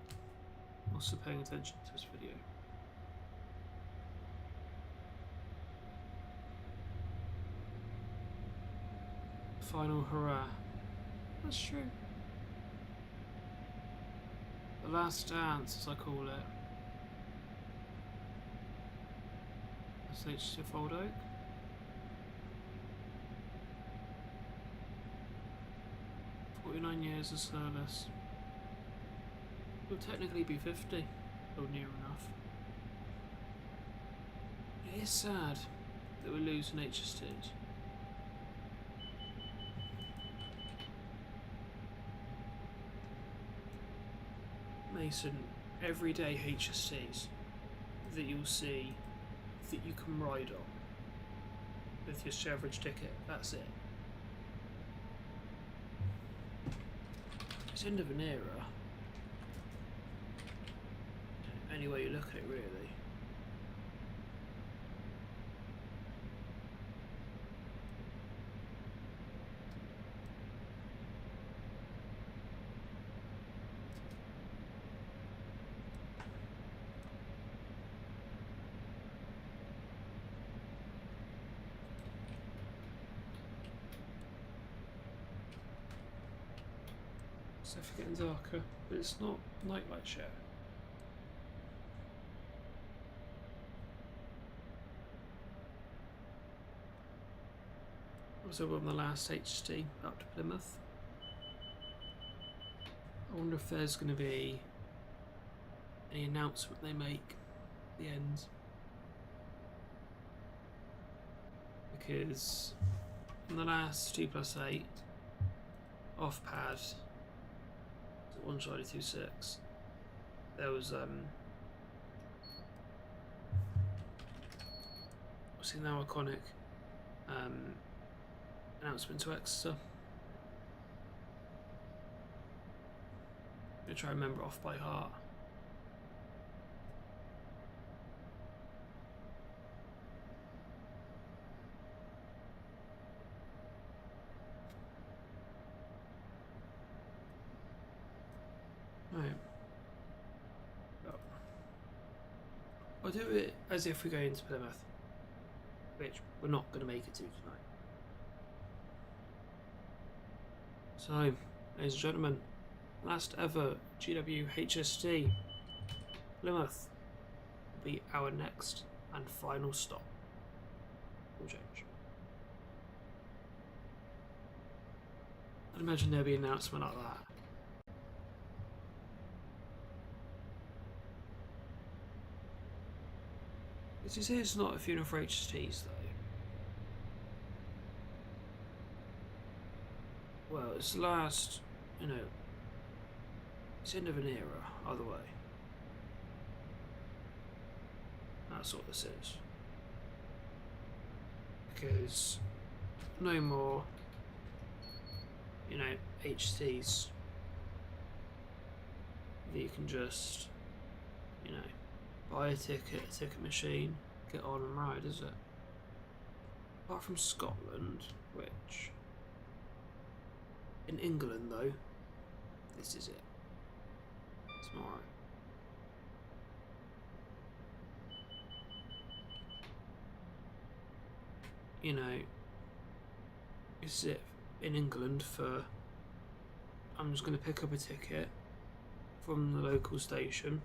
also paying attention to this video. Final hurrah. That's true. The last dance, as I call it. That's HST Old Oak. "49 years of service. Will technically be 50, or near enough. It is sad that we're losing HSTs. Mason, everyday HSTs that you'll see that you can ride on with your average ticket, that's it. It's the end of an era. Any way you look at it, really. It's definitely getting darker, but it's not nightlight yet. Also on the last HST up to Plymouth. I wonder if there's going to be any announcement they make at the end. Because in the last 2+8 off pad 1.26 there was obviously now iconic announcement to Exeter. I'm gonna try and remember off by heart. Right. Well, I'll do it as if we go into Plymouth, which we're not going to make it to tonight. So, ladies and gentlemen, last ever GW HST Plymouth will be our next and final stop. Will change. I'd imagine there'll be an announcement like that. This is it's not a funeral for HSTs though. Well, it's the last, you know, it's the end of an era, either way. That's what this is. Because no more, you know, HSTs that you can just, you know, buy a ticket machine, get on and ride, is it? Apart from Scotland, which... In England, though, this is it. Tomorrow. You know, this is it in England for... I'm just going to pick up a ticket from the local station.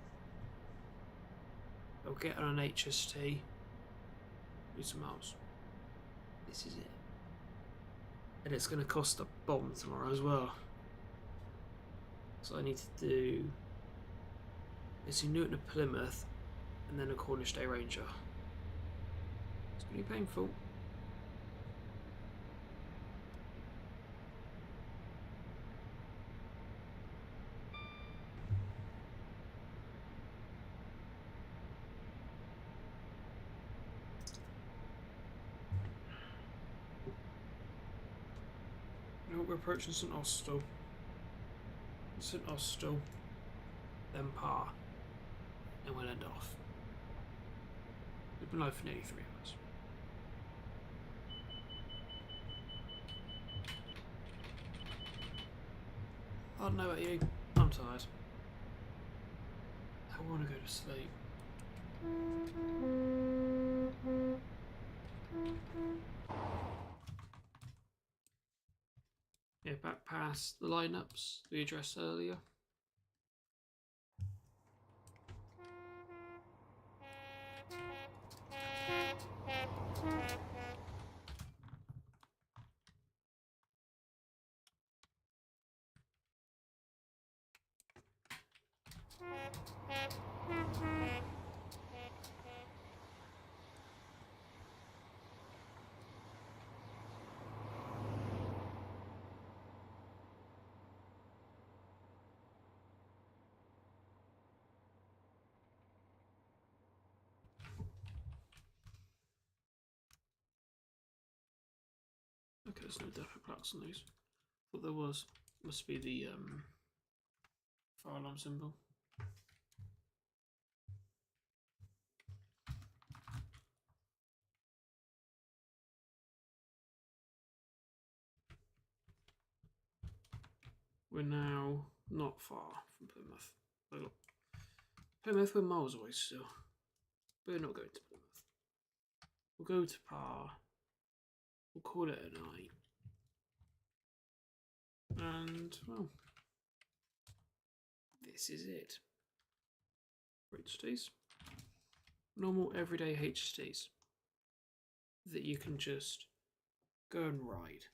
I'll get on an HST, do some miles. This is it. And it's going to cost a bomb tomorrow as well. So I need to do it's in Newton to Plymouth and then a Cornish Day Ranger. It's going to be painful. No, we're approaching St Austell. St Austell, then Par, and we'll end off. We've been live for nearly 3 hours. I don't know about you, I'm tired. I want to go to sleep. Yeah, back past the lineups we addressed earlier. Okay, there's no depot plaques on these. Thought there was. Must be the fire alarm symbol. We're now not far from Plymouth. Well, Plymouth, we're miles away still. But we're not going to Plymouth. We'll go to Par. We'll call it a night. And, well, this is it. HSTs. Normal everyday HSTs. That you can just go and ride.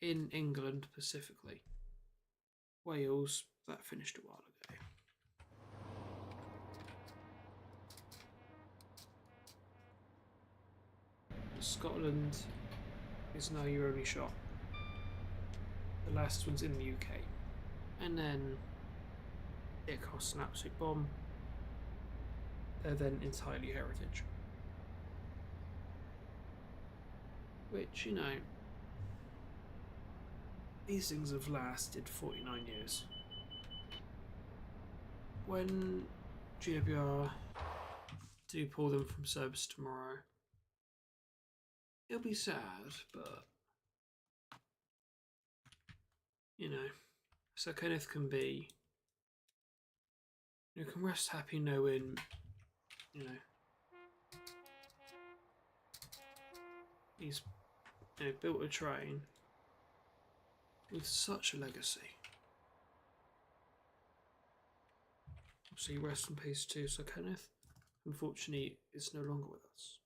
In England specifically. Wales, that finished a while ago. Scotland is now your only shot. The last one's in the UK. And then it costs an absolute bomb. They're then entirely heritage. Which, you know, these things have lasted 49 years. When GWR do pull them from service tomorrow, it'll be sad, but, you know, Sir Kenneth can be, you know, can rest happy knowing, you know, he's, you know, built a train with such a legacy. So you rest in peace too, Sir Kenneth. Unfortunately, it's no longer with us.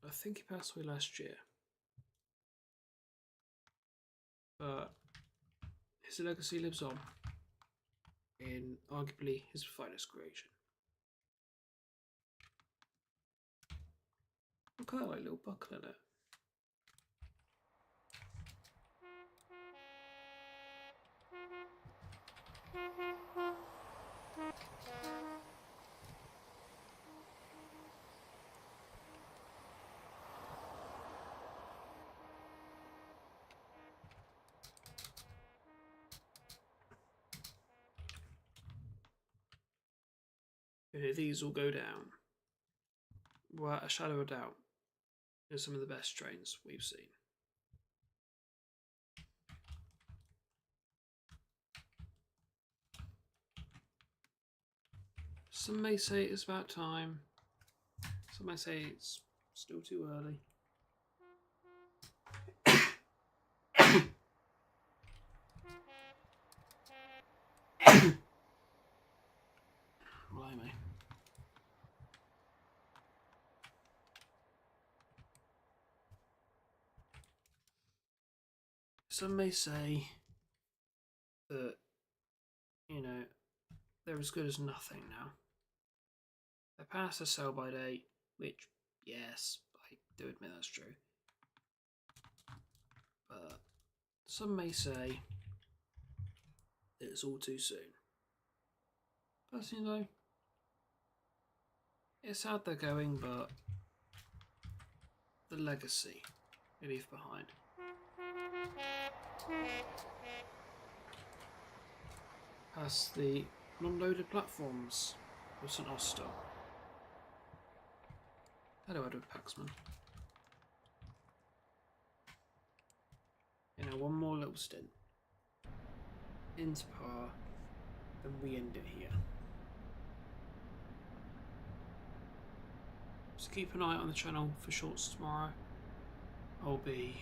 I think he passed away last year. But his legacy lives on in arguably his finest creation. Look at that like little buckle in it. You know, these all go down without a shadow of a doubt. They're some of the best trains we've seen. Some may say it's about time. Some may say it's still too early. Blimey. some may say that, you know, they're as good as nothing now. They're past the sell-by date, which, yes, I do admit that's true. But some may say that it's all too soon. Personally, though, it's sad they're going, but the legacy they leave behind. Past the non-loaded platforms of St. Austell. Hello, Edward Paxman. You know, one more little stint into par, then we end it here. So keep an eye on the channel for shorts tomorrow. I'll be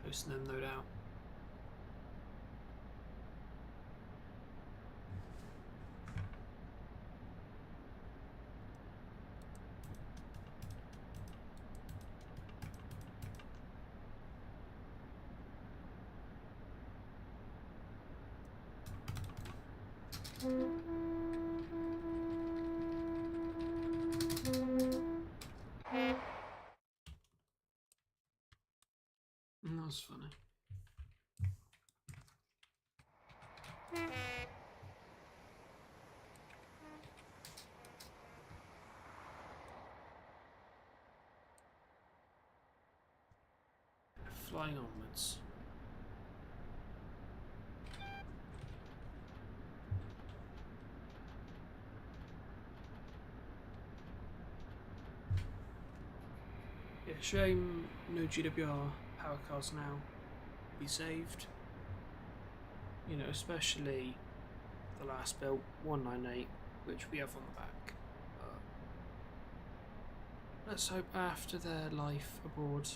posting them, no doubt. That was funny. Flying onwards. Yeah, shame no GWR power cars now be saved. You know, especially the last build, 198, which we have on the back. Let's hope after their life abroad,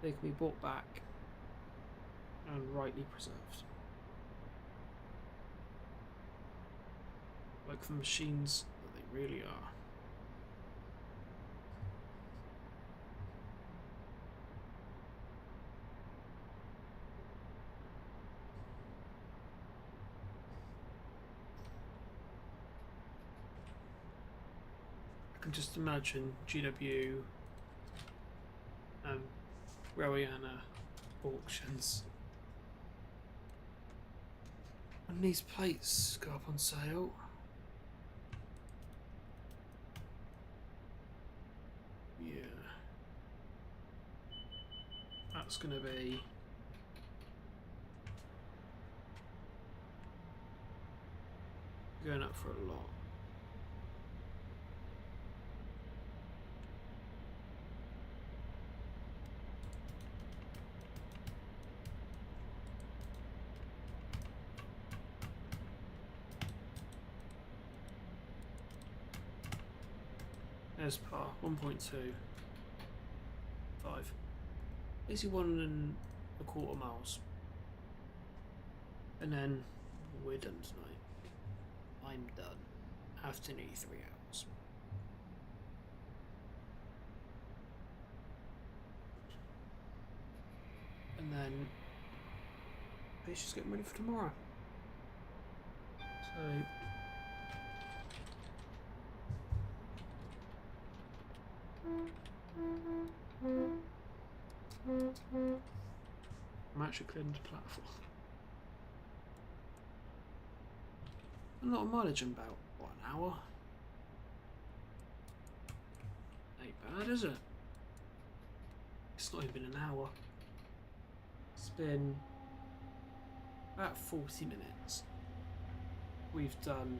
they can be brought back and rightly preserved. Like the machines that they really are. I can just imagine GW and Rowiana auctions. When these plates go up on sale, yeah, that's gonna be going up for a lot. There's par 1.25. Easy 1.25 miles. And then we're done tonight. I'm done. After nearly 3 hours. And then it's just getting ready for tomorrow. So I'm actually clearing the platform. A lot of mileage in about, what, an hour? Ain't bad, is it? It's not even been an hour. It's been about 40 minutes. We've done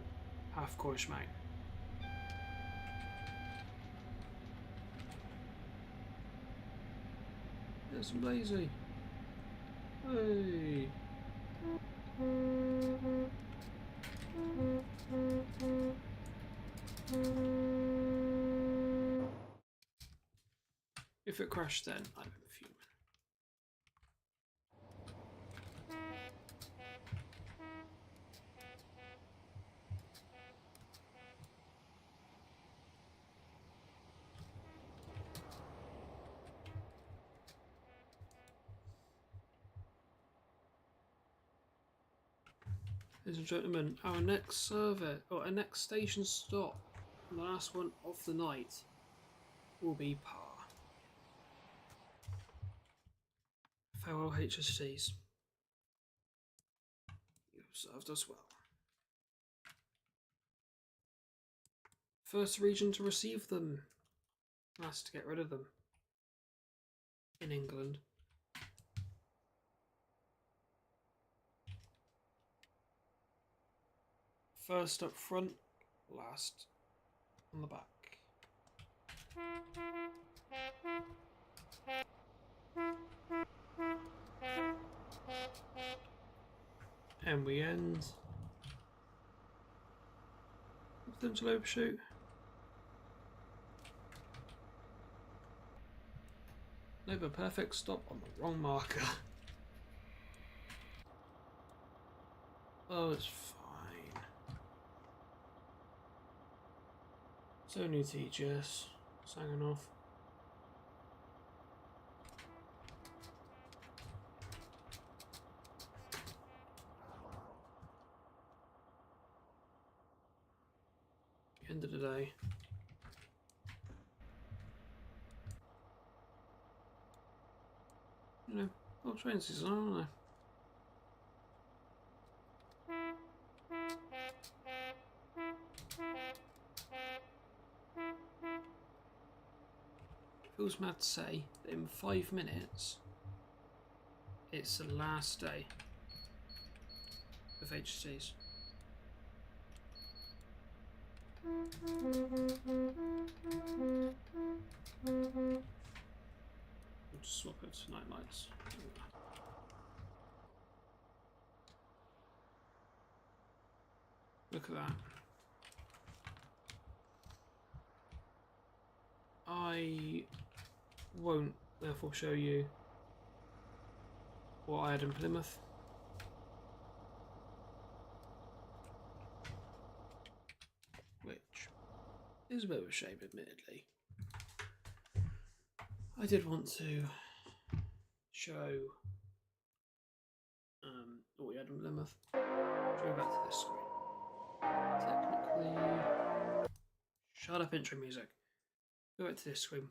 half Cornish Mag. There's some lazy. Hey. If it crashed then, I'm fuming. Ladies and gentlemen, our next survey, or our next station stop, and the last one of the night, will be Par. Farewell HSTs. You've served us well. First region to receive them. Last to get rid of them. In England. First up front, last on the back. And we end with antelope shoot. No, but perfect stop on the wrong marker. Oh, it's fine. It's only TGS. Sanging off. End of the day. You know, well, train season, aren't they? Feels mad to say that in 5 minutes, it's the last day of HSTs. We'll just swap it to night lights. Look at that. I won't therefore show you what I had in Plymouth. Which is a bit of a shame, admittedly. I did want to show what we had in Plymouth. Show you back to this screen. Technically, shut up, intro music. Go back to this screen.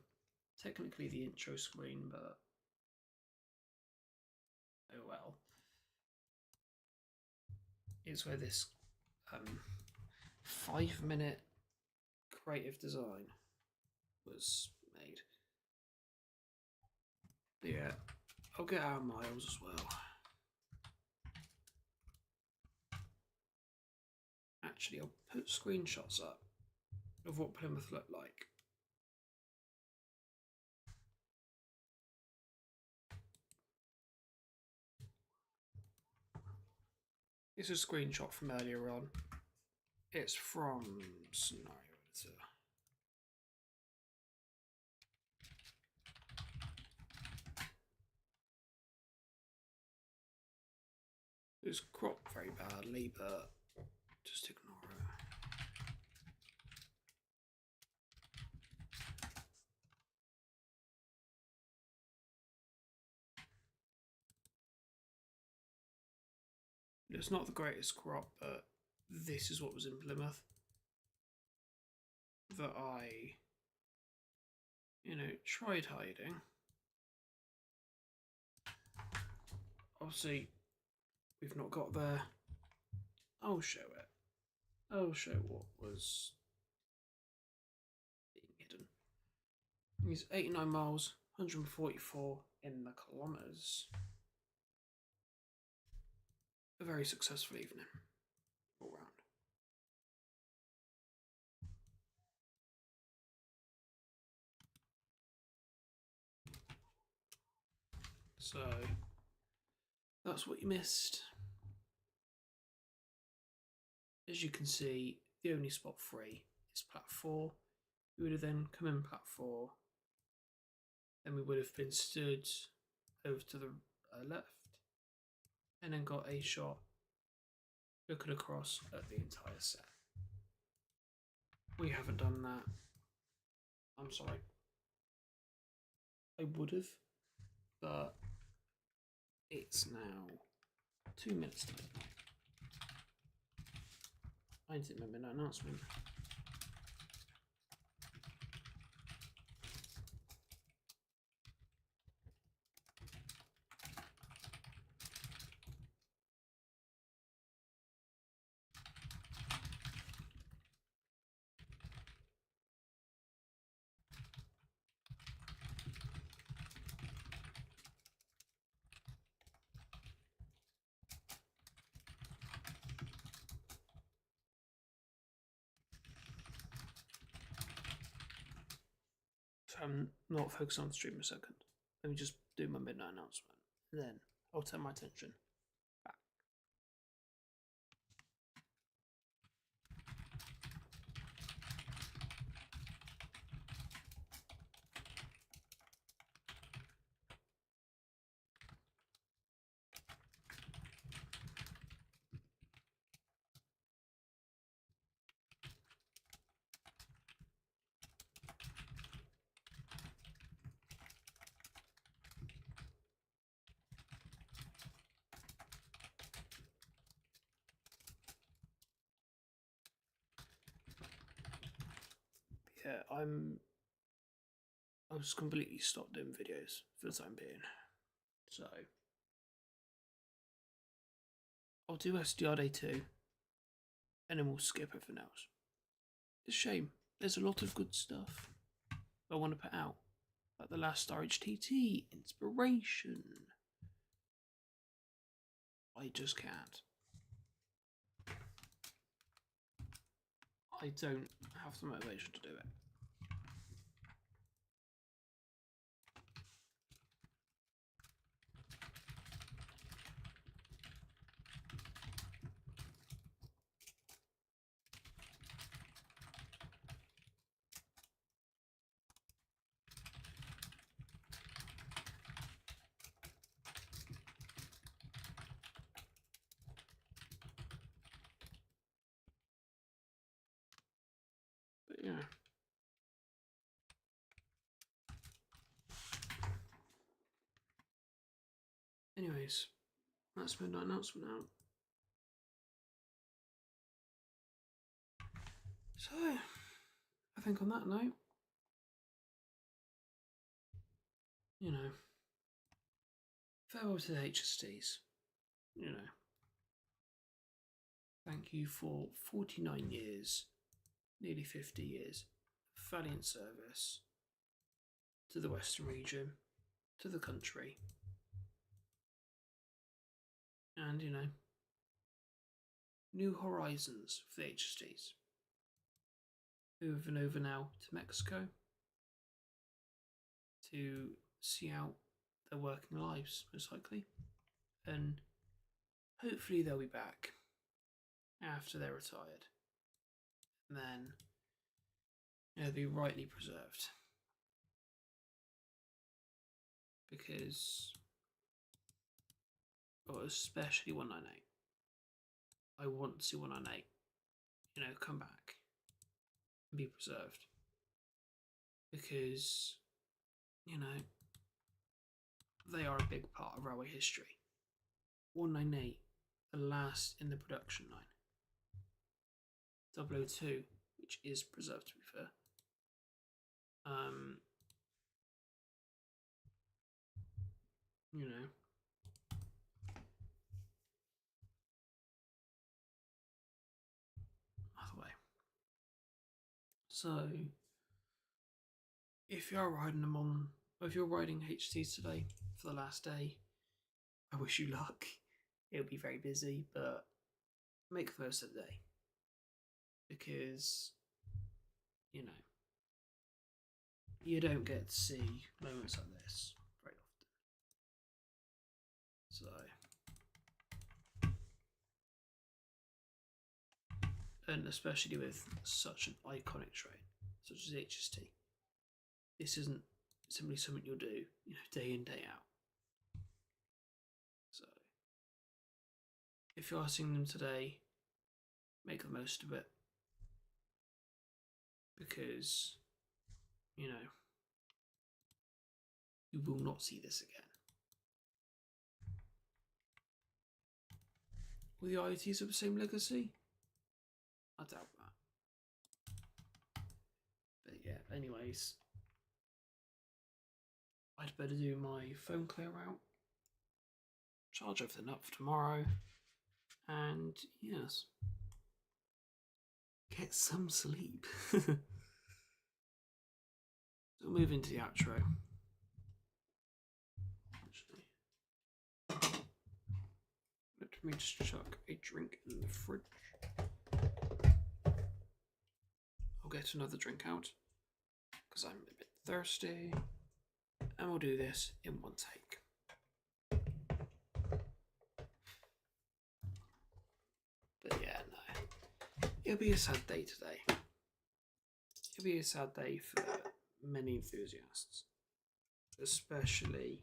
Technically the intro screen, but oh well. It's where this 5-minute creative design was made. But yeah, I'll get our miles as well. Actually, I'll put screenshots up of what Plymouth looked like. It's a screenshot from earlier on. It's from Scenario Editor. It was cropped very badly, but just ignore it. It's not the greatest crop, but this is what was in Plymouth that I, tried hiding. Obviously, we've not got there. I'll show it. I'll show what was being hidden. It's 89 miles, 144 in the kilometres. A very successful evening, all round. So, that's what you missed. As you can see, the only spot free is Plat 4. We would have then come in Plat 4. Then we would have been stood over to the left. And then got a shot looking across at the entire set. We haven't done that. I'm sorry. I would have, but it's now 2 minutes to midnight. I didn't remember that announcement. So I'm not focused on the stream a second. Let me just do my midnight announcement. And then I'll turn my attention back. Yeah, I've just completely stopped doing videos for the time being. So I'll do SDR Day 2 and then we'll skip everything else. It's a shame. There's a lot of good stuff I want to put out. Like the last Star HTT, Inspiration. I just can't. I don't have the motivation to do it. But yeah. Anyways, that's midnight announcement out. So, I think on that note, you know, farewell to the HSTs. You know, thank you for 49 years, nearly 50 years, valiant service to the Western region, to the country, and, you know, new horizons for the HSTs. Moving over now to Mexico to see out their working lives, most likely, and hopefully they'll be back after they're retired, and then they'll be rightly preserved, because, well, especially 198, I want to see 198, you know, come back and be preserved, because, you know, they are a big part of railway history. 198, the last in the production line. 002, which is preserved, to be fair. You know, other way. So, if you're riding them on, or if you're riding HTs today for the last day, I wish you luck. It'll be very busy, but make the most of the day. Because, you know, you don't get to see moments like this very often. So, and especially with such an iconic train, such as HST, this isn't simply something you'll do, you know, day in, day out. So, if you are seeing them today, make the most of it, because, you know, you will not see this again. Will the IoTs have the same legacy? I doubt that. But yeah, anyways, I'd better do my phone clear out, charge everything up for tomorrow, and yes, get some sleep. So we'll move into the outro. Actually, let me just chuck a drink in the fridge. I'll get another drink out because I'm a bit thirsty, and we'll do this in one take. But yeah, no, it'll be a sad day today. It'll be a sad day for many enthusiasts, especially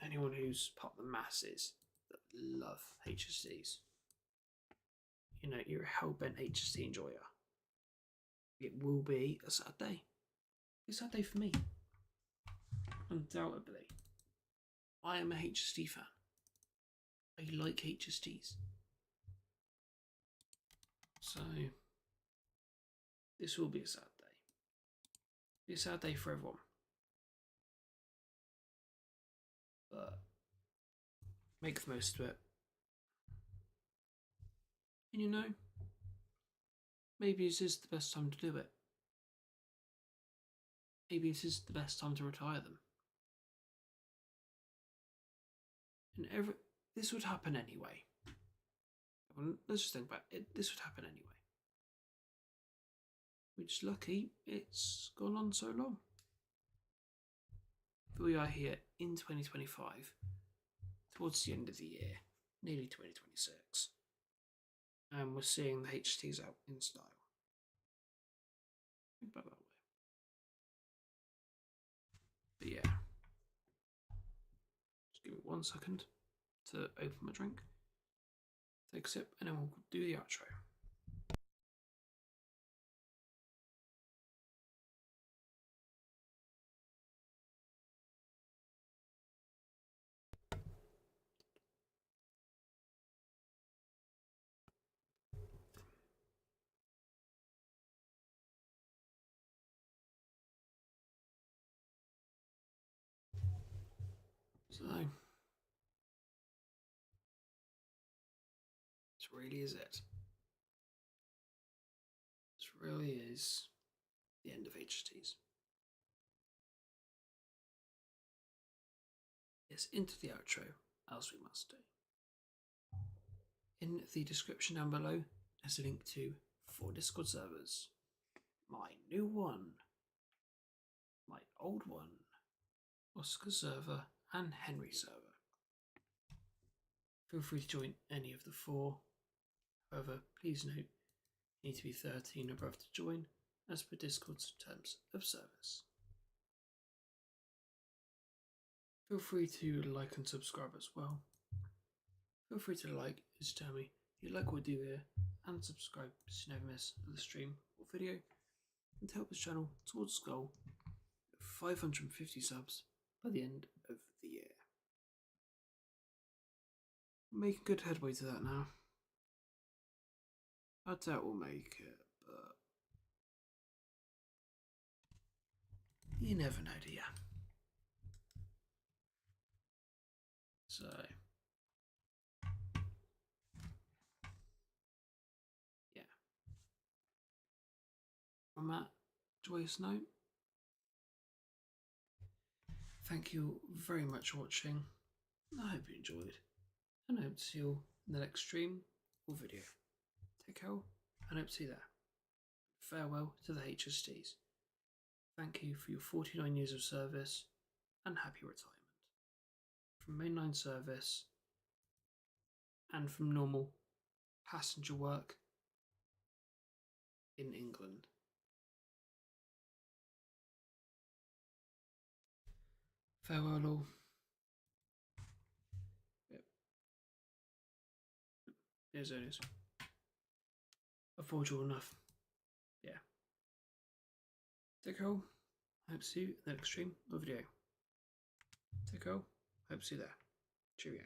anyone who's part of the masses that love HSTs. You know, you're a hell-bent HST enjoyer. It will be a sad day. It's a sad day for me. Undoubtedly. I am a HST fan. I like HSTs. So, this will be a sad day. It'll be a sad day for everyone. But, make the most of it. And you know, maybe this is the best time to do it. Maybe this is the best time to retire them. And this would happen anyway. Let's just think about it. This would happen anyway. We're just lucky it's gone on so long. But we are here in 2025, towards the end of the year, nearly 2026. And we're seeing the HTs out in style. Think about that way. But yeah. Just give me 1 second to open my drink, take a sip, and then we'll do the outro. So, this really is it. This really is the end of HSTs. Yes, into the outro, as we must do. In the description down below, there's a link to 4 Discord servers. My new one, my old one, Oscar server, and Henry server. Feel free to join any of the 4. However, please note, you need to be 13 or above to join, as per Discord's terms of service. Feel free to like and subscribe as well. Feel free to like, just tell me you like what we do here, and subscribe so you never miss the stream or video, and to help this channel towards the goal of 550 subs by the end of the year. We're making good headway to that now. I doubt we'll make it, but you never know, do ya? So, yeah. On that joyous note, thank you very much for watching. I hope you enjoyed, and I hope to see you in the next stream or video. Take care, and hope to see you there. Farewell to the HSTs. Thank you for your 49 years of service, and happy retirement. From mainline service, and from normal passenger work in England. Farewell all. Yep. There's it is. Affordable enough. Yeah. Take care. Hope to see you in the next stream or video. Take care. Hope to see you there. Cheerio.